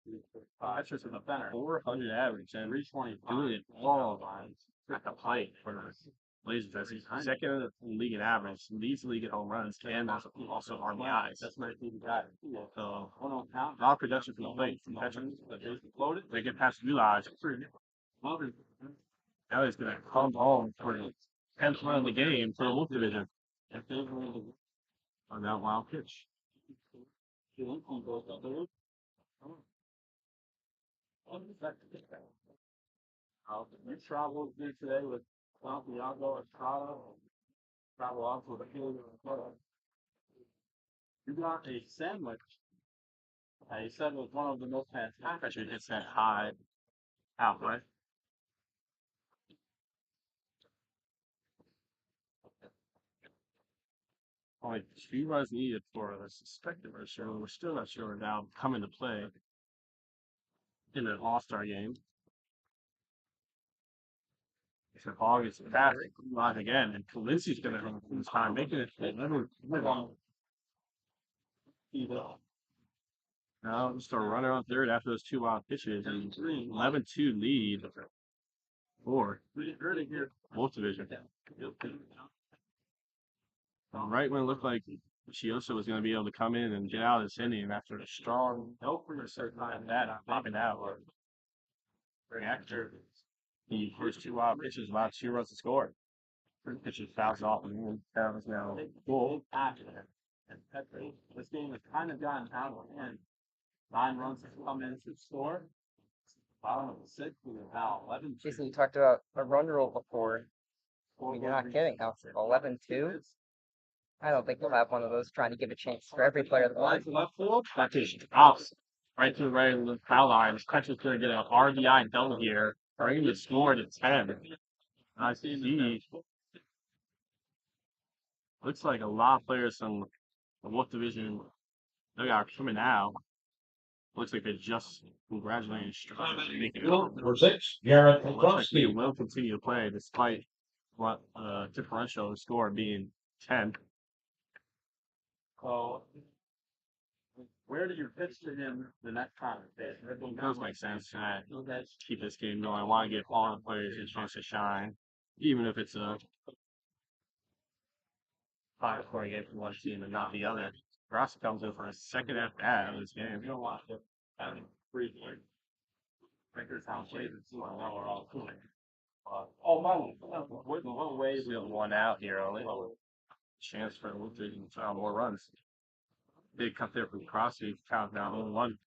Petritz with a 400 average and doing it all at the plate for the Blazers. As he's second in the league in average, leads the league in home runs, and also RBIs. That's my favorite guy. So, a lot of production from the plate from Petritz. They get past Ulad. Now he's going to come home for the 10th run of the game for the Wolff division. On that wild pitch. You traveled here today with Santiago Estrada. Travel off with a field. You got a sandwich. He said it was one of the most fantastic. Petritz hits that high out, right? Only 2 runs needed for the suspected version. We're still not sure now coming to play in an All-Star game. So August back live again, and Kalinci's going to have this time making it. Now just a runner on third after those 2 wild pitches, and 11-2 lead for Wolff division. Right when it looked like Chioso was going to be able to come in and get out of this inning after a strong no for a certain time that popping out or after the first 2 wild pitches allowed 2 runs to score. First pitches fouls off and that was now full. This game has kind of gotten out of hand. 9 runs have come in to score. Bottom of the 6th with about 11. Jason, you talked about a run rule before. I mean, you're not kidding. Now it's 11-2. I don't think we'll have one of those trying to give a chance for every player that wants. Left field, that pitch drops right to the right of the foul line. Country's going to get an RBI double here, bringing the score to 10. I see. Looks like a lot of players from the Wolff division are coming out. Looks like they just congratulating making it. For 6, Garrett Looks like they Petrosky. will continue to play despite what differential score being 10. So, where do you pitch to him the next time? It does make sense to keep this game going. I want to give all the players a chance to shine, even if it's a 5-score game for one team and not the other. Ross comes in for a second at bat of this game. You don't want to have briefly. Breakers how plays it, so I know we're all cool. Oh, my. What way is We have 1 out here only. Chance for Wolff to more runs. Big cut there from Crosby, count down 0-1.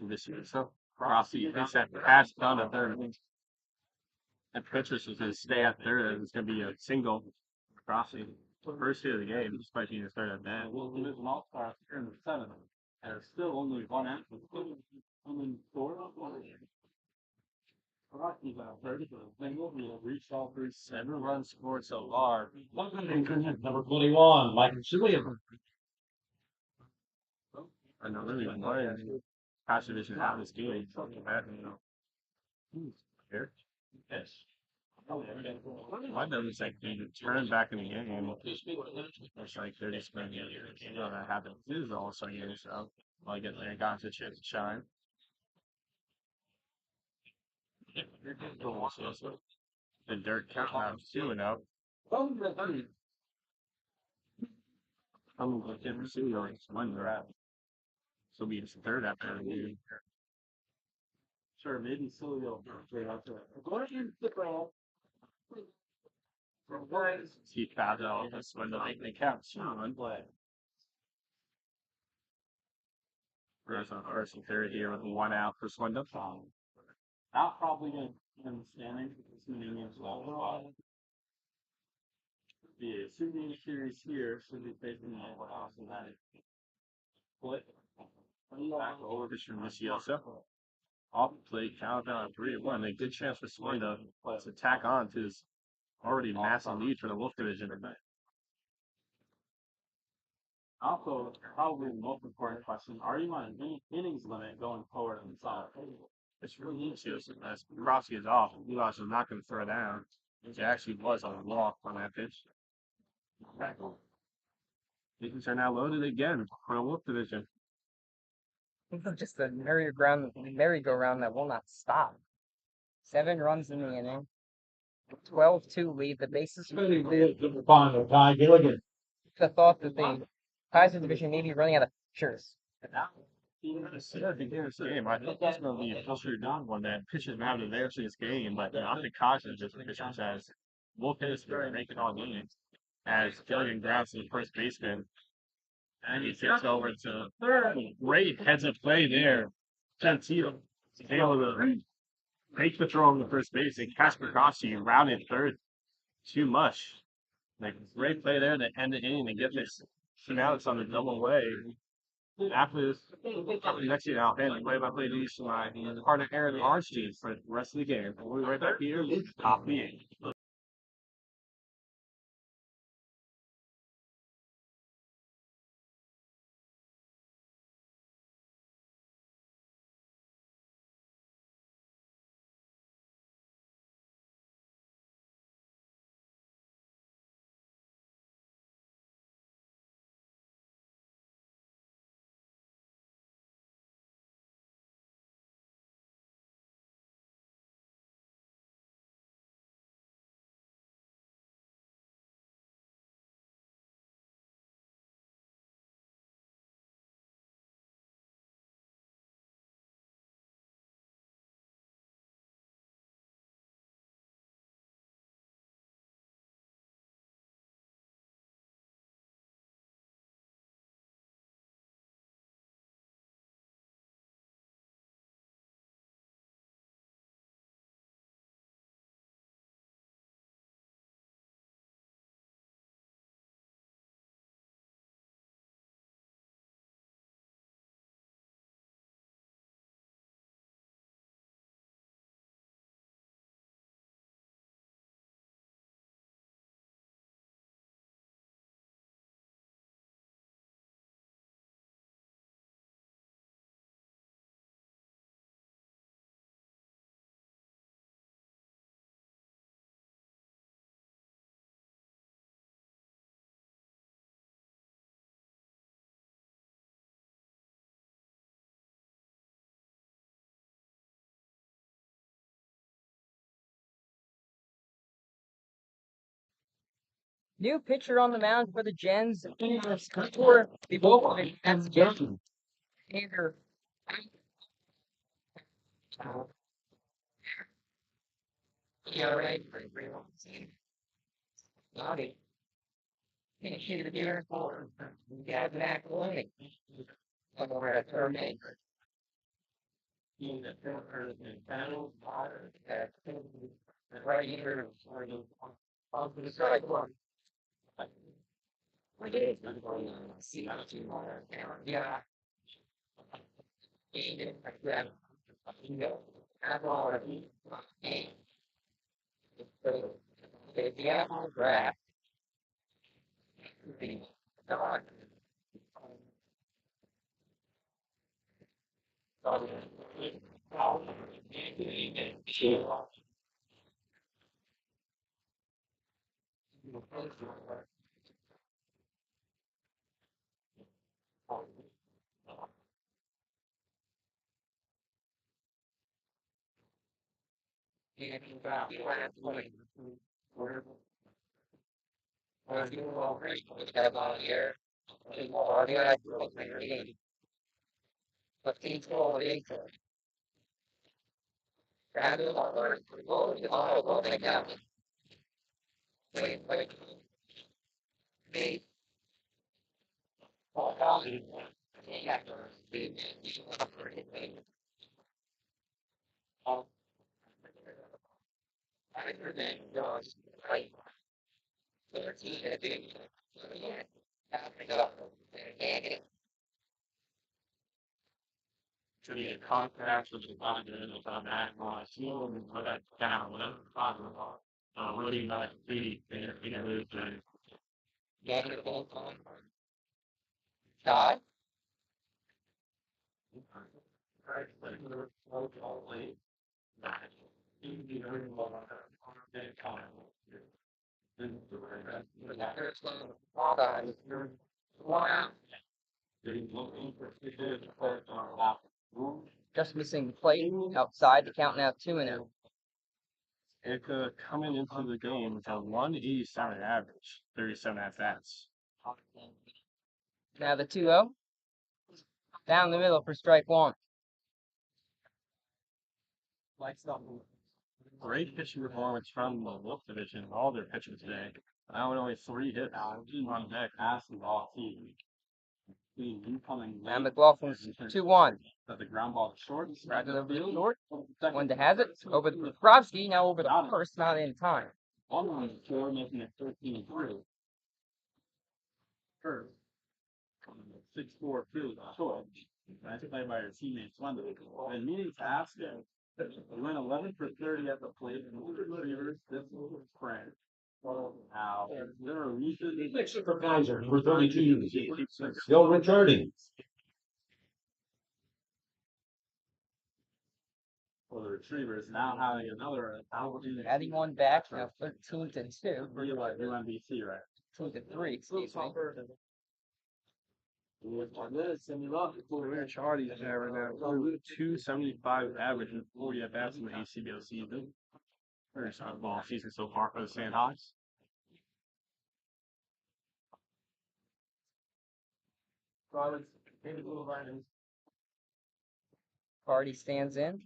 This year. So Crosby gets that pass done at third. And Petritz is going to stay at third. It's going to be a single for Crosby. First hit of the game, despite being started at bat. Well, there's an all-star here in the seventh, and there's still only one out. Only four. Rockies out there. They will reach all three. 7 runs scored so far. Number 21, Mike Cillian. I know really one pass division out of this game. Here. Yes. Why doesn't like you turn back in the game? It's like 30 spin games. You know that happens. This is also game, so while I get there, got the chance to shine. The dirt count out 2-0. I'm going to pursue your one grab. So be his third after the game. Sure, maybe Silvio. Go ahead and stick around. See Fazio this window. They count 2-1. Whereas on first and third here with 1 out for Swindon. Not probably going to in the standings because the innings overall. The Sydney series here should be facing the house and that split. Back over to Misiosa. Off the plate, count down 3-1. A good chance for Swindon to tack on to his already massive lead for the Wolff division. Also, probably the most important question: are you on an innings limit going forward in the side? It's really interesting. As Krosky is off, Ulas is not going to throw down. It actually was on a walk on that pitch. Things are now loaded again for the Wolff division. Just a merry-go-round that will not stop. 7 runs in the inning. 12-2 lead. The bases are Final, Ty Gilligan. the thought that the Kaiser division may be running out of pitchers. This game, I think that's going to be a filtered down one that pitches out of there this game, but I think Kaiser just pitchers as Wolff hitters are making all games. As Gilligan grabs the first baseman, and he gets over to third. Great heads up play there. Gentile is able to make the throw on the first base, and Casper Kosky rounded third. Too much. Like great play there to end the inning and get this. So now it's on the double way. After this, next year I'll hand the play-by-play duties to my partner Aaron Arnstein for the rest of the game. We'll be right back here. Top of the 8th. New pitcher on the mound for the Gens. For the Wolff, that's Gens. Either yeah, right. Naughty. Finish it here for Back Lane. Over at third base. Right here. On the sidewalk. To be a contact with the body on that one, so we put that down, whatever, really not the, you know, the, Just missing the plate outside to count now 2-0. coming into the game with a 187 average, 37 at bats. Now the 2-0. Down the middle for strike one. Great pitching performance from the Wolff division, all their pitchers today. Now with only 3 hits on deck, passing all team. Now McLaughlin's 2-1. The ground ball short. Right over the short. One that has it. Over the Bobrovsky. Now over the first, not in time. 1-4, making it 13-3. First. 6-4 field short. Nice play by your teammates. And meaning to ask him. We went 11 for 30 at the plate, and receivers, this was Frank. Now, there are reasons. Next for Kaiser, number 32, still returning. For the retrievers, now having another opportunity. Adding one back, now 13-2. For you like UMBC, right? 13-3, excuse me. We're Charlie's there right now. 275 average and 40 at bats in the ACBL season. Very solid ball season so far for the Sandhawks. Party stands in.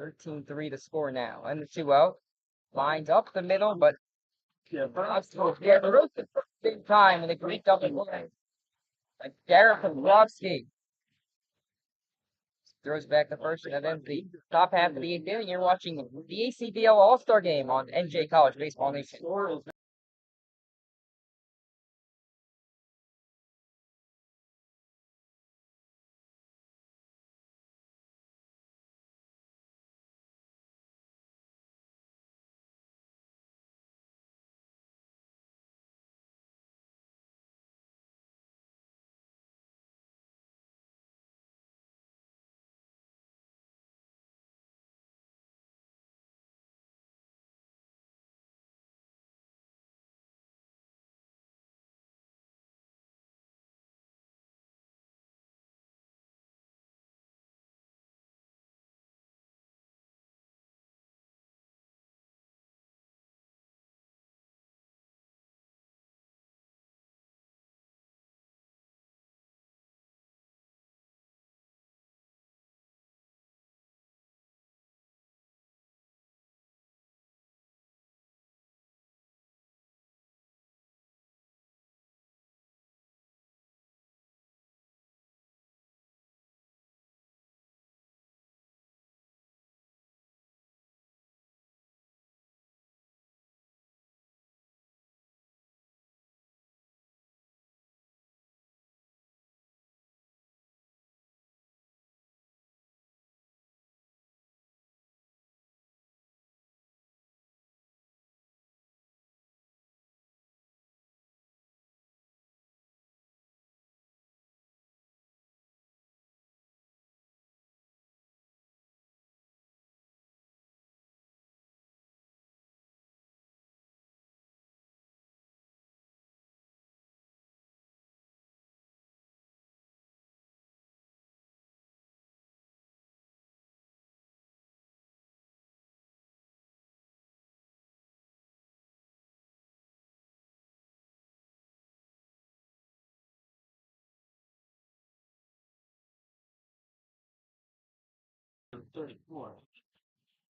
13-3 to score now. And the 2-0. Lines up the middle, but Bobrovsky big time and a great double play. Like Garrett Bobrovsky throws back the first, and then the top half of the 8th inning. You're watching the ACBL All-Star Game on NJ College Baseball Nation.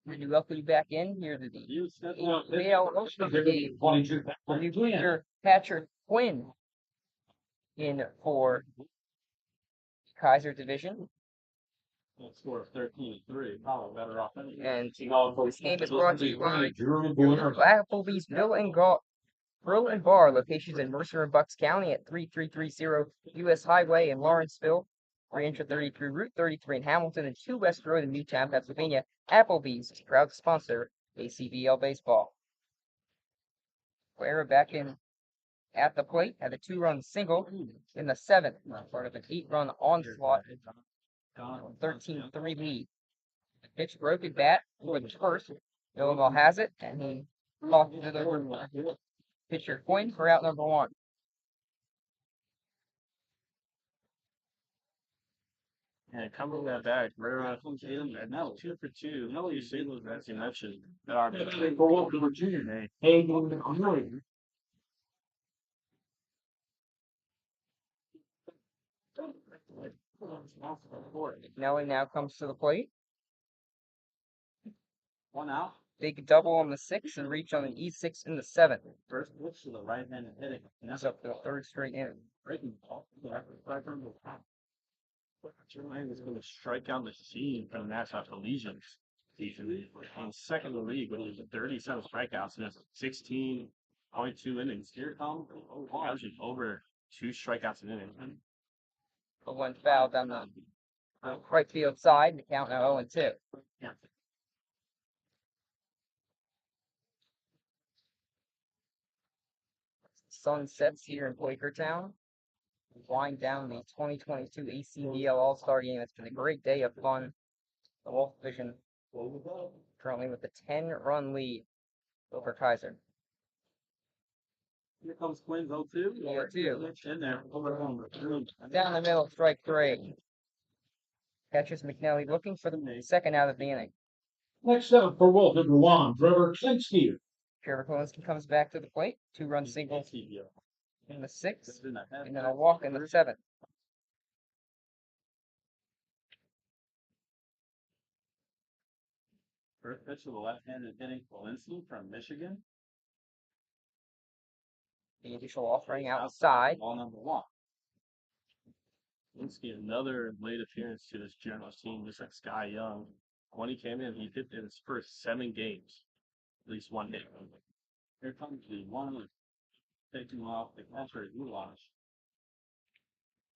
We welcome you back in here to the You said ACBL opening game. 22 You feature Patrick Quinn in for Kaiser division. Score of 13-3. Probably better off anyway. And this game is brought to you by Drew Boyer. Applebee's Grill and Bar, locations in Mercer and Bucks County at 3330 U.S. Highway in Lawrenceville, 333 Route 33 in Hamilton, and 2 West Road in Newtown, Pennsylvania. Applebee's is proud to sponsor ACBL baseball. Guerra back in at the plate, had a 2-run single in the 7th, part of an 8-run onslaught, 13-3 lead. Pitch broken bat for the first. Villanelle has it, and he tossed it over pitcher Quinn for out number 1. And coming that back, Guerrero, 2 for 2. No, you see those, as you mentioned, that are Nelly now comes to the plate. 1 out. Big double on the 6th and reach on an E6 in the 7th. First pitch to the right-handed hitting. That's up to the 3rd straight inning. Breaking ball. Right from the top. Jermaine is going to strike out the scene for the National Collegians season. And second in the league with 37 strikeouts and 16.2 innings. Here comes averaging over 2 strikeouts an inning. But one foul down the right field side, and the count now 0-2. Sun sets here in Quakertown. Wind down the 2022 ACBL All-Star Game. It's been a great day of fun. The Wolff division currently with a 10-run lead over Kaiser. Here comes Quinn's 0-2. 0-2. In there. Down the middle, strike 3. Catches McNally looking for the second out of the inning. Next up for Wolff, number 1, Trevor Klinsky. Trevor Kolinsky comes back to the plate. 2-run single in the 6th, and then a walk in the 7th. First pitch to the left-handed hitting Kolinsky from Michigan. The initial offering outside. Ball number 1. Linsky, another late appearance to this Generals team, just like Sky Young. When he came in, he hit in his first 7 games, at least 1 hit. Here comes the 1 taking off the catcher Goulash.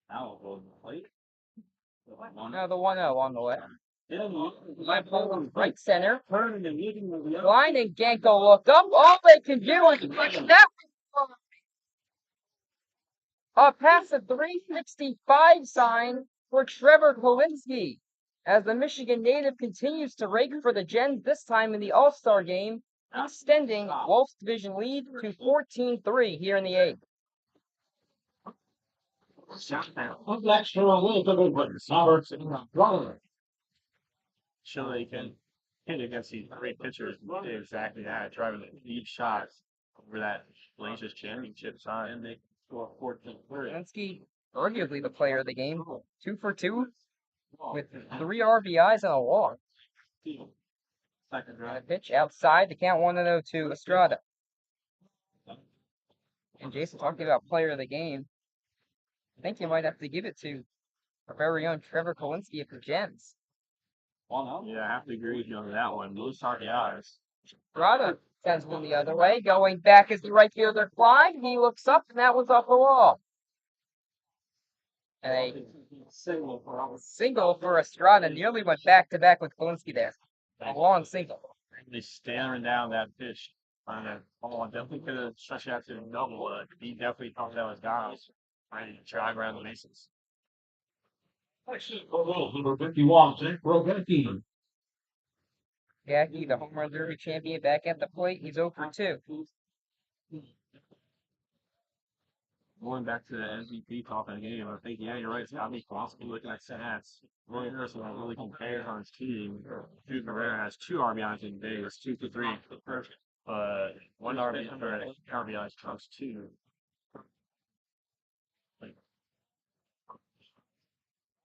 Now we'll go to the plate. Now the 1-0 on the left. Left Right center. turning and leading the Line and Genko look up. All they can do is push that past the 365 sign for Trevor Kolinsky. As the Michigan native continues to rake for the Gens, this time in the All-Star game, extending Wolff's division lead to 14-3 here in the 8th. Up next for Wolff, number Chile can hit against these great pitchers and do exactly that, driving deep shots over that Blazers championship side. and they score 14-3. Kolinsky, arguably the player of the game, 2 for 2 with 3 RBIs and a walk. Second And a drive. pitch outside to count 1-0 to Estrada. And Jason talking about player of the game. I think you might have to give it to our very own Trevor Kolinsky of the Gens. 1-0. Yeah, I have to agree with you on that one. Those RBIs. Estrada sends one the other way. Going back as the right fielder flying. He looks up, and that was off the wall. And a single for Estrada. Nearly went back-to-back with Kolinsky there. A long single. They staring down that pitch on that ball. Definitely could have stretched it out to a double. He definitely thought that was guys trying to drive around the bases. for Wolff, number 51, Zach Rogansky. Gacky, the home run derby champion, back at the plate. He's 0 for 2. Going back to the MVP talk of the game, I think, yeah, you're right. It's got to be possible looking at stats. The only person that really compares on his team, Drew Guerrero has 2 RBIs in Vegas, 2 for 3. But 1 RBI for RBIs trumps 2.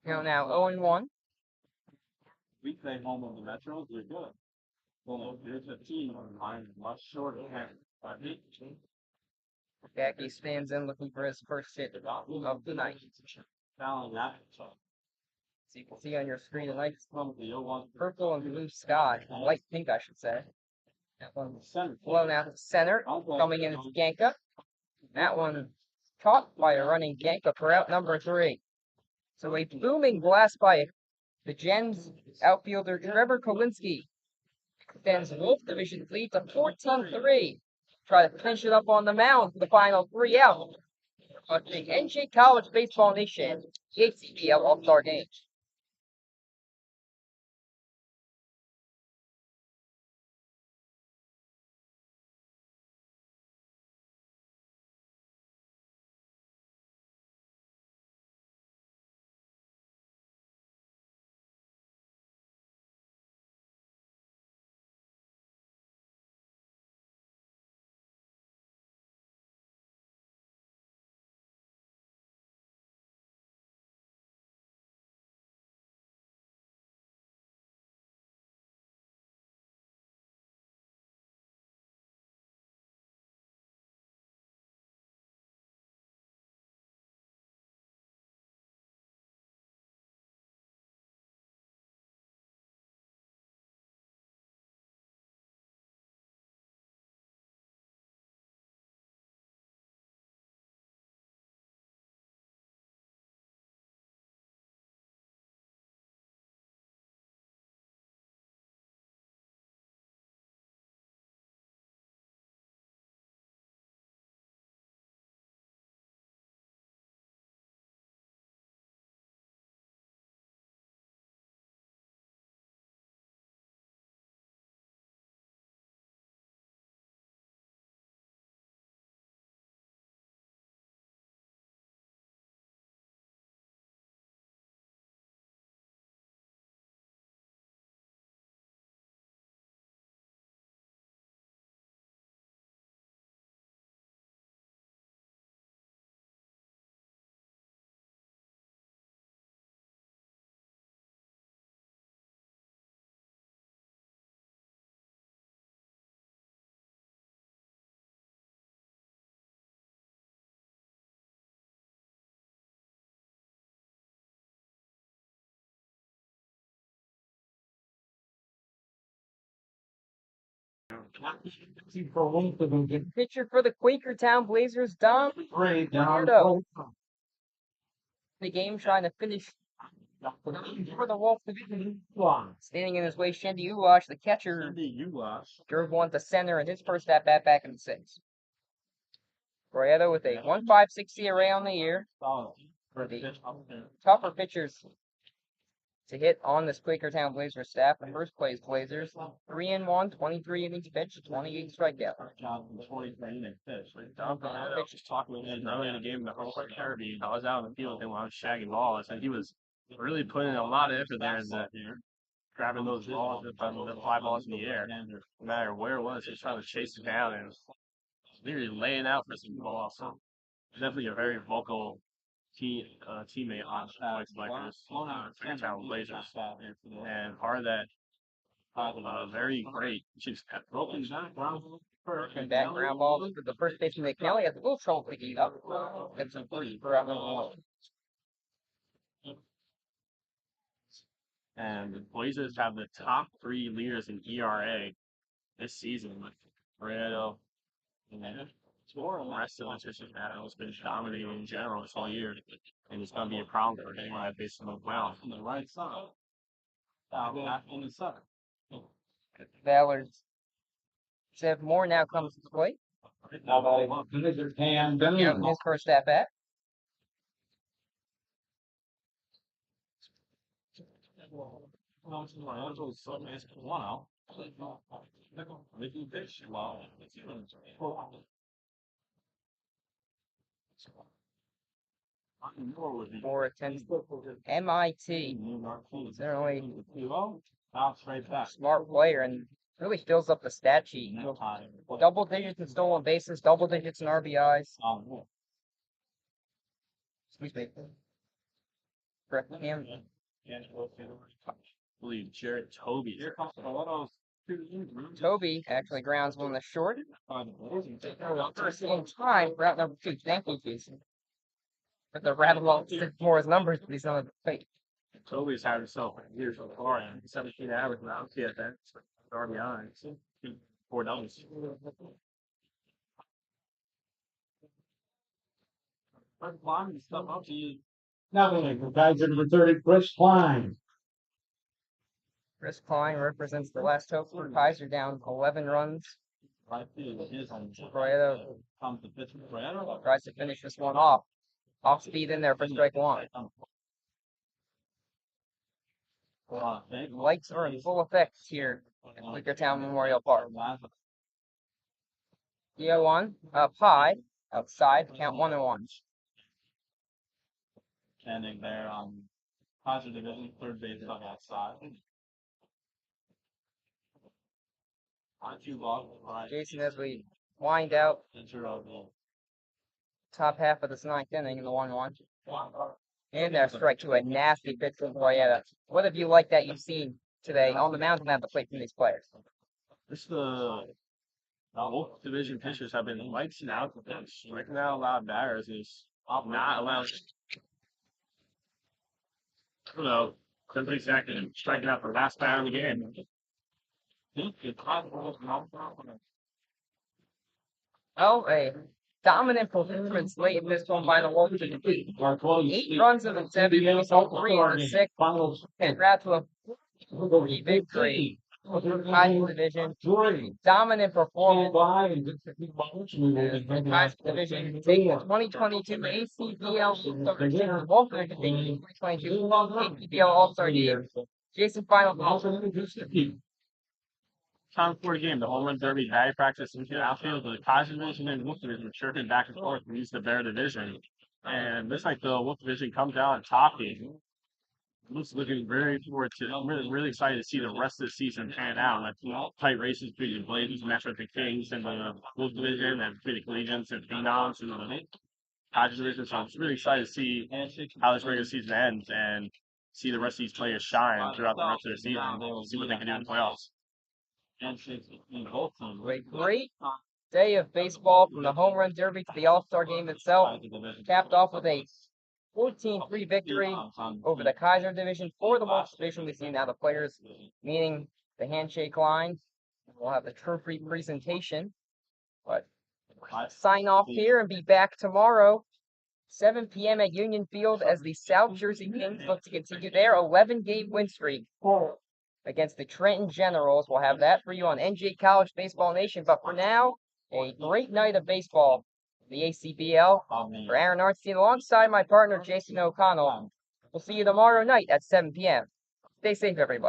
Now 0-1. We play home on the Metros. They're good. Well, there's a team on mine much shorter. Becky stands in looking for his first hit of the night. Down that. So you can see on your screen tonight, purple and blue sky, light pink, I should say. That one blown out to center, coming in as Yanka. That one caught by a running Yanka for out number 3. So a booming blast by the Gens outfielder Trevor Kolinsky extends Wolff Division's lead to 14-3. Try to pinch it up on the mound for the final 3 out. But the NJ College Baseball Nation, the ACBL All-Star Game. Pitcher for the Quakertown Blazers, Dom Leonardo. The game trying to finish for the Wolff Division. Standing in his way, Shandy Uwash, the catcher, drove one to center in his first at-bat back in the 6th. Royetta with a 1.56 ERA on the year. For the tougher pitchers to hit on this Quakertown Blazers staff, the first place Blazers, 3-1, 23 innings pitched, 28 strikeouts. Just talking with him early in the game, the whole Kirby. I was out in the field and I was shagging balls, and he was really putting in a lot of effort there in the grabbing those balls, the 5 balls in the air. No matter where it was, he was trying to chase it down and literally laying out for some balls. So definitely a very vocal teammate on the Quakertown Blazers, and part of that very great. Just broken back ground balls for the first baseman McNally has a little trouble picking it up. That's some pretty for out number 1. And the Blazers have the top 3 leaders in ERA this season with Moreno and the rest of the pitching battle has been dominating in general this whole year. And it's going to be a problem for anyone that faces them well. On the right side. On the side. Ballard's Sev Moore now comes to the plate. His first at bat. Moore attends MIT. Certainly smart player and really fills up the stat sheet. Double digits in stolen bases, double digits in RBIs. Excuse me. Correct him. believe Jared Toby. Here comes a lot of Toby actually grounds one the short. First in time, route number 2. Thank you, Jason. But the rattle off more his numbers, but he's on the fake. Toby's had himself a year so far, and 17 average now. See at that. RBI. 4 doubles. Stuff up to you. Nothing for Kaiser number 30, Chris Klein. Chris Klein represents the last hope for Kaiser, down 11 runs. Proyetto tries to finish this one off. Off speed in there for strike one. Lights are in full effect here at Quakertown Memorial Park. 0-1, up high, outside, count 1-1. Standing there on Kaiser Division, third base on outside. Jason, as we wind out top half of this ninth inning in the 1-1. And there's strike two, a nasty pitch from Proyetto. What have you liked that you've seen today on the mound and at the plate from these players? This the Wolff Division pitchers have been lights out, striking out a lot of batters. Is not allowed. You know, somebody's acting striking out the last batter of the game. Oh, a dominant performance late in this one by the Wolff Division. 8 runs in the 7th, we saw 3 in the 6th. Congrats to a victory. Kaiser Division, dominant performance. The Kaiser Division taking the 2022 ACBL Wolff Division 2022 ACBL All-Star Game. Jason, final thoughts. Time before the game, the home run derby batting practice in the outfield, the Kaiser Division and Wolff Division were chirping back and forth to use the Bear Division. And looks like the Wolff Division comes out on top here. Looks looking very forward to. I'm really excited to see the rest of the season pan out. Like tight races between the Blazers and Metro Kings and the Wolff Division, and between the Collegians and Phenoms and the Kaiser Division. So I'm just really excited to see how this regular season ends and see the rest of these players shine throughout the rest of the season. See what they can do in the playoffs. A great day of baseball from the home run derby to the All-Star game itself, capped off with a 14-3 victory over the Kaiser Division. For the Wolff Division, we see now the players meeting the handshake line. We'll have the trophy presentation. But sign off here and be back tomorrow, 7 p.m. at Union Field, as the South Jersey Kings look to continue their 11-game win streak against the Trenton Generals. We'll have that for you on NJ College Baseball Nation. But for now, a great night of baseball, the ACBL. For Aaron Arnstein, alongside my partner Jason O'Connell. We'll see you tomorrow night at 7 p.m. Stay safe, everybody.